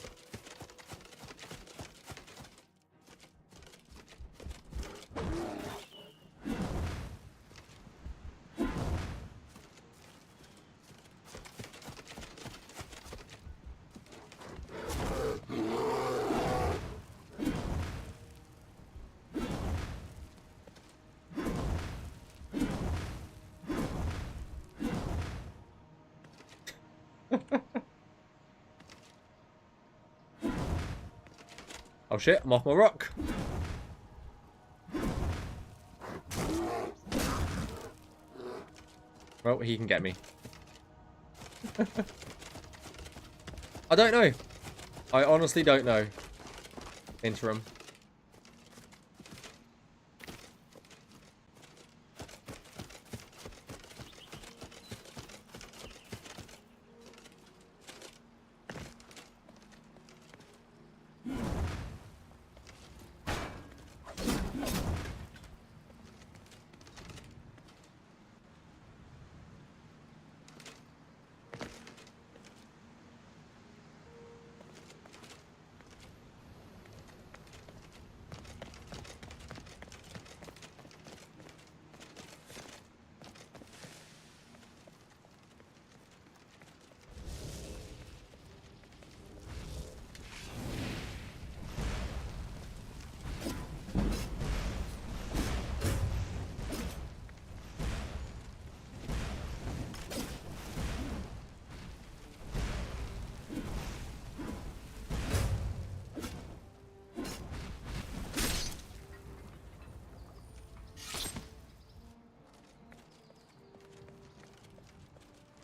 Oh shit, I'm off my rock. Well, he can get me. I don't know. I honestly don't know. Interim.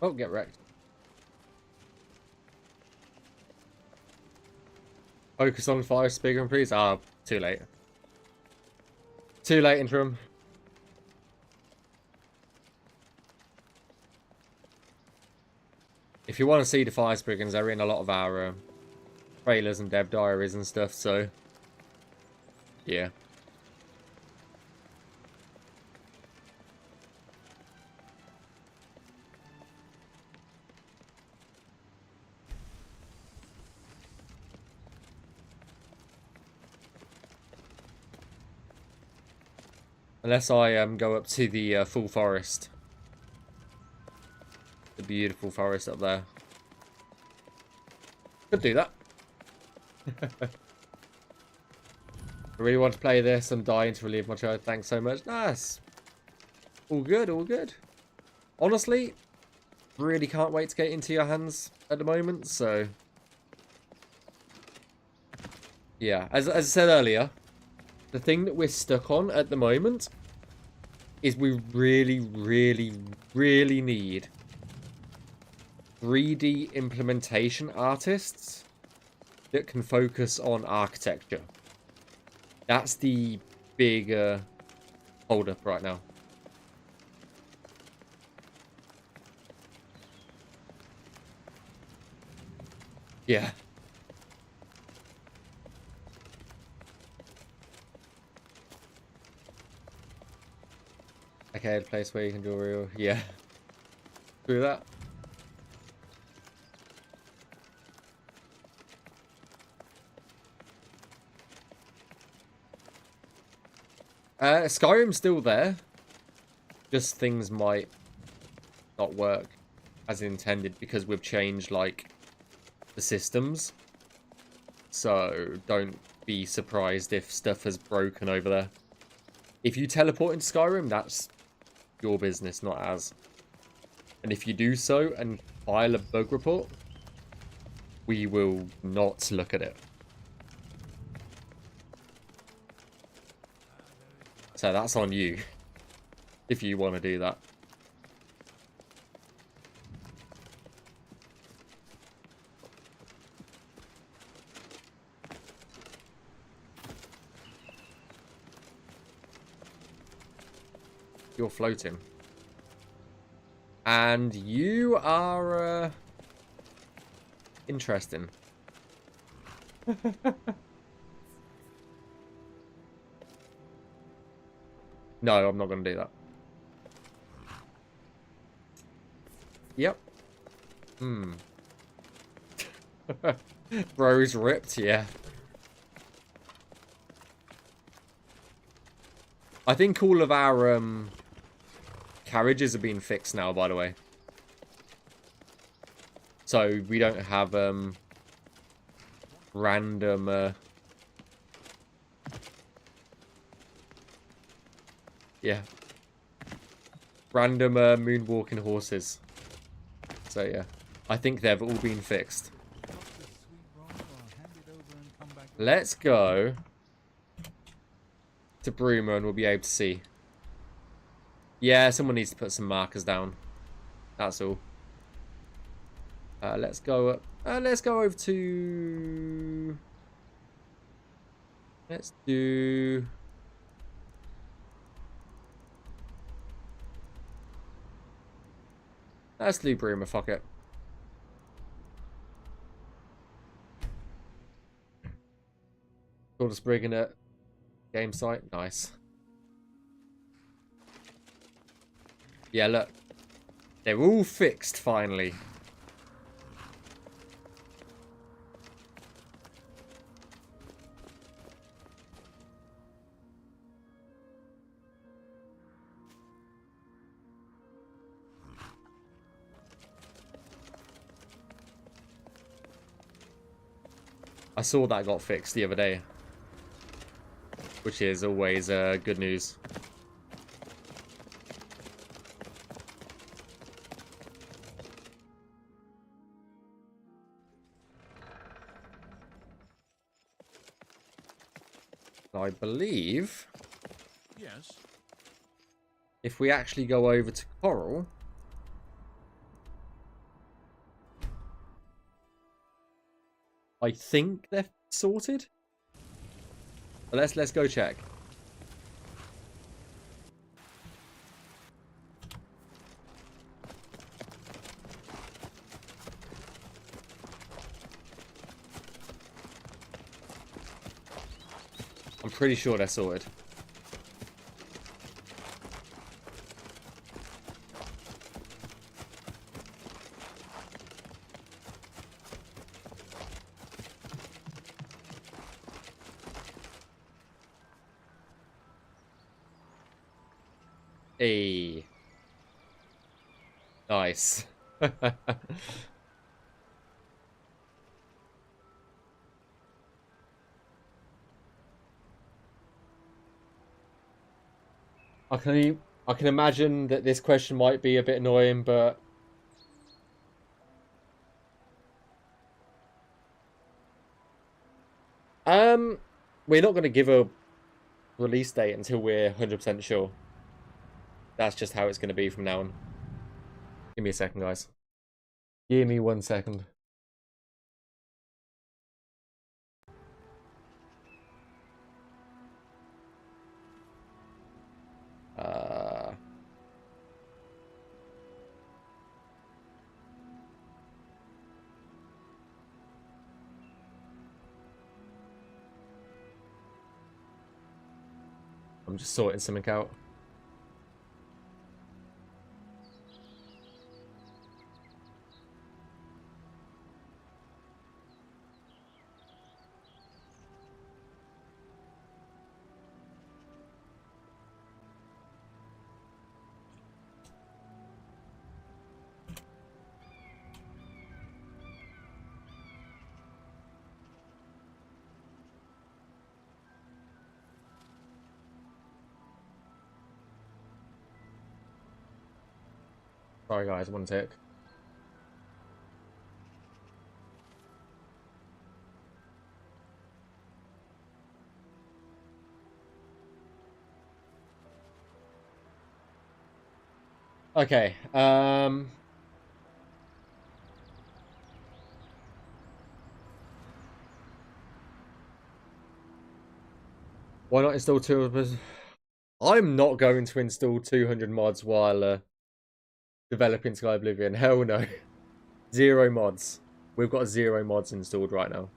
Oh, get wrecked. Focus on fire speaker, please. Ah, too late. Too late, interim. If you want to see the fire spriggans, they're in a lot of our trailers and dev diaries and stuff, so yeah. Unless I go up to the full forest. The beautiful forest up there. Could do that. I really want to play this. I'm dying to relieve my child. Thanks so much. Nice. All good, all good. Honestly, really can't wait to get into your hands at the moment, so yeah, as I said earlier, the thing that we're stuck on at the moment is we really, really, really need 3D implementation artists that can focus on architecture. That's the bigger hold up right now. Yeah. Okay, a place where you can do real. Yeah. Do that. Skyrim's still there. Just things might not work as intended because we've changed, like, the systems. So don't be surprised if stuff has broken over there. If you teleport into Skyrim, that's your business, not ours. And if you do so and file a bug report, we will not look at it. So that's on you, if you want to do that. You're floating. And you are, interesting. No, I'm not going to do that. Yep. Bro's ripped, yeah. I think all of our carriages have been fixed now, by the way. So we don't have random yeah. Random moonwalking horses. So yeah. I think they've all been fixed. Let's go to Bruma and we'll be able to see. Yeah, someone needs to put some markers down. That's all. Let's go up. Let's go over to. Let's do. Let's do Bruma. Fuck it. Call us bringing it. Game site. Nice. Yeah, look. They're all fixed finally. I saw that got fixed the other day, which is always good news. I believe, yes, if we actually go over to Coral, I think they're sorted. But let's go check. I'm pretty sure they're sorted. Hey. Nice. I can imagine that this question might be a bit annoying, but we're not going to give a release date until we're 100% sure. That's just how it's going to be from now on. Give me a second, guys. Give me 1 second. I'm just sorting something out. Sorry, guys, 1 tick. Okay, why not install 200? I'm not going to install 200 mods while developing Skyblivion. Hell no. 0 mods. We've got 0 mods installed right now.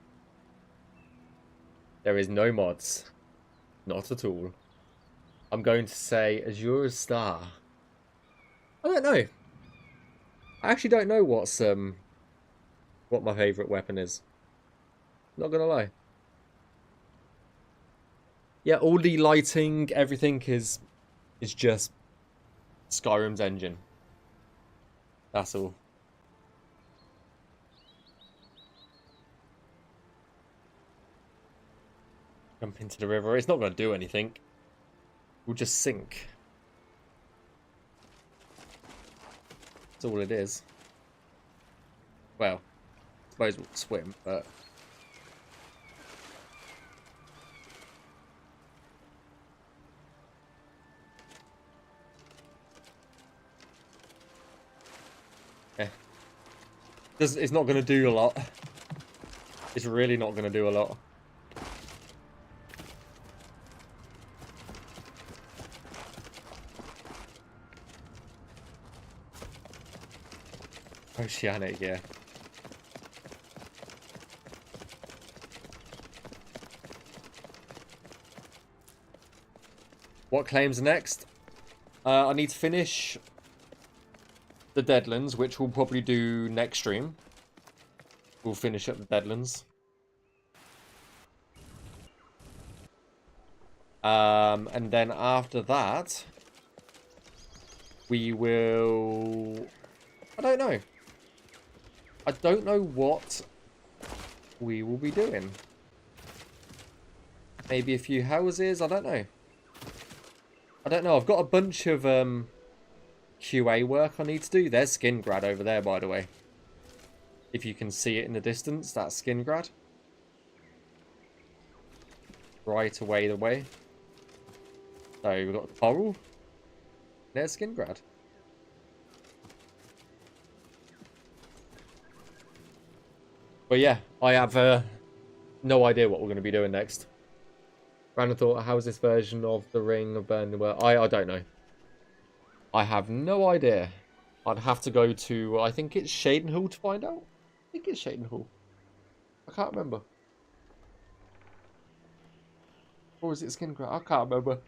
There is no mods. Not at all. I'm going to say Azure Star. I don't know. I actually don't know what my favourite weapon is. Not gonna lie. Yeah, all the lighting, everything is just Skyrim's engine. That's all. Jump into the river. It's not going to do anything. We'll just sink. That's all it is. Well, I suppose we'll swim, but... yeah. It's not going to do a lot. It's really not going to do a lot. Oceanic, yeah. What claims are next? I need to finish the Deadlands, which we'll probably do next stream. We'll finish up the Deadlands. And then after that, we will... I don't know. I don't know what we will be doing. Maybe a few houses, I don't know. I don't know, I've got a bunch of QA work I need to do. There's Skingrad over there, by the way. If you can see it in the distance, that's Skingrad. Right away the way. So we've got Coral. There's Skingrad. But yeah, I have no idea what we're going to be doing next. Random thought, how's this version of the Ring of Burning World? I don't know. I have no idea. I'd have to go to, I think it's Shadenhall to find out. I think it's Shadenhall. I can't remember. Or is it Skincraft? I can't remember.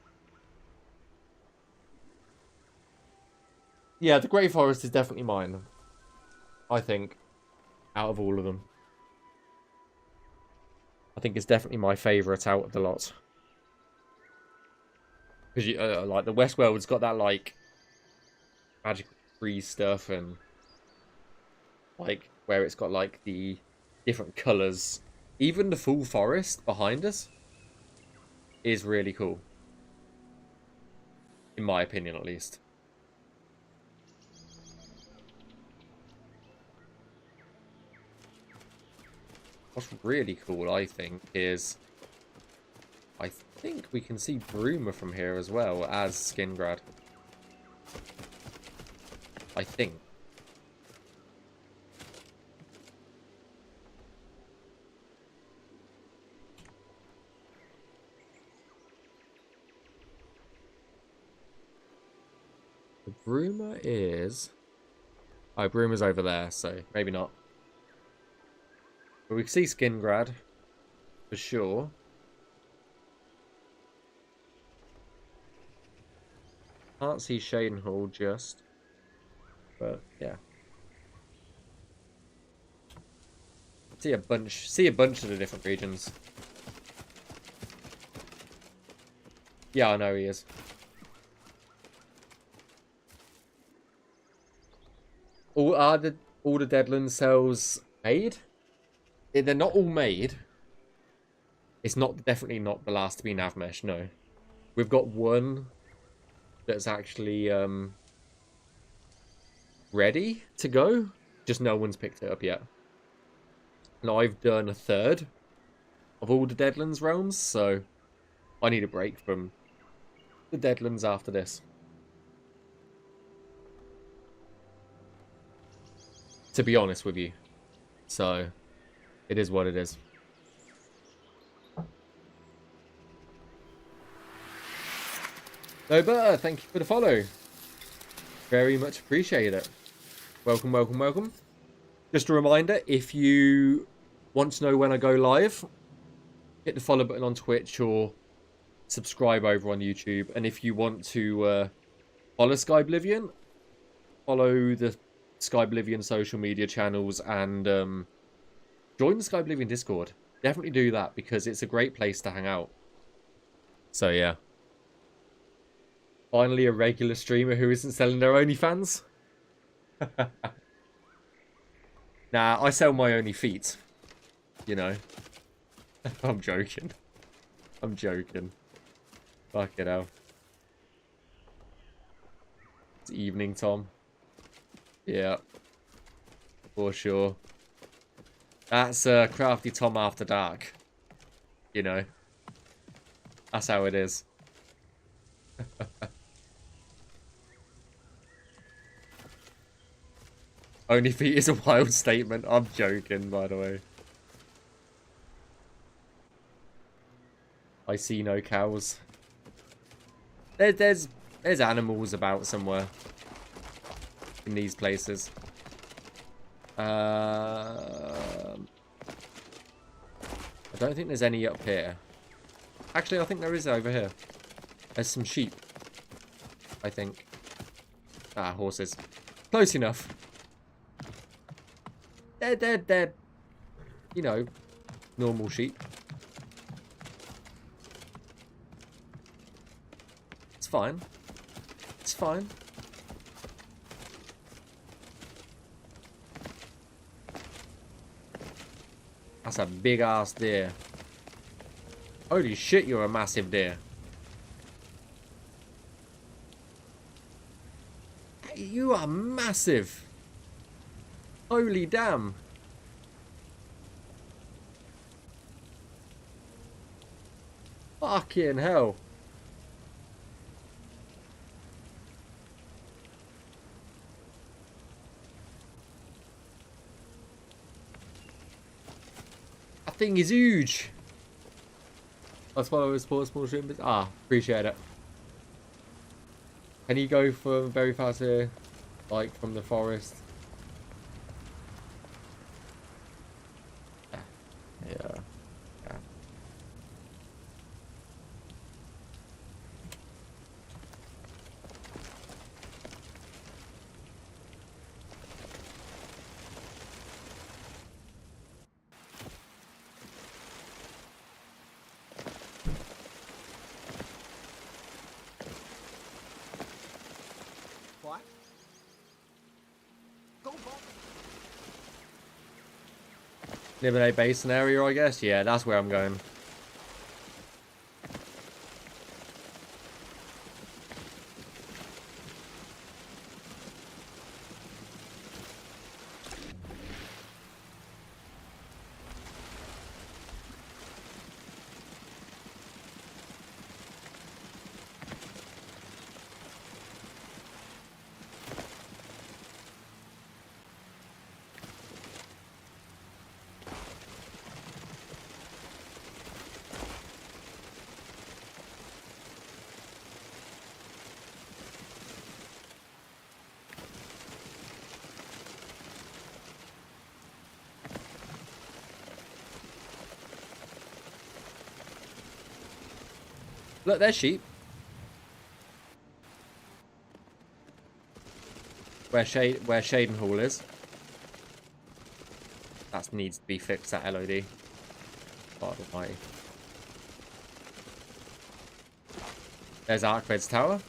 Yeah, the Grey Forest is definitely mine. I think. Out of all of them. I think it's definitely my favourite out of the lot. Because you like the Westworld's got that like magical tree stuff and like where it's got like the different colours. Even the full forest behind us is really cool. In my opinion, at least. What's really cool, I think, is I think we can see Bruma from here as well as Skingrad. I think. The Bruma is... Oh, Bruma's over there, so maybe not. But we can see Skingrad, for sure. Can't see Shadenhall just. But, yeah. See a bunch of the different regions. Yeah, I know he is. All the Deadlands cells made? They're not all made. It's definitely not the last to be Navmesh, no. We've got one that's actually ready to go. Just no one's picked it up yet. And I've done a third of all the Deadlands realms, so I need a break from the Deadlands after this. To be honest with you. So, it is what it is. No, but thank you for the follow. Very much appreciate it. Welcome, welcome, welcome. Just a reminder, if you want to know when I go live, hit the follow button on Twitch or subscribe over on YouTube. And if you want to follow Skyblivion, follow the Skyblivion social media channels and join the Skyblivion Discord. Definitely do that because it's a great place to hang out. So yeah. Finally a regular streamer who isn't selling their OnlyFans. Nah, I sell my only feet. You know. I'm joking. I'm joking. Fuck it hell. It's evening, Tom. Yeah. For sure. That's Crafty Tom After Dark. You know. That's how it is. Only feet is a wild statement. I'm joking, by the way. I see no cows. There's animals about somewhere in these places. I don't think there's any up here. Actually, I think there is over here. There's some sheep. I think. Ah, horses. Close enough. They're, you know, normal sheep. It's fine. It's fine. That's a big ass deer. Holy shit, you're a massive deer. You are massive. Holy damn. Fucking hell. thing is huge. That's why I was small stream. Ah, appreciate it. Can you go from very fast here, like from the forest? Yeah. Yeah. What? Go Eliminate base scenario, I guess. Yeah, that's where I'm going. Look, there's sheep. Where Shaden Hall is. That needs to be fixed, that LOD. God almighty. There's Archved's tower.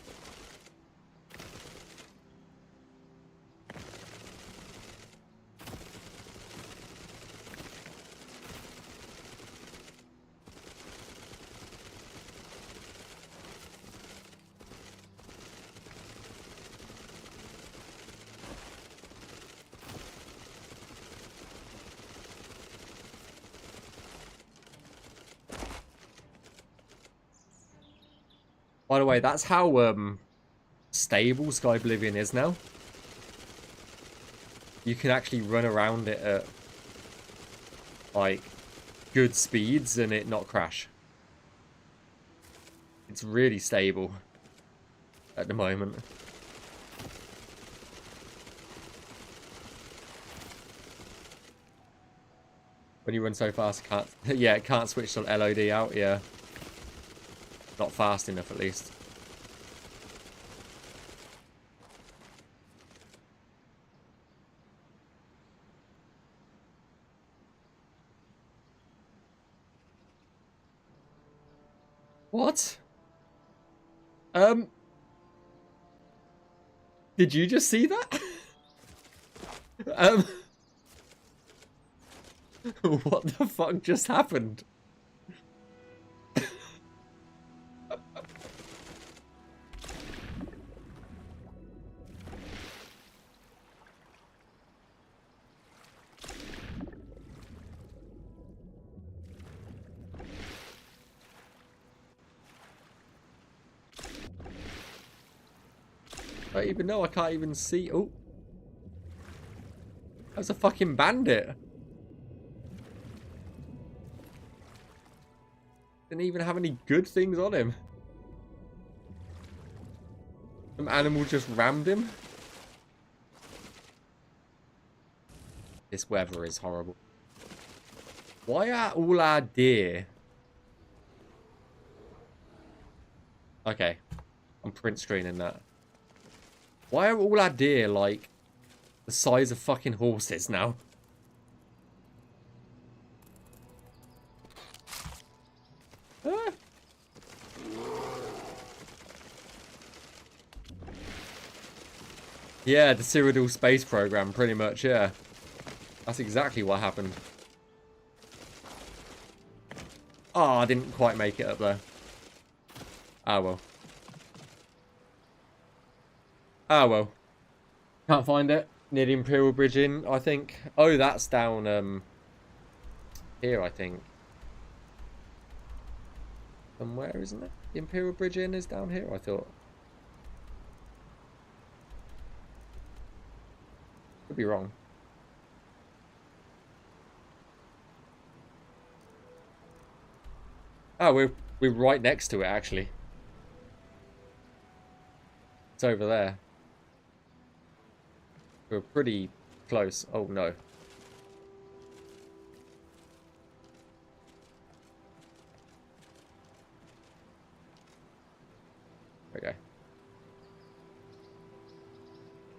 By the way, that's how stable Skyblivion is now. You can actually run around it at like good speeds and it not crash. It's really stable at the moment. When you run so fast, it can't. Yeah, it can't switch the LOD out. Yeah. Not fast enough, at least. What? Did you just see that? What the fuck just happened? I don't even know. I can't even see. Oh. That's a fucking bandit. Didn't even have any good things on him. Some animal just rammed him. This weather is horrible. Why are all our deer? Okay. I'm print screening that. Why are all our deer like the size of fucking horses now? Ah. Yeah, the Cyrodiil space program, pretty much, yeah. That's exactly what happened. Oh, I didn't quite make it up there. Ah, well. Ah, well. Can't find it. Near the Imperial Bridge Inn, I think. Oh, that's down, here, I think. Somewhere, isn't it? The Imperial Bridge Inn is down here, I thought. Could be wrong. Oh, we're right next to it, actually. It's over there. We're pretty close. Oh, no. Okay.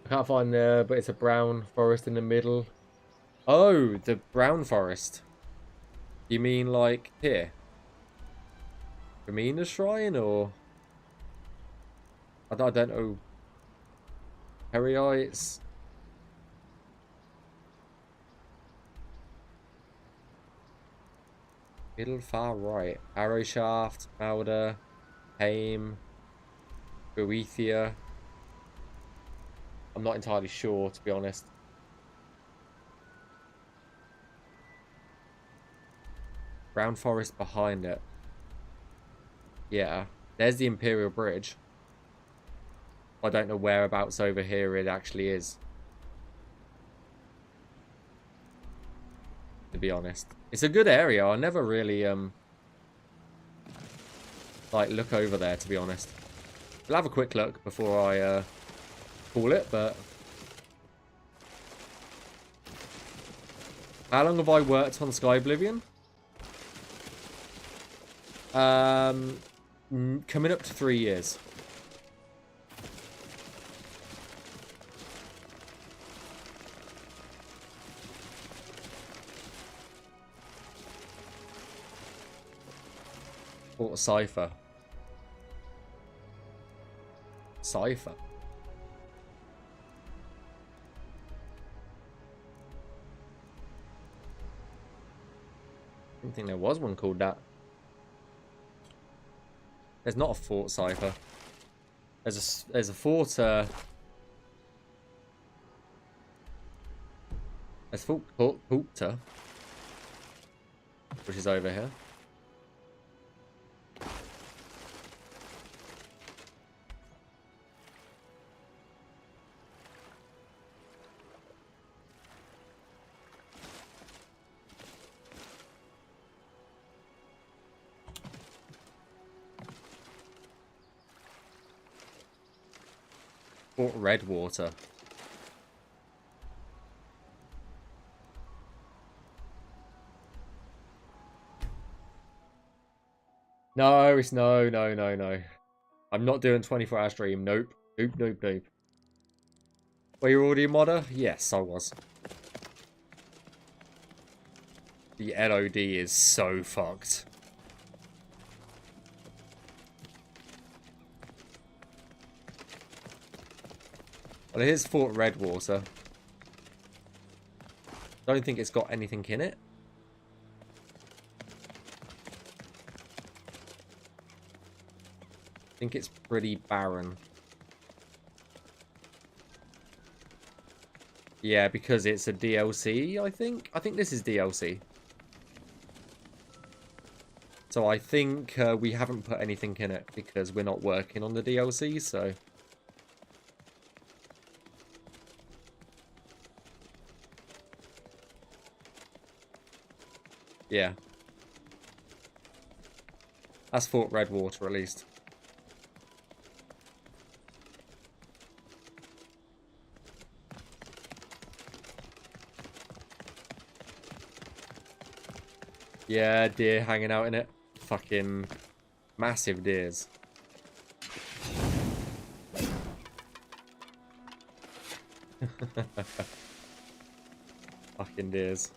I can't find there, but it's a brown forest in the middle. Oh, the brown forest. You mean like here? Ramina's shrine, or I don't know. Periites. Middle far right. Arrow Shaft, Mauder, Haim, Boethia. I'm not entirely sure, to be honest. Brown forest behind it. Yeah. There's the Imperial Bridge. I don't know whereabouts over here it actually is, to be honest. It's a good area. I never really like look over there, to be honest. We'll have a quick look before I call it, but how long have I worked on Skyblivion? Coming up to 3 years. Or Cypher. Cypher. I didn't think there was one called that. There's not a Fort Cypher. There's a fort. There's Fort Poopta, which is over here. Fort Redwater. No, it's no. I'm not doing 24-hour stream. Nope. Nope. Were you already a modder? Yes, I was. The LOD is so fucked. Well, here's Fort Redwater. Don't think it's got anything in it. I think it's pretty barren. Yeah, because it's a DLC, I think. I think this is DLC. So I think we haven't put anything in it because we're not working on the DLC, so... Yeah. That's Fort Redwater, at least. Yeah, deer hanging out in it. Fucking massive deers. Fucking deers.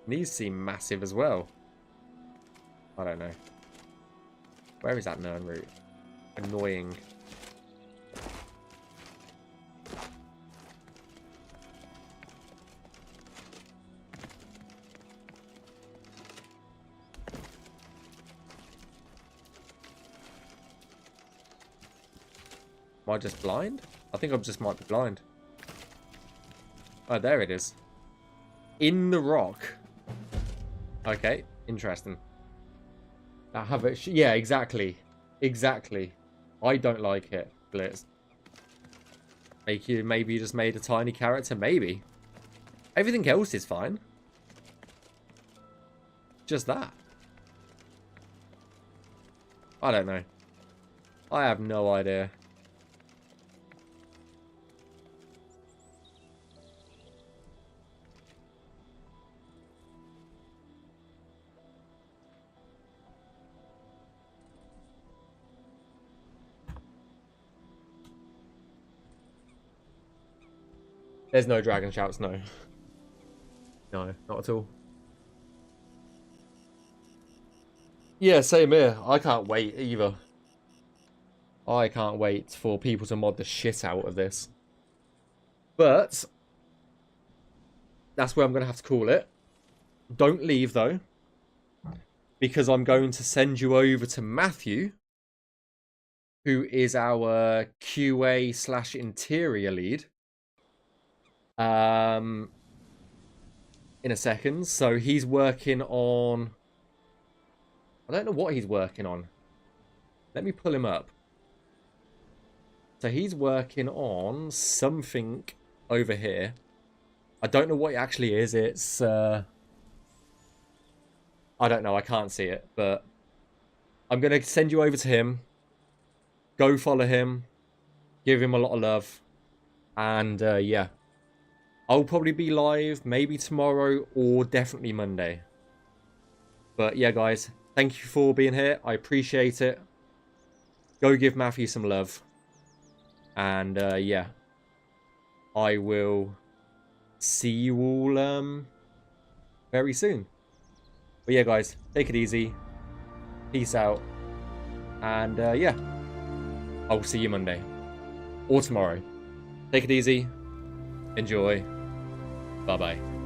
And these seem massive as well. I don't know. Where is that Nern route? Annoying. Am I just blind? I think I just might be blind. Oh, there it is. In the rock. Okay, interesting. I have it. Yeah, exactly. Exactly. I don't like it, Blitz. Maybe you just made a tiny character. Maybe. Everything else is fine. Just that. I don't know. I have no idea. There's no dragon shouts, no. No, not at all. Yeah, same here. I can't wait either. I can't wait for people to mod the shit out of this. But that's where I'm going to have to call it. Don't leave, though, because I'm going to send you over to Matthew, who is our QA/interior lead. In a second. So he's working on... I don't know what he's working on. Let me pull him up. So he's working on something over here. I don't know what it actually is. It's... I don't know. I can't see it. But I'm going to send you over to him. Go follow him. Give him a lot of love. And yeah. I'll probably be live maybe tomorrow or definitely Monday. But yeah, guys. Thank you for being here. I appreciate it. Go give Matthew some love. And yeah. I will see you all very soon. But yeah, guys. Take it easy. Peace out. And yeah. I'll see you Monday. Or tomorrow. Take it easy. Enjoy. Bye-bye.